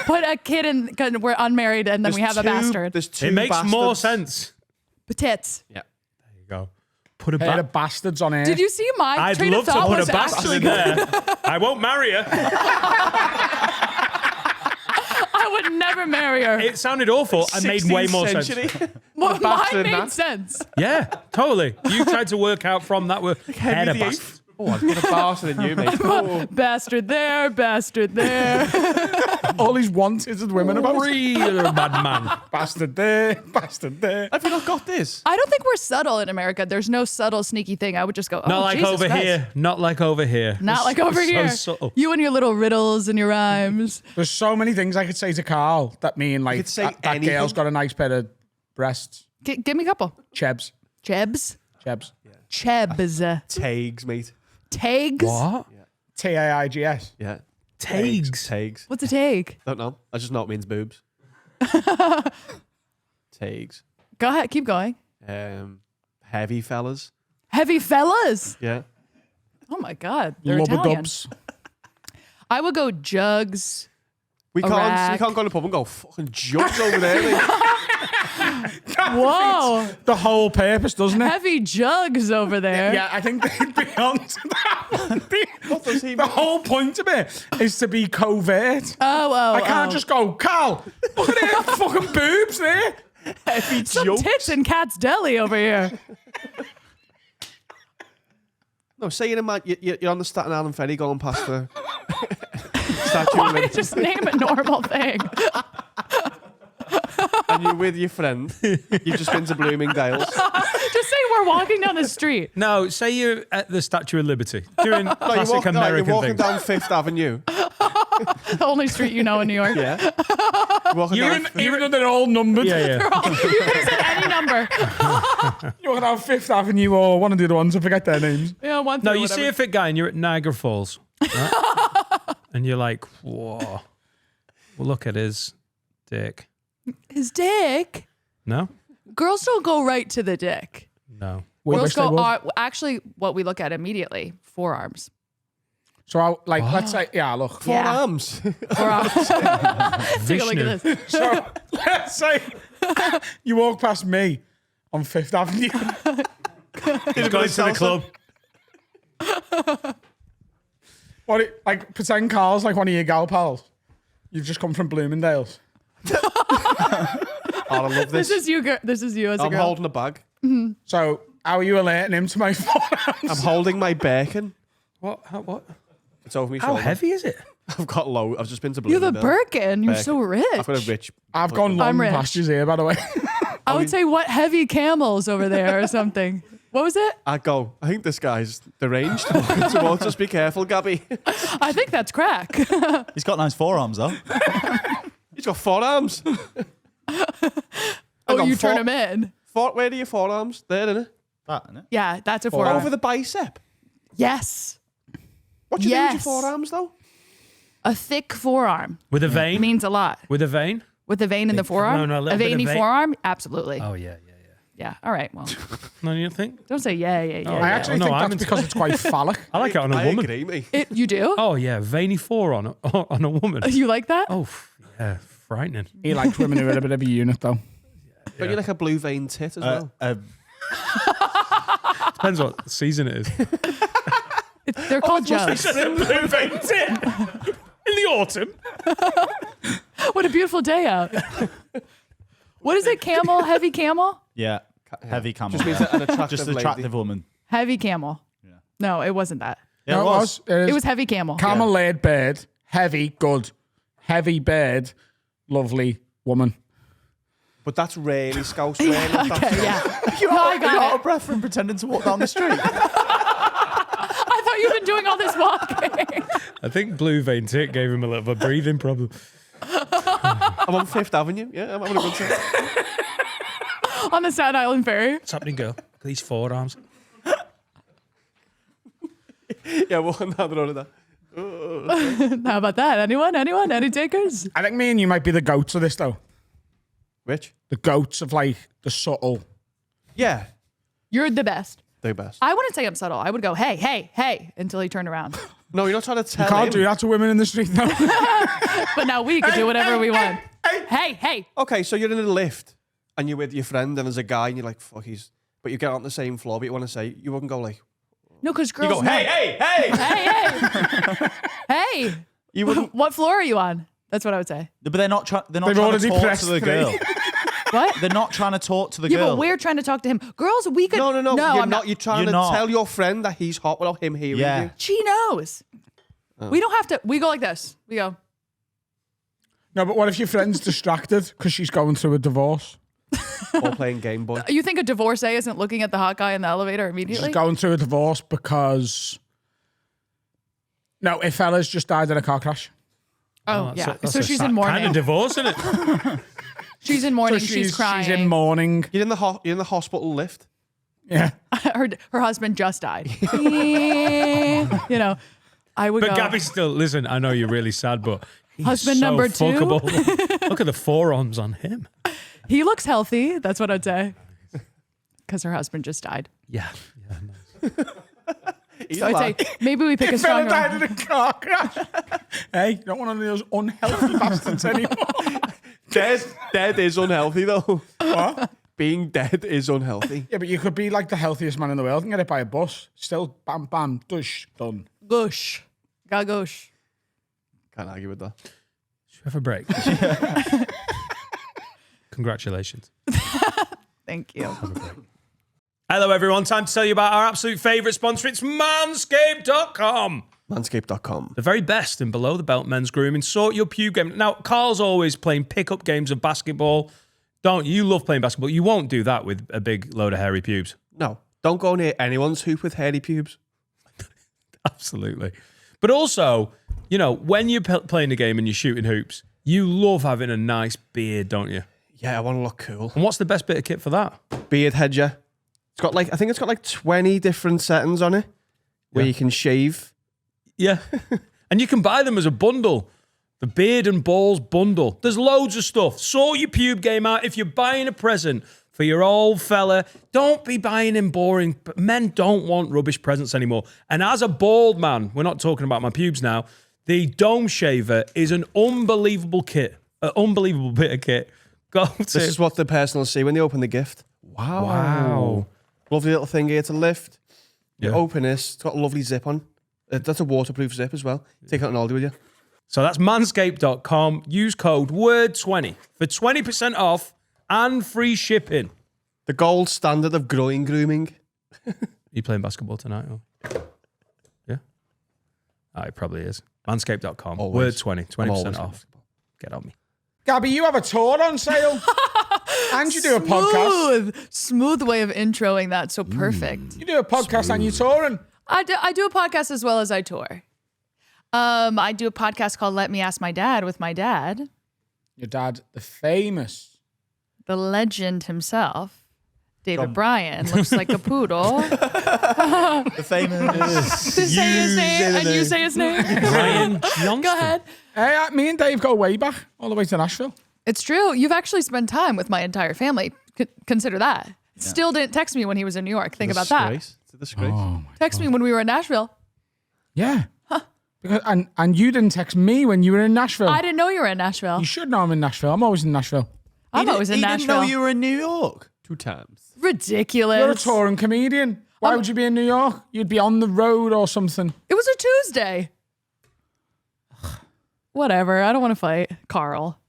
Put a kid in because we're unmarried and then we have a bastard. There's two. It makes more bastards. sense. Tits. Yeah. There you go. Put a pair ba- of bastards on air. Did you see my I'd train love of to thought put a was actually bastard there. I won't marry her. I would never marry her. It sounded awful and made way 16th more century. sense. Well, mine bastard made man. sense. Yeah, totally. You tried to work out from that word. Henry Head of VIII. bastard. Oh, I've got a bastard in you, mate. Oh. Bastard there, bastard there. all these wanted women about? Real bad man. Bastard there, bastard there. Have you not got this? I don't think we're subtle in America. There's no subtle, sneaky thing. I would just go, oh, Not like Jesus over Christ. here. Not like over here. Not like over So here. subtle. You and your little riddles and your rhymes. There's so many things I could say to Carl that mean like could say that anything. girl's got a nice pair of breasts. Give me a couple. Chebs. Chebs. Chebs. Chebs. Tags, mate. Tags. What? T-A-I-G-S. Yeah. Tags. Tags. What's a tag? Don't know. I just know it means boobs. Tags. Go ahead. Keep going. Heavy fellas. Heavy fellas. Yeah. Oh my God. They're Lubba Italian. dubs. I would go jugs. We A can't rack. go to the pub and go fucking jugs over there, mate. Whoa. The whole purpose, doesn't it? Heavy jugs over there. Yeah, I think they'd be on to that. What does he The mean? whole point of it is to be covert. Oh. I can't just go, Carl, look at them fucking boobs there. Some tits in Cat's Deli over here. No, say you're on the Staten Island ferry going past the Statue of Why Liberty, just name a normal thing? and you're with your friend. You've just been to Bloomingdale's. Just say we're walking down the street. No, say you're at the Statue of Liberty doing No, classic American you're walking things. down Fifth Avenue. The only street you know in New York. Yeah. You're walking down Even though they're all numbered. Yeah. You could have said any number. You're walking down Fifth Avenue or one of the other ones, I forget their names. Yeah, one No, thing, you see a fit guy and you're at Niagara Falls. Right? And you're like, whoa. Well, look at his dick. his dick. No? Girls don't go right to the dick. No. We Girls wish they go would. actually what we look at immediately, forearms. So, let's say, yeah, look. Four Yeah. arms. Forearms. Take a look at this. So, let's say you walk past me on Fifth Avenue. He's going to the club. Pretend Carl's like one of your gal pals. You've just come from Bloomingdale's. Oh, I love this. This is you. This is you as a I'm girl. holding a bag. So, how are you alerting him to my forearms? I'm holding my bacon. What? What? It's over my How shoulder. heavy is it? I've got low. I've just been to You have a Bloomingdale's. Birkin. You're so rich. I've got a rich. I've gone long I'm rich. pastures here, by the way. I would say what heavy camels over there or something. What was it? I think this guy's deranged. So just be careful, Gabby. I think that's crack. He's got nice forearms though. He's got forearms. Oh, you turn them in. Where are your forearms? There, innit? That, isn't it? Yeah, that's a forearm. Over the bicep. Yes. What do you do with your Yes. forearms, though? A thick forearm With a vein? means a lot. With a vein? With a vein in the forearm? no, a little a bit of veiny vein. forearm? Absolutely. Oh, yeah. Yeah. All right. Well, No, you don't think? don't say yeah. I actually no, think I'm that's into- because it's quite phallic. I like it on a I woman. agree, mate. You do? Oh, yeah. Veiny forearm on a woman. You like that? Oh, yeah. Frightening. He likes women who are a bit of a unit, though. But you're like a blue vein tit as well. Depends what season it is. They're called jugs. Blue vein tip. In the autumn. What a beautiful day out. What is it? Camel? Heavy camel? Yeah. Heavy camel. Just means yeah. an attractive Just lady. attractive woman. Heavy camel. Yeah. No, it wasn't that. Yeah, No, it was. It was heavy camel. Camel laid bird, heavy, good. Heavy bird, lovely woman. But that's really scouse wearing. Okay, yeah. You're No, I out, you're got out it. of breath from pretending to walk down the street. I thought you've been doing all this walking. I think blue vein tit gave him a little bit of a breathing problem. I'm on Fifth Avenue. Yeah, I'm having a good time. On the Staten Island Ferry. What's happening, girl? Look at these forearms. Yeah, walking down the road of that. How about that? Anyone? Any takers? I think me and you might be the goats of this, though. Which? The goats of, like, the subtle. Yeah, You're the best. the best. I wouldn't say I'm subtle. I would go, hey, until he turned around. No, you're not trying to tell Can't him. do that to women in the street, though. But now we can do whatever we want. Hey. Okay, so you're in a lift and you're with your friend and there's a guy and you're like, fuck, but you get on the same floor, but you want to say, you wouldn't go like, No, because girls. you go, know- hey. Hey. You wouldn't. What floor are you on? That's what I would say. But they're not trying. They're not They've trying already to talk pressed to the me. girl. What? They're not trying to talk to the Yeah, girl. but we're trying to talk to him. Girls, we could. No, No, you're I'm not. You're trying You're to not. tell your friend that he's hot without him hearing Yeah. you. She knows. We don't have to. We go like this. We go. No, but what if your friend's distracted because she's going through a divorce? Or playing Game Boy. You think a divorcee isn't looking at the hot guy in the elevator immediately? She's going through a divorce because... No, a fella's just died in a car crash. Oh, yeah. That's So a she's sad in mourning. kind of divorce, isn't it? She's in mourning. She's crying. She's in mourning. You're in the hospital lift. Yeah. her husband just died. You know, I would But go. Gabby's still, listen, I know you're really sad, but he's Husband so number two? fuckable. Look at the forearms on him. He looks healthy. That's what I'd say. Because her husband just died. Yeah. Nice. He's So I'd like, say maybe we pick a A fella stronger died one. in a car crash. Hey, you don't want one of those unhealthy bastards anymore. Dead is unhealthy though. What? Being dead is unhealthy. Yeah, but you could be like the healthiest man in the world and get hit by a bus. Still, bam, bam, dush, done. Gush. Gagosh. Can't argue with that. Should we have a break? Congratulations. Thank you. Hello, everyone. Time to tell you about our absolute favourite sponsor. It's Manscaped.com. Manscaped.com. The very best in below-the-belt men's grooming. Sort your pube game. Now, Carl's always playing pickup games of basketball. Don't you? Love playing basketball. You won't do that with a big load of hairy pubes. No, don't go near anyone's hoop with hairy pubes. Absolutely. But also, you know, when you're playing a game and you're shooting hoops, you love having a nice beard, don't you? Yeah, I want to look cool. And what's the best bit of kit for that? Beard hedger. It's got like, I think it's got like 20 different settings on it where you can shave. Yeah. And you can buy them as a bundle. The beard and balls bundle. There's loads of stuff. Sort your pube game out. If you're buying a present for your old fella, don't be buying him boring. Men don't want rubbish presents anymore. And as a bald man, we're not talking about my pubes now, the Dome Shaver is an unbelievable kit. An unbelievable bit of kit. Go to... This is what the person will see when they open the gift. Wow. Lovely little thing here to lift. You open this. It's got a lovely zip on. That's a waterproof zip as well. Take it on holiday with you. So that's manscaped.com. Use code WORD20 for 20% off and free shipping. The gold standard of groin grooming. You playing basketball tonight? Or? Yeah? Oh, it probably is. Manscaped.com. Always. WORD20. 20% off. Get on me. Gabby, you have a tour on sale. And you do a podcast. Smooth way of introing that. So perfect. You do a podcast and you're touring. I do a podcast as well as I tour. I do a podcast called Let Me Ask My Dad with my dad. Your dad, the famous. The legend himself, David Bryan, looks like a poodle. The famous. Say his name, and you say his name. Brian Johnson. Go ahead. Hey, me and Dave go way back, all the way to Nashville. It's true. You've actually spent time with my entire family. Consider that. Still didn't text me when he was in New York. Think about that. It's a disgrace. Text me when we were in Nashville. Yeah. Because, and you didn't text me when you were in Nashville. I didn't know you were in Nashville. You should know I'm in Nashville. I'm always in Nashville. I'm always in He Nashville. didn't know you were in New York. 2 times. Ridiculous. You're a touring comedian. Why would you be in New York? You'd be on the road or something. It was a Tuesday. Whatever. I don't want to fight Carl.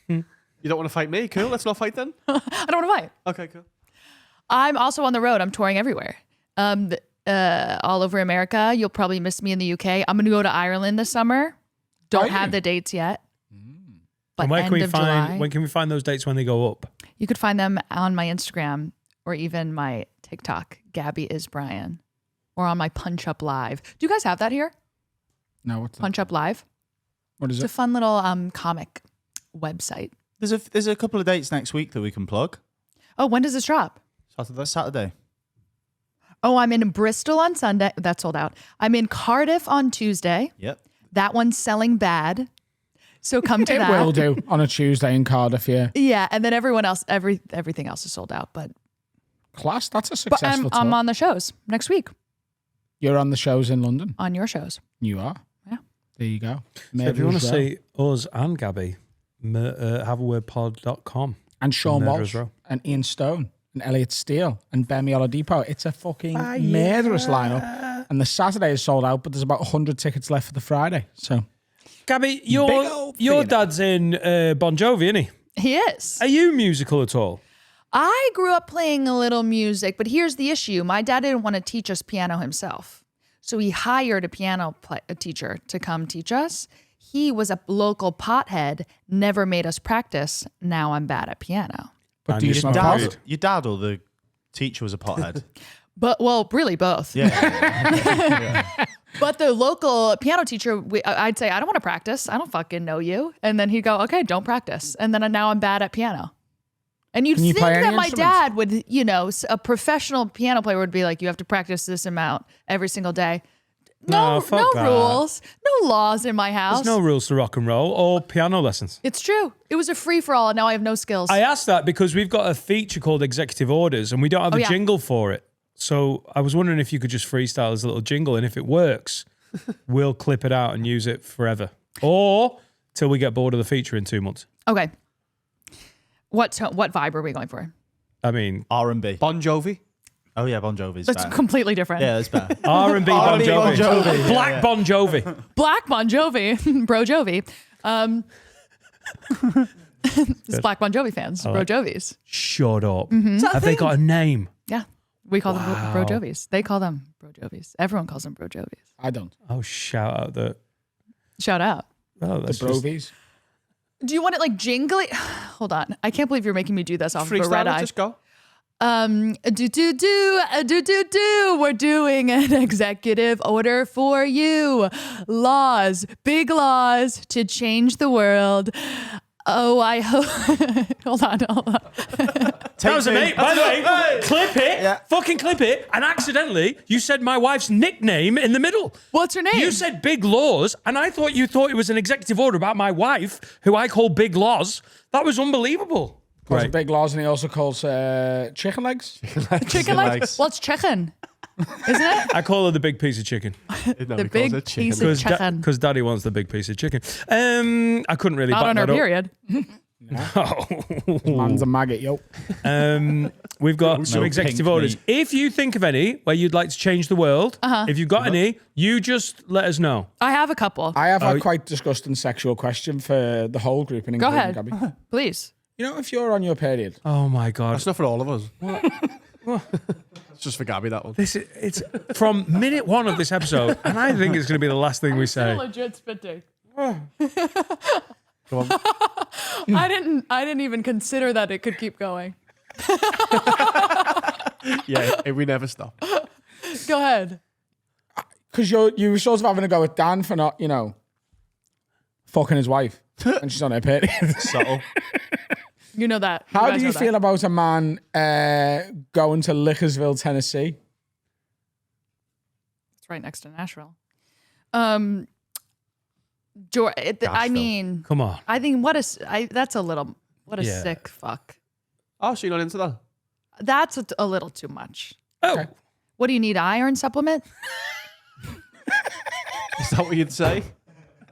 You don't want to fight me? Cool. Let's not fight then. I don't want to fight. Okay, cool. I'm also on the road. I'm touring everywhere. All over America. You'll probably miss me in the UK. I'm going to go to Ireland this summer. Don't have the dates yet. But And where can end we of find? July. When can we find those dates when they go up? You could find them on my Instagram or even my TikTok, Gabby is Bryan, or on my Punch Up Live. Do you guys have that here? No, what's that? Punch Up Live. What is It's a it? fun little website. There's a couple of dates next week that we can plug. Oh, when does this drop? Saturday. Oh, I'm in Bristol on Sunday. That's sold out. I'm in Cardiff on Tuesday. Yep. That one's selling bad. So come to It that. will do on a Tuesday in Cardiff, yeah. Yeah, and then everyone else, everything else is sold out. But Class, that's a but successful tour. I'm on the shows next week. You're on the shows in London. On your shows. You are. Yeah. There you go. So if you want to see us and Gabby, haveawordpod.com. And Sean Murderers Walsh Row. and Ian Stone and Elliot Steele and Bemi Oladipo. It's a fucking murderous lineup. And the Saturday is sold out, but there's about 100 tickets left for the Friday. So Gabby, Big your old theatre. dad's in Bon Jovi, isn't he? He is. Are you musical at all? I grew up playing a little music, but here's the issue. My dad didn't want to teach us piano himself. So he hired a piano teacher to come teach us. He was a local pothead, never made us practice. Now I'm bad at piano. but And do you your smoke dad- pot? Your dad or the teacher was a pothead? But, well, really both. Yeah. But the local piano teacher, I'd say, I don't want to practice. I don't fucking know you. And then he'd go, okay, don't practice. And then now I'm bad at piano. And you'd Can you think play any that my instruments? dad would, a professional piano player would be like, you have to practice this amount every single day. No, No, fuck no that. rules, no laws in my house. There's no rules to rock and roll or piano lessons. It's true. It was a free for all, and now I have no skills. I asked that because we've got a feature called Executive Orders and we don't have Oh, a yeah. jingle for it. So I was wondering if you could just freestyle as a little jingle, and if it works, we'll clip it out and use it forever. Or till we get bored of the feature in 2 months. Okay. What vibe are we going for? I mean, R&B. Bon Jovi. Oh yeah, Bon Jovi's That's better. completely different. Yeah, that's better. R&B Bon R&B Jovi. Bon Jovi. Black Bon Jovi. Black Bon Jovi, Bro Jovi. It's Black Bon Jovi fans, Bro Jovis. Shut up. Have they got a name? Yeah, we call them Bro Jovis. They call them Bro Jovis. Everyone calls them Bro Jovis. I don't. Oh, shout out the... Shout out. Oh, The that's just, Brovies. Do you want it like jingly? Hold on. I can't believe you're making me do this off of a red Freestyle, eye. just go. Do. We're doing an executive order for you. Laws, big laws to change the world. Oh, I hope. Hold on. that was a mate. By the way, clip it. Fucking clip it. And accidentally, you said my wife's nickname in the middle. What's her name? You said Big Laws, and I thought you thought it was an executive order about my wife, who I call Big Laws. That was unbelievable. Calls Right. big laws, and he also calls chicken legs. chicken legs. Well, it's chicken, isn't it? I call her the big piece of chicken. The big piece of chicken. Because Daddy wants the big piece of chicken. I couldn't really Not back on her that up. period. Man's a maggot, yo. We've got some No executive pink orders. meat. If you think of any where you'd like to change the world, if you've got any, you just let us know. I have a couple. I have a quite disgusting sexual question for the whole group, and Go including ahead, Gabby. please. You know, if you're on your period, Oh my God. That's not for all of us. It's just for Gabby, that one. It's from minute one of this episode, and I think it's going to be the last thing we say. Legit spitting. Come on. I didn't even consider that it could keep going. Yeah, we never stop. Go ahead. because you were sort of having a go at Dan for not, fucking his wife, and she's on her period. Subtle. You know that. How guys do you know feel that. about a man going to Lickersville, Tennessee? It's right next to Nashville. I mean, Come on. I think what a Yeah. sick fuck. Oh, so you're not into that? That's a little too much. Oh, Okay. What do you need? Iron supplement? Is that what you'd say?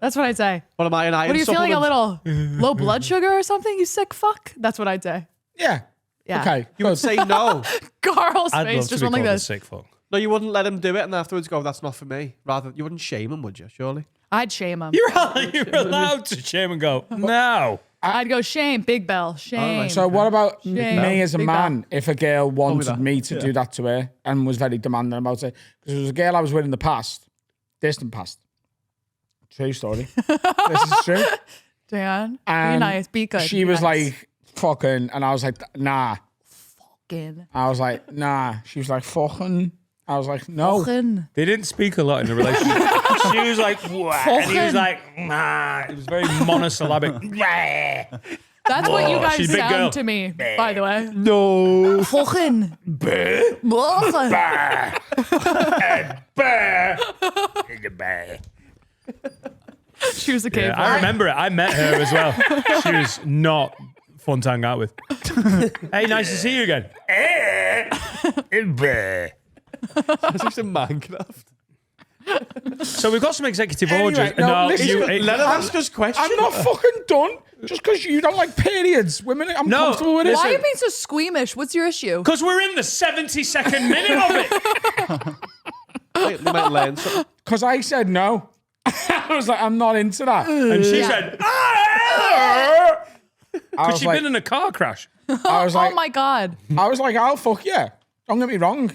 That's what I'd say. What am I, an iron What are you feeling? A supplement? little low blood sugar or something? You sick fuck? That's what I'd say. Yeah. Yeah. Okay. You would say no. Carl's I'd face love to just be went like called a this. sick fuck. No, you wouldn't let him do it and afterwards go, that's not for me. Rather, you wouldn't shame him, would you? Surely. I'd shame him. You're allowed to shame and go, no. I'd go shame, Big Bell, shame. So what about Shame. me as a Big man? If a girl wanted that. me to do that to her and was very demanding about it, because there was a girl I was with in the past, distant past. True story. This is true. Dan, be And nice, be good. She be was nice. like fucking, and I was like, nah. Fucking. I was like, nah. She was like, fucking. I was like, no. Fucking. They didn't speak a lot in the relationship. She was like, what? And he was like, nah. It was very monosyllabic. That's what you guys she's a big girl. sound to me, by the way. No. Fucking. She was a cave. Yeah, I remember it. I met her as well. She was not fun to hang out with. Hey, nice to see you again. It's just a Minecraft. So we've got some executive Anyway, orders. no, listen, Let him ask us questions. I'm not fucking done. Just because you don't like periods. Women, I'm No, comfortable with it. Why are you being so squeamish? What's your issue? Because we're in the 72nd minute of it. They might learn something. Because I said no. I was like, I'm not into that. And she Yeah. said, I because was she'd like, been in a car crash. I was like, Oh my God. I was like, I'll fuck you. Don't get me wrong.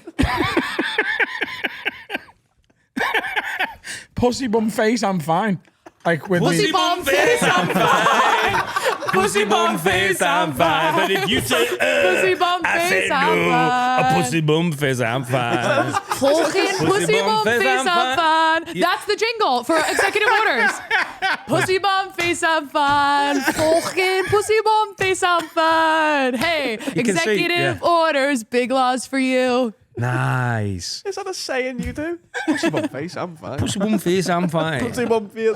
Pussy bum face, I'm fine. Like with Pussy me. bum face, I'm fine. Pussy bum face, I'm fine. But if you say, Pussy bum I face, say I'm no. fine. A pussy bum face, I'm fine. Fucking pussy bum face, I'm fine. That's the jingle for executive orders. Pussy bum face, I'm fine. Fucking pussy bum face, I'm fine. Hey, can see, executive yeah. orders, big laws for you. Nice. Is that a saying you do? Pussy bum face, I'm fine. Pussy bum face, I'm fine. Pussy bum face.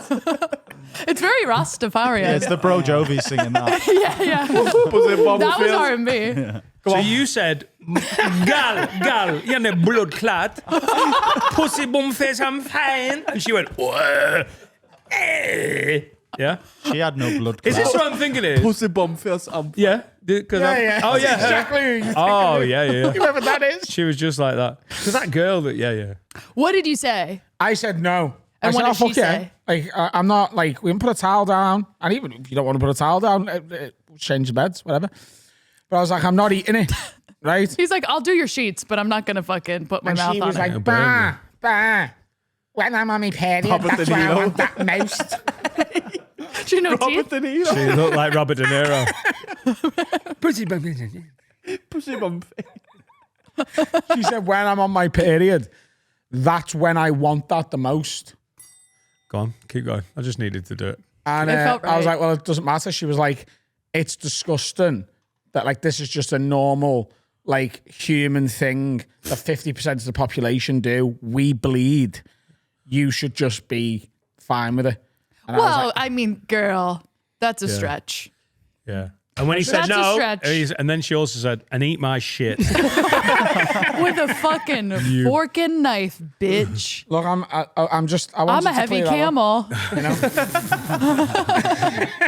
It's very Rastafarian. It's the Bro Jovi singing that. yeah. Pussy bum That was face. R&B. So you said, gal, you're a blood clot. Pussy bum face, I'm fine. And she went, "Whoa." Yeah. She had no blood Is this clot. what I'm thinking? It is. Pussy bum feels Yeah. Oh yeah. her. Exactly. Oh yeah. Whoever that is. She was just like that. Because that girl that yeah. What did you say? I said no. And I said, what did she fuck yeah. say? Like, I'm not like, we can put a towel down. And even if you don't want to put a towel down, change the beds, whatever. But I was like, I'm not eating it. Right? He's like, I'll do your sheets, but I'm not gonna fucking put my And mouth she on was it. like, bah. When I'm on my period, Robert that's De where I Niro. want that most. She no Robert teeth. De Niro. She looked like Robert De Niro. Pussy bum. She said, when I'm on my period, that's when I want that the most. Go on, keep going. I just needed to do it. And It felt I was right. like, well, it doesn't matter. She was like, it's disgusting that like this is just a normal like human thing that 50% of the population do. We bleed. You should just be fine with it. And I was Well, like, I mean, girl, that's a stretch. Yeah. And when he said That's a no, stretch. and then she also said, and eat my shit. With a fucking fork and knife, bitch. look, I'm just. I I'm wanted a to heavy clear that up, camel. you know?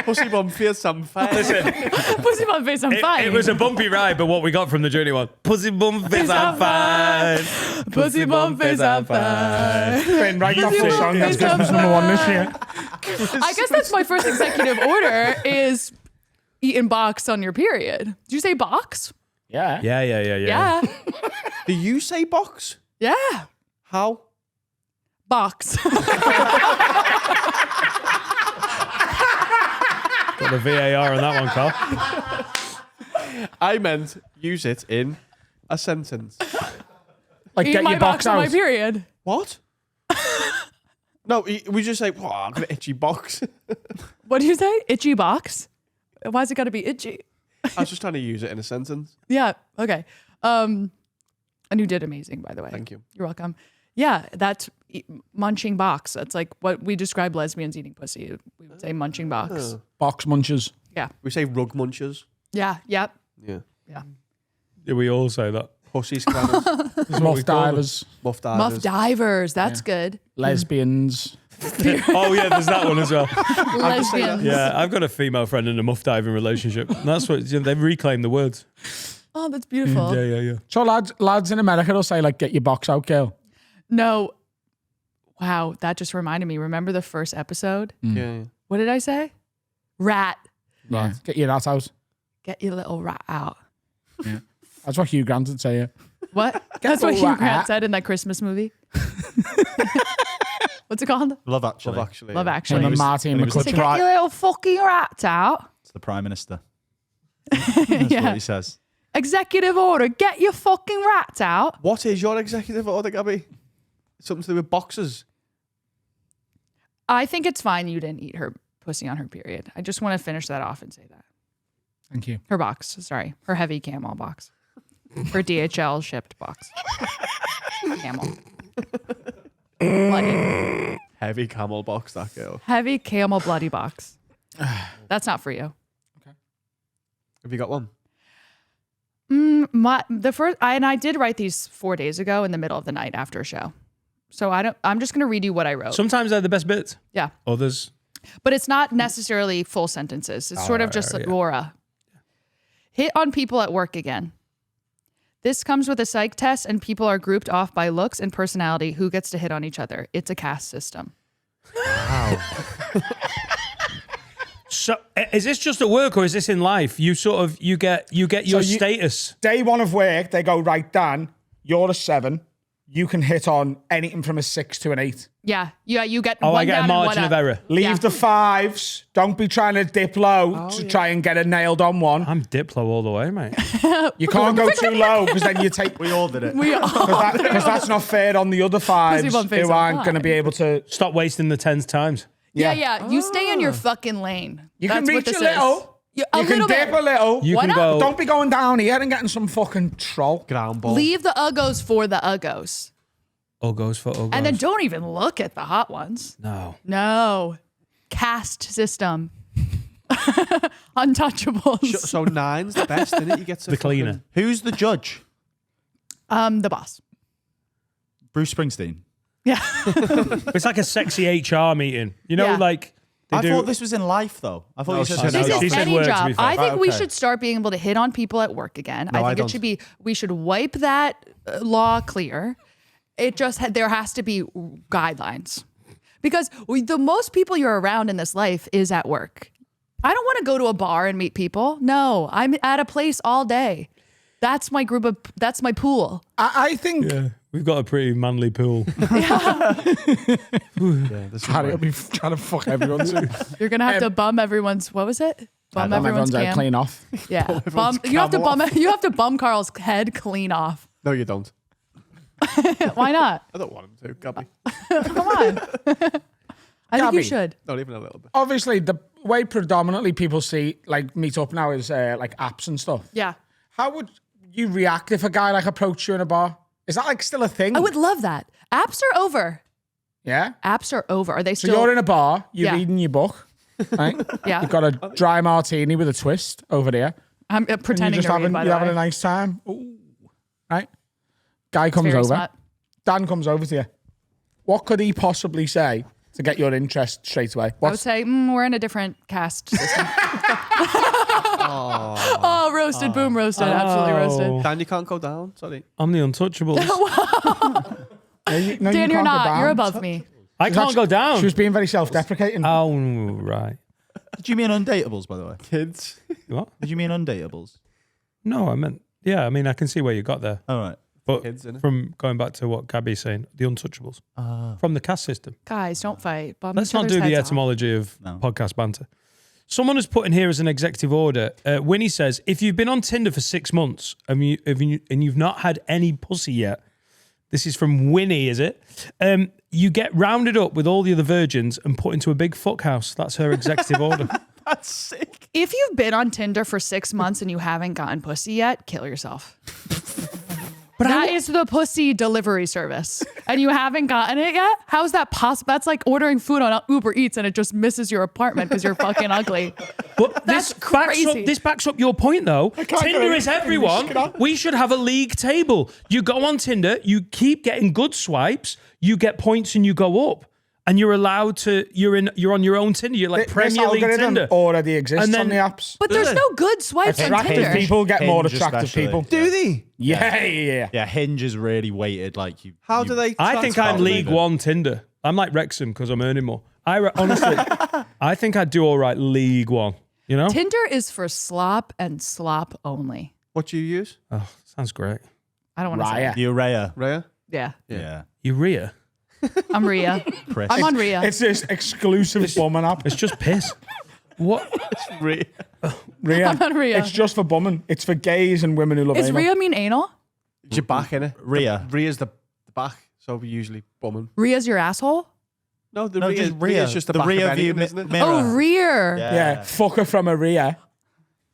Pussy bum feels some fire. Pussy bum face, I'm fine. It was a bumpy ride, but what we got from the journey was pussy bum face, I'm fine. Pussy bum face, I'm fine. Been right off the song. That's Face, I'm Christmas #1 this year. I guess that's my first executive order is eating box on your period. Did you say box? Yeah. Yeah. Yeah. Do you say box? Yeah. How? Box. Got the VAR on that one, Carl. I meant use it in a sentence. Like Eat get my your box on out. my period. What? No, we just say, oh, I've got an itchy box. What do you say? Itchy box? Why's it got to be itchy? I was just trying to use it in a sentence. Yeah. Okay. And you did amazing, by the way. Thank you. You're welcome. Yeah, that's munching box. That's like what we describe lesbians eating pussy. We would say munching box. Box munchers. Yeah. We say rug munchers. Yeah. Yep. Yeah. Yeah. Yeah, we all say that. Pussy scanners. Muff divers. Muff divers. Muff divers. That's good. Lesbians. Oh yeah, there's that one as well. Lesbians. Yeah, I've got a female friend in a muff diving relationship. And that's what they reclaim the words. Oh, that's beautiful. Yeah. So lads in America will say like, get your box out, girl. No. Wow, that just reminded me. Remember the first episode? Yeah. What did I say? Rat. Right. Get your rat out. Get your little rat out. That's what Hugh Grant would say. Yeah. What? That's what the Hugh rat Grant out. said in that Christmas movie. What's it called? Love Actually. Love Actually. Love yeah. Actually. Him and Martin and he was So McCutcheon. get your little fucking rat out. It's the Prime Minister. That's Yeah. what he says. Executive order. Get your fucking rat out. What is your executive order, Gabby? Something to do with boxes. I think it's fine you didn't eat her pussy on her period. I just want to finish that off and say that. Thank you. Her box. Sorry. Her heavy camel box. Her DHL shipped box. Camel. Bloody. Heavy camel box, that girl. Heavy camel bloody box. That's not for you. Have you got one? I did write these 4 days ago in the middle of the night after a show. So I'm just gonna read you what I wrote. Sometimes they're the best bits. Yeah. Others. But it's not necessarily full sentences. It's sort of just like yeah. Laura. Hit on people at work again. This comes with a psych test and people are grouped off by looks and personality who gets to hit on each other. It's a caste system. So is this just at work or is this in life? You get your status. Day one of work, they go, right, Dan, you're a 7. You can hit on anything from a 6 to an 8. Yeah. You get Oh, one I get down a and one margin up. of error. Leave Yeah. the 5s. Don't be trying to dip low to try and get a nailed on one. I'm Diplo all the way, mate. You can't go too low because then you take... We all did it. Because that's not fair on the other 5s one face who on aren't five. going to be able to... Stop wasting the 10s times. Yeah. You stay in your fucking lane. You That's can what reach this a little. is. A You can little dip bit. a little. You Why can not? go. Don't be going down here and getting some fucking troll. Ground ball. Leave the uggos for the uggos. Uggos for Uggos. And then don't even look at the hot ones. No. No. Caste system. Untouchables. So 9's the best, isn't it? You get to The cleaner. fucking- Who's the judge? The boss. Bruce Springsteen. Yeah. It's like a sexy HR meeting. You know, Yeah. like I thought this was in life, though. I thought you said No, This she is said any work, to job. be fair. I think we Okay. should start being able to hit on people at work again. No, I I think don't. it should be. We should wipe that law clear. It just there has to be guidelines because the most people you're around in this life is at work. I don't want to go to a bar and meet people. No, I'm at a place all day. That's my group of. That's my pool. I think Yeah, we've got a pretty manly pool. Harry will be trying to fuck everyone too. You're gonna have to bum everyone's. What was it? Bum everyone's cam. clean off. Yeah, bum. You have to bum. You have to bum Carl's head clean off. No, you don't. Why not? I don't want him to, Gabby. Come on. I think you Gabby. should. Not even a little bit. Obviously, the way predominantly people see like meet up now is like apps and stuff. Yeah. How would you react if a guy like approached you in a bar? Is that like still a thing? I would love that. Apps are over. Yeah. Apps are over. Are they So still? you're in a bar, you're Yeah. reading your book, right? Yeah. You've got a dry martini with a twist over there. I'm And you're pretending just to read, having, by you're the having way. a nice time. Ooh. Right? Guy comes Very over. smart. Dan comes over to you. What could he possibly say to get your interest straight away? I would What's say we're in a different caste system. Oh, roasted, boom, roasted, absolutely roasted. Dan, you can't go down. Sorry. I'm the Untouchables. No, Dan, you're can't go not. down. You're above me. I can't go down. She was being very self-deprecating. Oh, right. Did you mean undateables, by the way? Kids. What? Did you mean undateables? No, I meant, yeah, I mean, I can see where you got there. All right. But Kids, innit? from going back to what Gabby's saying, the Untouchables. From the caste system. Guys, don't fight. Bum Let's each not other's do the heads off. etymology of No. podcast banter. Someone has put in here as an executive order. Winnie says, if you've been on Tinder for 6 months and you've not had any pussy yet, this is from Winnie, is it? You get rounded up with all the other virgins and put into a big fuck house. That's her executive order. That's sick. If you've been on Tinder for 6 months and you haven't gotten pussy yet, kill yourself. That is the pussy delivery service. And you haven't gotten it yet? How is that possible? That's like ordering food on Uber Eats and it just misses your apartment because you're fucking ugly. But That's crazy. This backs up your point, though. Tinder is everyone. We should have a league table. You go on Tinder, you keep getting good swipes, you get points and you go up. And you're allowed to, you're on your own Tinder. You're like This Premier League algorithm Tinder. already exists And on then- the apps. But there's no good swipes on Attractive Tinder. people get more Hinge attractive especially. people. Do they? Yeah. Yeah, Hinge is really weighted. Like you. How you- do they? I think transfer I'm League them? One Tinder. I'm like Wrexham because I'm earning more. Honestly, I think I'd do all right League One. You know? Tinder is for slop and slop only. What do you use? Oh, sounds great. I don't want to say. Raya. Urea. Rhea? Yeah. Yeah. Urea. I'm Rhea. Chris. I'm on Rhea. It's this exclusive bumming app. It's just piss. What? Rhea. Rhea. I'm on Rhea. It's just for bumming. It's for gays and women who love Is anal. Rhea mean anal? It's your back, innit? Rhea. Rhea's the back, so we usually bumming. Rhea's your asshole? No, the No, Rhea, just Rhea. Rhea's just the, back rear of view anything, isn't it? mirror. Oh, rear. Yeah, fucker from a Rhea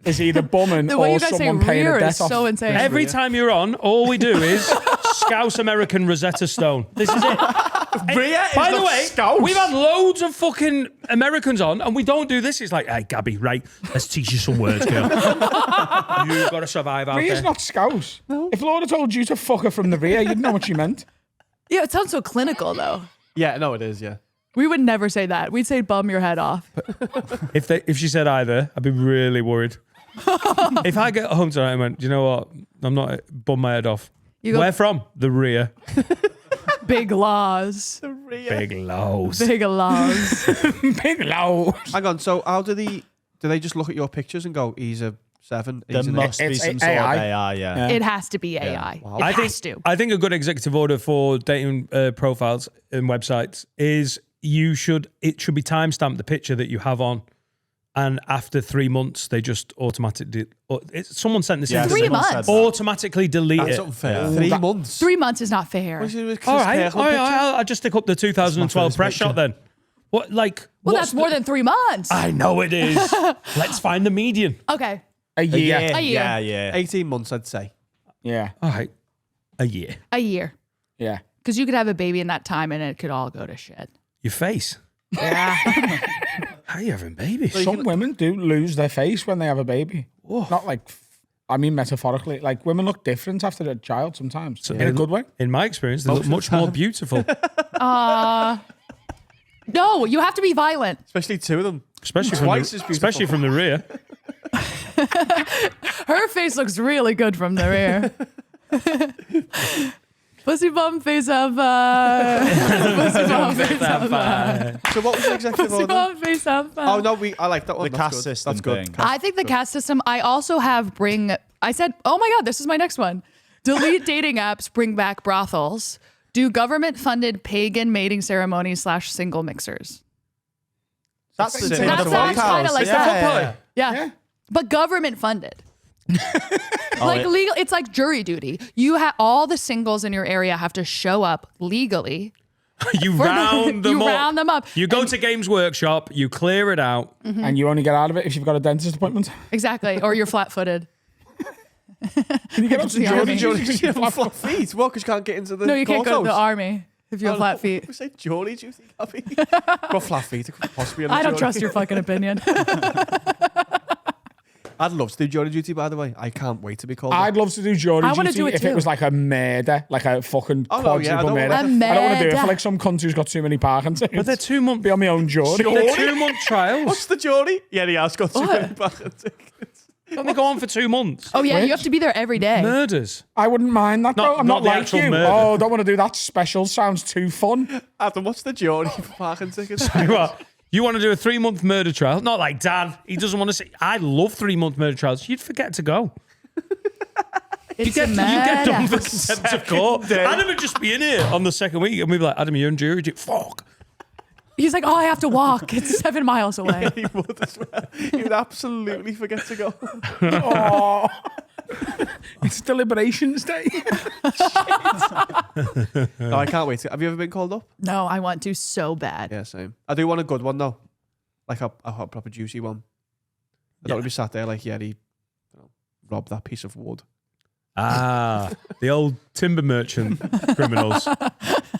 is either bumming The way or you guys say someone paying a rear debt is off. so insane. Every time you're on, all we do is Scouse American Rosetta Stone. This is it. Rhea is By the not way, Scouse. we've had loads of fucking Americans on, and we don't do this. It's like, hey, Gabby, right, let's teach you some words, girl. You've got to survive out Rhea's there. not Scouse. If Laura told you to fuck her from the Rhea, you'd know what she meant. Yeah, it sounds so clinical though. Yeah, no, it is, yeah. We would never say that. We'd say bum your head off. If she said either, I'd be really worried. If I get home tonight and went, do you know what? I'm not bum my head off. You go- Where from? The rear. Big laws. Big lows. Big laws. Big low. Hang on, so how do they just look at your pictures and go, he's a 7, There he's an must 8? be It's some sort AI. of AI. Yeah. It has to be AI. Wow. It has to. I think a good executive order for dating profiles and websites is it should be timestamped the picture that you have on, and after 3 months they just automatically. Someone sent this Yeah, in. 3 someone said months? that. Automatically delete That's it. unfair. 3 months. 3 months is not fair. What's it with All Chris right, Kirkland all right, picture? I'll just stick up the 2012 press shot then. What like? Well, what's that's more than 3 months. I know it is. Let's find the median. Okay. A year. A year. Yeah, yeah. 18 months, I'd say. Yeah. All right, a year. A year. Yeah. Because you could have a baby in that time and it could all go to shit. Your face. Yeah. How are you having babies? Some women do lose their face when they have a baby. Not like, I mean metaphorically. Like women look different after a child sometimes. In a good way. In my experience, they look much more beautiful. No, you have to be violent. Especially two of them. Especially Twice as beautiful. especially from the rear. Her face looks really good from the rear. Pussy bum face up. Pussy bum face up. So what was the executive Pussy order? bum face up. Oh no, I like that one. The That's caste good. system That's good. thing. I think the caste system. I also have I said, oh my God, this is my next one. Delete dating apps, bring back brothels. Do government-funded pagan mating ceremonies / single mixers. That's the thing. That's The kind fuck of like house. that. Yeah. Yeah. But government-funded. Like yeah. legal, it's like jury duty. You have all the singles in your area have to show up legally. You round them You up. round them up. You go to Games Workshop, you clear it out. And you only get out of it if you've got a dentist appointment. Exactly. Or you're flat-footed. Can you get up to The army. Johnny, you have flat feet. What? Because you can't get into the No, you can't go to the courthouse? army if you have flat feet. We say Johnny, do you think, Gabby? Got flat feet. It could possibly be I don't Johnny. trust your fucking opinion. I'd love to do jury duty, by the way. I can't wait to be called. I'd love to do jury I wanna duty do it if too. it was like a murder, like a fucking Oh, no, yeah, I quadruple don't murder. want A I don't want to do it murder. for like some cunt who's got too many parking tickets. But they're 2 months. Be on my own jury. They're 2-month trials. What's the jury? Yeah, he has got too What? many parking tickets. Don't they go on for 2 months? Oh, yeah, Which? you have to be there every day. Murders. I wouldn't mind that, though. I'm not not the like actual you. murder. Oh, don't want to do that. Special sounds too fun. Adam, what's the jury for parking tickets? You want to do a 3-month murder trial? Not like Dan. He doesn't want to see. I love 3-month murder trials. You'd forget to go. It's You a get done murder. for contempt of court. Adam would just be in here on the second week, and we'd be like, Adam, you're in jury duty. Fuck. He's like, oh, I have to walk. It's 7 miles away. He would as well. He would absolutely forget to go. Oh. It's deliberations day. No, I can't wait. Have you ever been called up? No, I want to so bad. Yeah, same. I do want a good one, though. Like a proper juicy one. I don't want to be sat there like, yeah, he robbed that piece of wood. Ah, the old timber merchant criminals.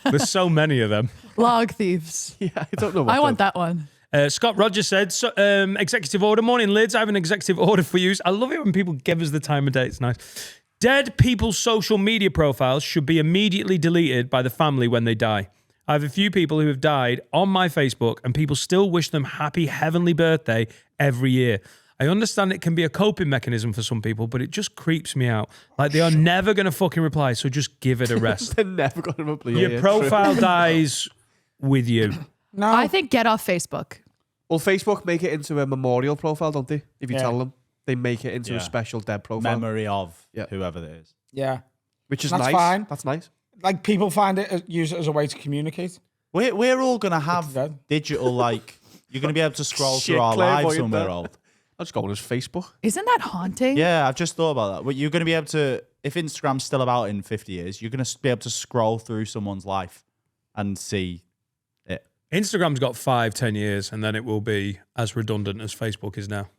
There's so many of them. Log thieves. Yeah, I don't know what I want that one. Scott Rogers said, so, executive order. Morning, Lids. I have an executive order for you. I love it when people give us the time of day. It's nice. Dead people's social media profiles should be immediately deleted by the family when they die. I have a few people who have died on my Facebook, and people still wish them happy heavenly birthday every year. I understand it can be a coping mechanism for some people, but it just creeps me out. Like, they are never going to fucking reply, so just give it a rest. They're never going to reply. Your profile dies with you. No. I think get off Facebook. Well, Facebook make it into a memorial profile, don't they? If you Yeah. tell them, they make it into a Yeah. special dead profile. Memory of Yeah. whoever that is. Yeah. Which is That's nice. fine. That's nice. Like, people find it, use it as a way to communicate. We're all going to have dead. digital, like, you're going to be able to scroll Shit, through our lives clairvoyant when we're there. old. I'll just go on his Facebook. Isn't that haunting? Yeah, I've just thought about that. But you're going to be able to, if Instagram's still about in 50 years, you're going to be able to scroll through someone's life and see it. Instagram's got 5-10 years, and then it will be as redundant as Facebook is now,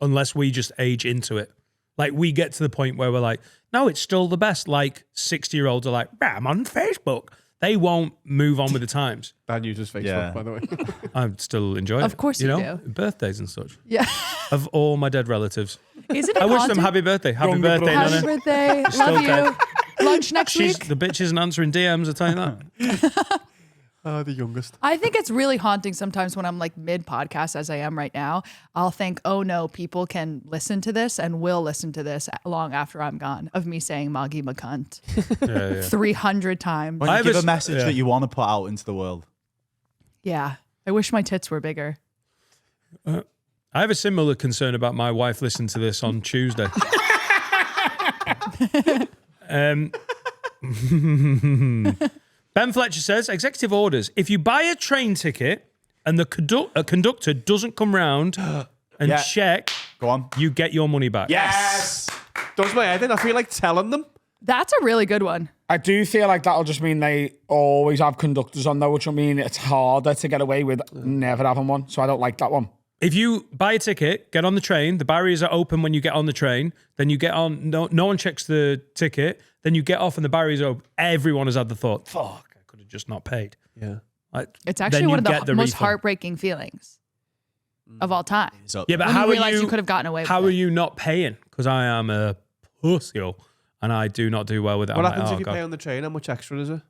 unless we just age into it. Like, we get to the point where we're like, no, it's still the best. Like, 60-year-olds are like, I'm on Facebook. They won't move on with the times. Dan uses Facebook, Yeah. by the way. I still enjoy it. Of course you know, do. birthdays and such Yeah. of all my dead relatives. Isn't it I wish haunting? them happy birthday. Happy Younger birthday, brothers. Happy Nana. birthday. still Love dead. you. Lunch next She's week. the bitch isn't answering DMs. I tell you that. The youngest. I think it's really haunting sometimes when I'm like mid podcast, as I am right now. I'll think, oh no, people can listen to this and will listen to this long after I'm gone, of me saying Maggie McCunt Yeah. 300 times. When I you have give a a message yeah. that you want to put out into the world. Yeah. I wish my tits were bigger. I have a similar concern about my wife listening to this on Tuesday. Ben Fletcher says, executive orders. If you buy a train ticket and the conductor doesn't come round and Yeah. check, Go on. you get your money back. Yes. Does my head in. I feel like telling them. That's a really good one. I do feel like that'll just mean they always have conductors on, though, which will mean it's harder to get away with never having one. So I don't like that one. If you buy a ticket, get on the train, the barriers are open when you get on the train, then you get on, no one checks the ticket, then you get off and the barriers are open. Everyone has had the thought, fuck, I could have just not paid. Yeah. Like, It's then actually you one of the, get the most refund. heartbreaking feelings of all time. So, Yeah, but When how you are realize you, you could have gotten away with how it. are you not paying? Because I am a pussy and I do not do well with it. What I'm happens like, if you God. pay on the train? How much extra is it?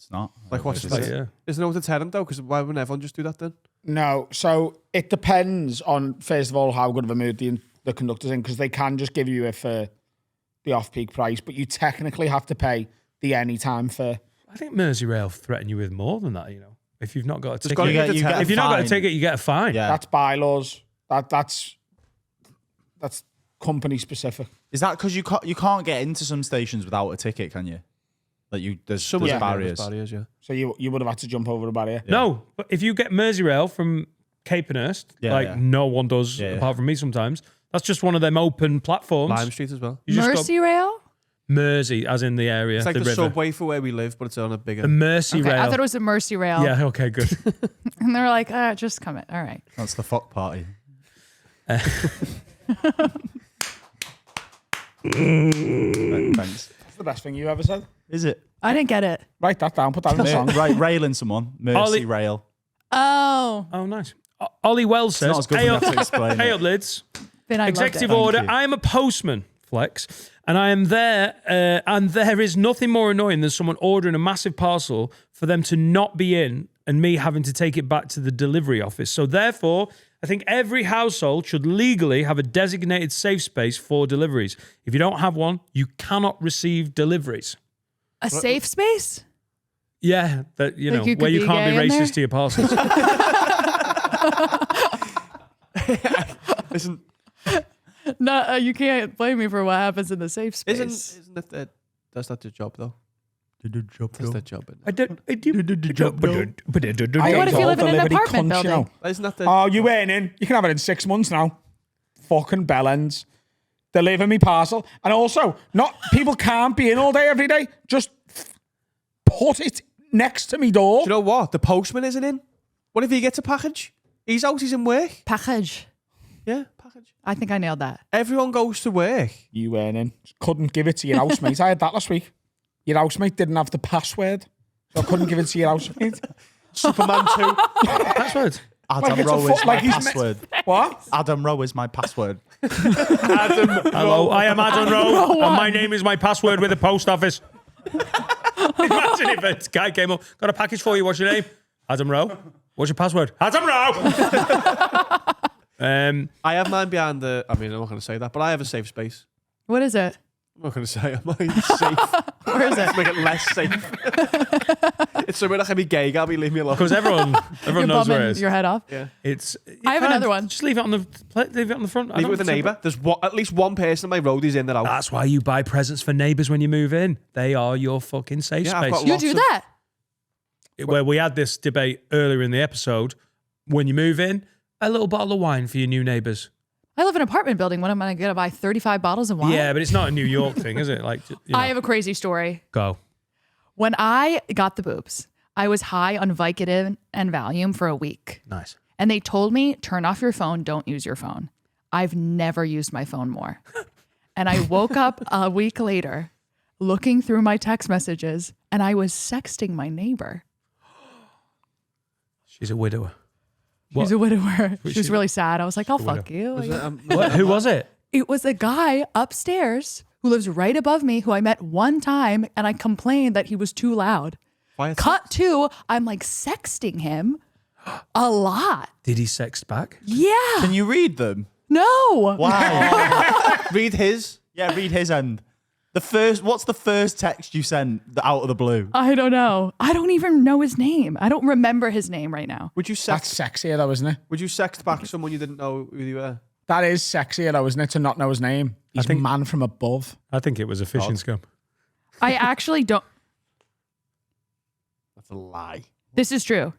It's not. Like, what's It's- the Isn't it a deterrent though? Because why wouldn't everyone just do that then? No, so it depends on, first of all, how good of a mood the conductor's in, because they can just give you it for the off-peak price, but you technically have to pay the anytime fare. I think Merseyrail threaten you with more than that, you know. If you've not got a ticket, gotta get a deterrent. if you've not got a fine. ticket, you get a fine. Yeah. That's bylaws. That's company specific. Is that because you can't get into some stations without a ticket? Can you? Like there's barriers. Yeah. So you would have had to jump over a barrier. No, but if you get Merseyrail from Capenhurst, no one does apart from me sometimes. That's just one of them open platforms. Lime Street as well. You just got Merseyrail? Mersey, as in the area. It's like the river. subway for where we live, but it's on a bigger. The Merseyrail. Okay, I thought it was a Merseyrail. Yeah, okay, good. And they're like, just come in. All right. That's the fuck party. Thanks. That's the best thing you ever said. Is it? I didn't get it. Write that down. Put that in the song. Right, railing someone. Mercy rail. Oh. Oh, nice. Ollie Wells says, Not as good hey, enough to explain hey it. up, lids. Then I Executive loved it. order. I am a postman, Flex, and I am there, and there is nothing more annoying than someone ordering a massive parcel for them to not be in and me having to take it back to the delivery office. So therefore, I think every household should legally have a designated safe space for deliveries. If you don't have one, you cannot receive deliveries. A safe space? Yeah, that you Like know, you could where you be can't be gay in there? racist to your parcels. Isn't No, you can't blame me for what happens in the safe space. isn't that that's not their job though? That's their job. Isn't it? I do the job. What if you live in an apartment building? Isn't that the? Oh, you ain't in. You can have it in 6 months now. Fucking bellends. Deliver me parcel. And also, not people can't be in all day every day. Just put it next to me door. Do you know what? The postman isn't in. What if he gets a package? He's out. He's in work. Package. Yeah, package. I think I nailed that. Everyone goes to work. You weren't in. Couldn't give it to your housemate. I had that last week. Your housemate didn't have the password. So I couldn't give it to your housemate. Superman 2. Password. Adam it's a Rowe fu- is my like he's password. What? Adam Rowe is my password. Hello, I am Adam Rowe, and my name is my password with the post office. Imagine if a guy came up, got a package for you. What's your name? Adam Rowe. What's your password? Adam Rowe. I have mine behind the. I mean, I'm not going to say that, but I have a safe space. What is it? I'm not going to say. Mine's safe. Where is it? To make it less safe. It's somewhere that can be gay, Gabby. Leave me alone. Because everyone You're knows where it bumming is. your head off. Yeah. It's. I have fine. another one. Just leave it on the front. I Leave it don't with a think- neighbour. There's at least one person on my road who's in that out. That's why you buy presents for neighbours when you move in. They are your fucking safe Yeah, I've space. got You lots do of- that? Where we had this debate earlier in the episode. When you move in, a little bottle of wine for your new neighbours. I live in an apartment building. What am I going to buy 35 bottles of wine? Yeah, but it's not a New York thing, is it? Like, you know, I have a crazy story. go. When I got the boobs, I was high on Vicodin and Valium for a week. Nice. And they told me, turn off your phone, don't use your phone. I've never used my phone more. And I woke up a week later looking through my text messages and I was sexting my neighbor. She's a widower. She's a widower. Was She was she- really sad. I was like, oh, widow. fuck you. What? Who was it? It was a guy upstairs who lives right above me who I met one time and I complained that he was too loud. Quiet. Cut to, I'm like sexting him a lot. Did he sext back? Yeah. Can you read them? No. Wow. Read his. Yeah, read his end. What's the first text you sent out of the blue? I don't know. I don't even know his name. I don't remember his name right now. Would you That's sext? sexier though, isn't it? Would you sext back someone you didn't know who you were? That is sexier though, isn't it? To not know his name. He's think- man from above. I think it was a fishing scum. I actually don't. That's a lie. This is true.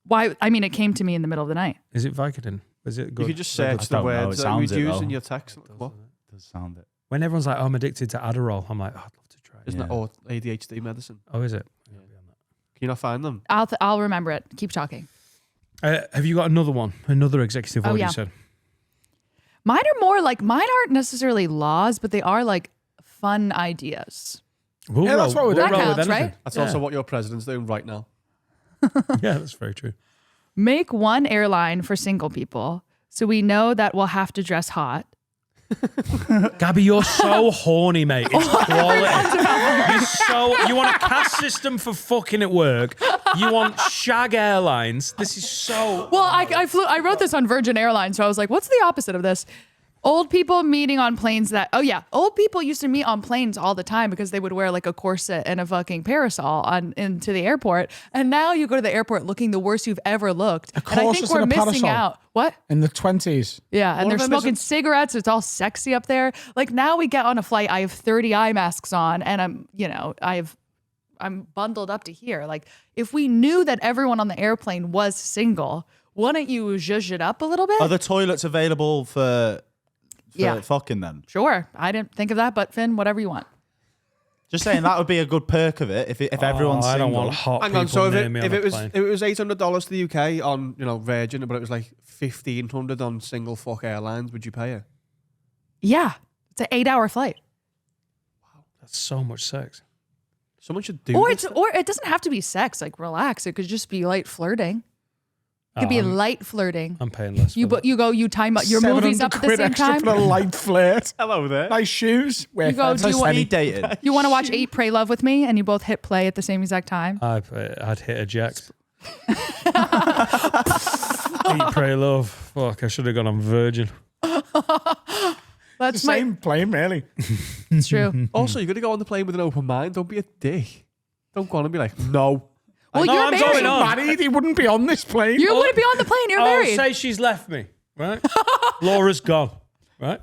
Why? I mean, it came to me in the middle of the night. Is it Vicodin? Was it good? You could just Very good search the don't know. words It that we'd sounds it, use though. in your text. What? Does sound it. When everyone's like, oh, I'm addicted to Adderall, I'm like, oh, I'd love to try it. Isn't it? Or ADHD medicine. Oh, is it? Can you not find them? I'll remember it. Keep talking. Have you got another one? Another executive order, yeah. you said? Mine are more like, mine aren't necessarily laws, but they are like fun ideas. We'll Yeah, that's what we're doing. roll That with counts, anything. right? That's Yeah. also what your president's doing right now. Yeah, that's very true. Make one airline for single people so we know that we'll have to dress hot. Gabby, you're so horny, mate. It's quality. You want a caste system for fucking at work. You want shag airlines. This is so. Well, I wrote this on Virgin Airlines, so I was like, what's the opposite of this? Old people meeting on planes old people used to meet on planes all the time because they would wear like a corset and a fucking parasol into the airport. And now you go to the airport looking the worst you've ever looked. And I think we're missing out. What? In the 20s. Yeah, and they're smoking cigarettes. It's all sexy up there. Like now we get on a flight, I have 30 eye masks on and I'm bundled up to here. Like if we knew that everyone on the airplane was single, wouldn't you zhuzh it up a little bit? Are the toilets available for fucking then? Sure. I didn't think of that, but Finn, whatever you want. Just saying that would be a good perk of it if everyone's single. I don't want hot Hang people on, so near me on a plane. if it was $800 to the UK on Virgin, but it was like $1,500 on single fuck airlines, would you pay it? Yeah. It's an 8-hour flight. That's so much sex. Someone should do Or this. it doesn't have to be sex, like relax. It could just be light flirting. It could be light flirting. I'm paying less. You time up your movies up at the same extra time. for a light flirt. Hello there. Nice shoes. You go, do you want, Any dating? you want to watch Eat, Pray, Love with me? And you both hit play at the same exact time. I'd hit a jack. Eat, pray, love. Fuck, I should have gone on Virgin. That's The same plane, really. It's true. Also, you're going to go on the plane with an open mind. Don't be a dick. Don't go on and be like, no. Well, No, you're I'm married. going on. Married, he wouldn't be on this plane. You wouldn't be on the plane. You're married. Say she's left me, right? Laura's gone, right?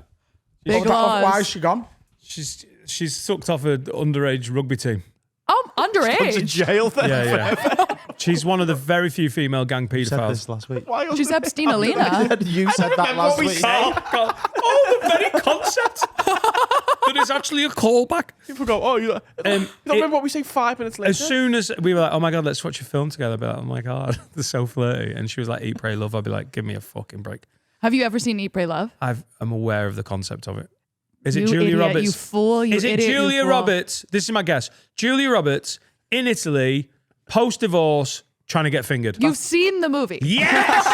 Big Why laws. is she gone? She's sucked off an underage rugby team. Oh, Go to underage. jail then. Yeah. She's one of the very few female gang You said this paedophiles. last week. Why She's Epstein-Alina. You said that last week. Oh, the very concept that is actually a callback. People go, oh, you don't remember what we say 5 minutes later? As soon as we were like, oh my God, let's watch a film together, I'd be like, oh my God, they're so flirty. And she was like, Eat, Pray, Love. I'd be like, give me a fucking break. Have you ever seen Eat, Pray, Love? I'm aware of the concept of it. Is it You Julia idiot, Roberts? you fool, you Is it idiot, you Julia fool. Roberts? This is my guess. Julia Roberts in Italy, post-divorce, trying to get fingered. You've seen the movie. Yes!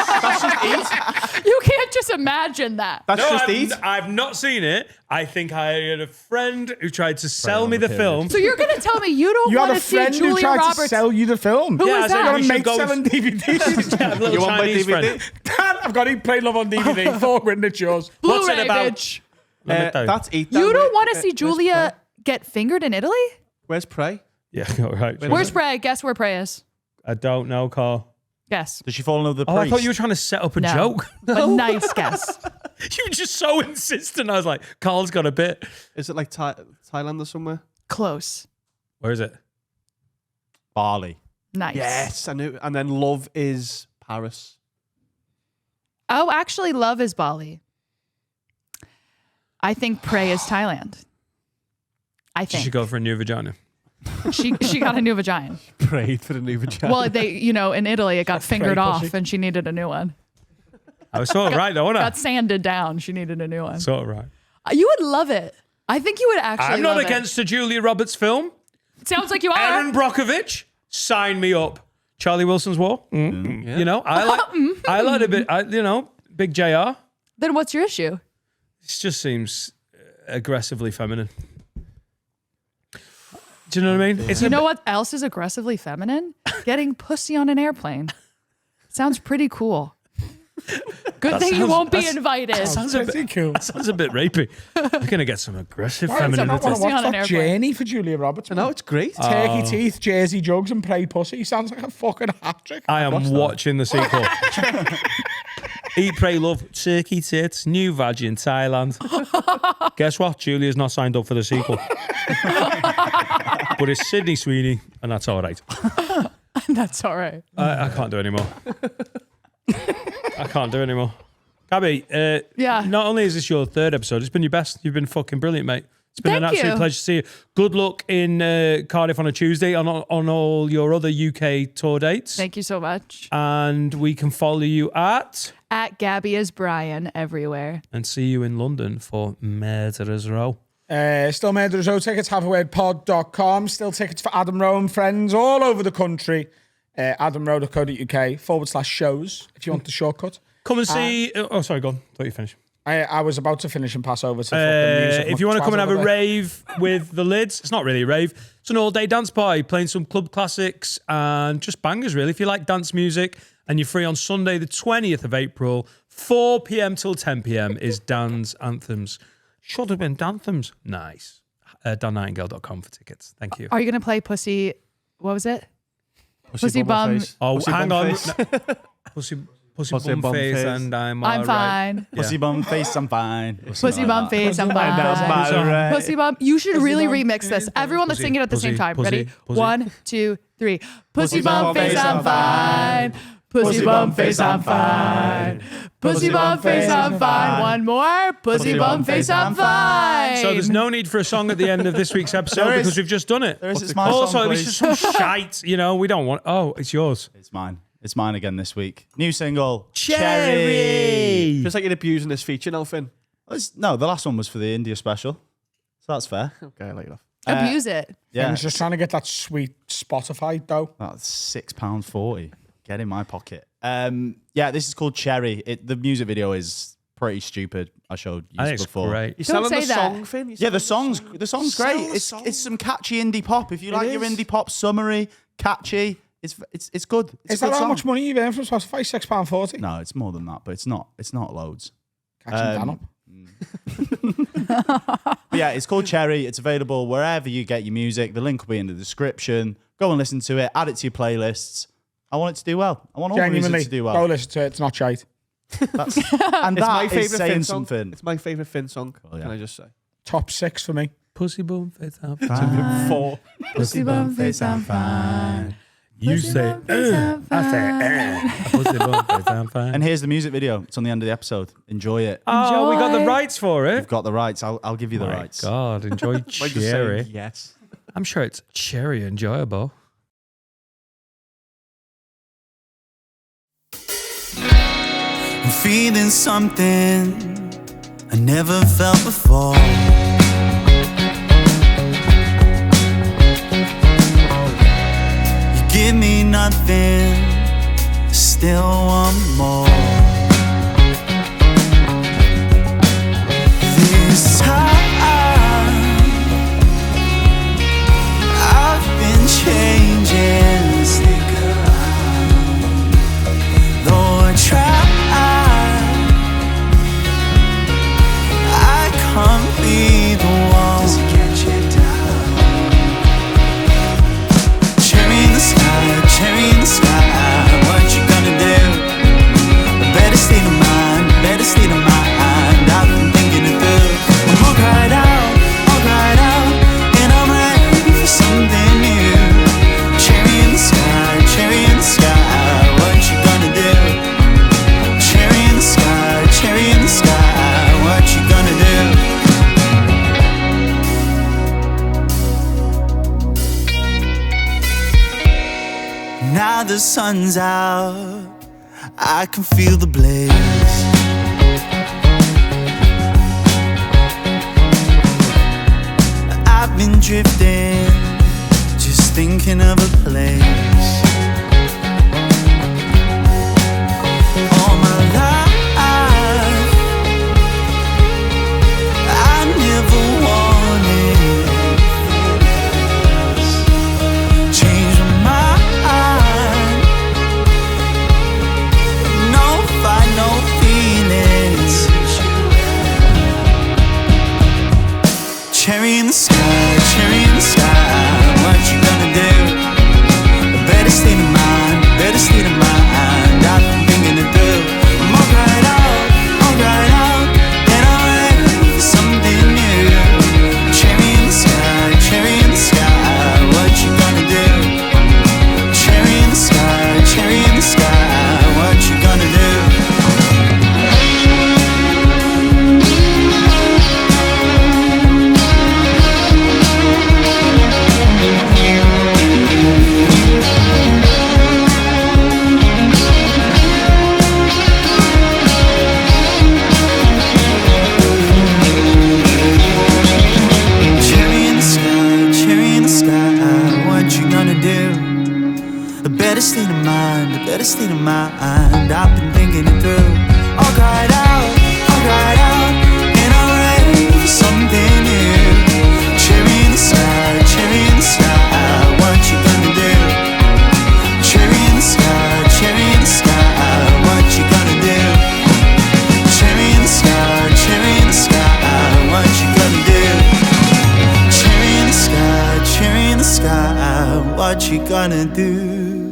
You can't just imagine that. That's just I've, Eat. I've not seen it. I think I had a friend who tried to sell me the film. So you're going to tell me you don't You had want a to see friend who Julia tried to Roberts? sell you the film. Who Yeah, is I said that? we Got a should mate go selling DVDs. Yeah, a little You want my Chinese DVD? friend. Dad, I've got Eat, Pray, Love on DVD. £4 it's yours. What's Blu-ray, it about? bitch. Let me tell you. That's Eat. You don't want to see Julia get fingered in Italy? Where's Prey? Yeah, all right. Where's Prey? Guess where Prey is. I don't know, Carl. Guess. Does she fall in love with the Oh, I priest? thought you were trying to set up a No. joke. But nice guess. You were just so insistent. I was like, Carl's got a bit. Is it like Thailand or somewhere? Close. Where is it? Bali. Nice. Yes, I knew. And then Love is Paris. Oh, actually, Love is Bali. I think Prey is Thailand. I She think. should go for a new vagina. She got a new vagina. Prayed for the new vagina. Well, in Italy, it got fingered off pussy. and she needed a new one. I was sort of right, though, wasn't I? Got sanded down. She needed a new one. Sort of right. You would love it. I think you would actually I'm not love against a Julia Roberts film. it. Sounds like you are. Aaron Brockovich, sign me up. Charlie Wilson's War. Yeah. You know, I like a bit, Big JR. Then what's your issue? It just seems aggressively feminine. Do you know what I mean? It's You a know bit- what else is aggressively feminine? Getting pussy on an airplane. Sounds pretty cool. Good thing you sounds- won't be that's- invited. sounds a bit Pretty cool. Sounds a bit rapey. We're gonna get some aggressive Why does I not femininity. want to Pussy watch on an that airplane. journey for Julia Roberts? no, it's great. Turkey teeth, Jersey jugs, and Prey pussy. Sounds like a fucking hat trick. I am watching the sequel. Eat, Pray, Love, Turkey Tits, New Vag in Thailand. Guess what? Julia's not signed up for the sequel. But it's Sydney Sweeney, and that's all right. That's all right. I can't do anymore. I can't do anymore. Gabby, Yeah. not only is this your third episode, it's been your best. You've been fucking brilliant, mate. It's been an Thank absolute you. pleasure to see you. Good luck in Cardiff on a Tuesday on all your other UK tour dates. Thank you so much. And we can follow you at Gabby is Bryan everywhere. and see you in London for Murderers Row. Still Murderers Row tickets, haveawordpod.com. Still tickets for Adam Rowe and friends all over the country. AdamRowe.co.uk /shows if you want the shortcut. Come and see. Sorry, go on. Thought you finished. I was about to finish and pass over to fucking music. If you want to come and have a Twat over there. rave with the Lids, it's not really a rave. It's an all-day dance party, playing some club classics and just bangers, really. If you like dance music and you're free on Sunday, the 20th of April, 4 p.m. till 10 p.m. is Dan's Anthems. Should have been Danthems. Nice. DanNightingale.com for tickets. Thank you. Are you going to play Pussy? What was it? Pussy Bum. Face. Oh, Pussy hang bum on. face. Pussy bum face and I'm I'm alright. fine. Pussy bum face, I'm fine. Pussy Bum face, I'm fine. Pussy Bum. You should really remix this. Everyone, let's sing it at the same time. Ready? Pussy. 1, 2, 3. Pussy Bum face, I'm fine. Pussy Bum face, I'm fine. Pussy Bum face, I'm fine. One more. Pussy Bum face, I'm fine. So there's no need for a song at the end of this week's episode There is. because we've just done it. There is. It's my Also, song, it's please. just some shite. You know, we don't want. Oh, it's yours. It's mine. It's mine again this week. New single, Cherry. Feels like you're abusing this feature now, Finn. No, the last one was for the India special. So that's fair. Okay, I like that. Abuse it. Yeah. I'm just trying to get that sweet Spotify though. That's £6.40. Get in my pocket. Yeah, this is called Cherry. The music video is pretty stupid. I showed you I think it's before. great. You're Don't selling the say that. song, Finn? You're Yeah, selling the song's Sell great. the It's song. it's some catchy indie pop. If you like your is. indie pop, summery, catchy, it's good. It's Is a that good how song. much money you earn from Spotify? £6.40. No, it's more than that, but it's not loads. Catching Dan up. But yeah, it's called Cherry. It's available wherever you get your music. The link will be in the description. Go and listen to it. Add it to your playlists. I want it to do well. I want all the music Genuinely, to do go well. listen to it. It's not shite. That's, and It's my that is favourite saying Finn song. something. It's my favourite Finn song. yeah. Can I just say? Top 6 for me. Pussy bum face, I'm fine. 4. Pussy Bum face, I'm fine. You say, I say, pussy bum face, I'm fine. And here's the music video. It's on the end of the episode. Enjoy it. Oh, we got the Enjoy. rights for it. You've got the rights. I'll give you the My rights. God, enjoy Like just Cherry. saying yes. I'm sure it's cherry enjoyable. I'm feeling something I never felt before. You give me nothing, still want more. This time I've been changing. Stick around, though I try. I can't be the one to get you down. Cherry in the sky, what you gonna do? A better state of mind, I've been thinking it through. I'm all cried out, and I'm ready for something new. Cherry in the sky, what you gonna do? Cherry in the sky, what you gonna do? Now the sun's out, I can feel the blaze. I've been drifting, just thinking of a place. All my life, I never wanted this. Change my mind, no fight, no feelings. Cherry in the sky, what you gonna do? A better state of mind, I've been thinking it through. I'm all cried out, and I'm ready for something new. Cherry in the sky, what you gonna do? Cherry in the sky, what you gonna do? Cherry in the sky, what you gonna do? A better state of mind, I've been thinking it through. All cried out, style. What you gonna do?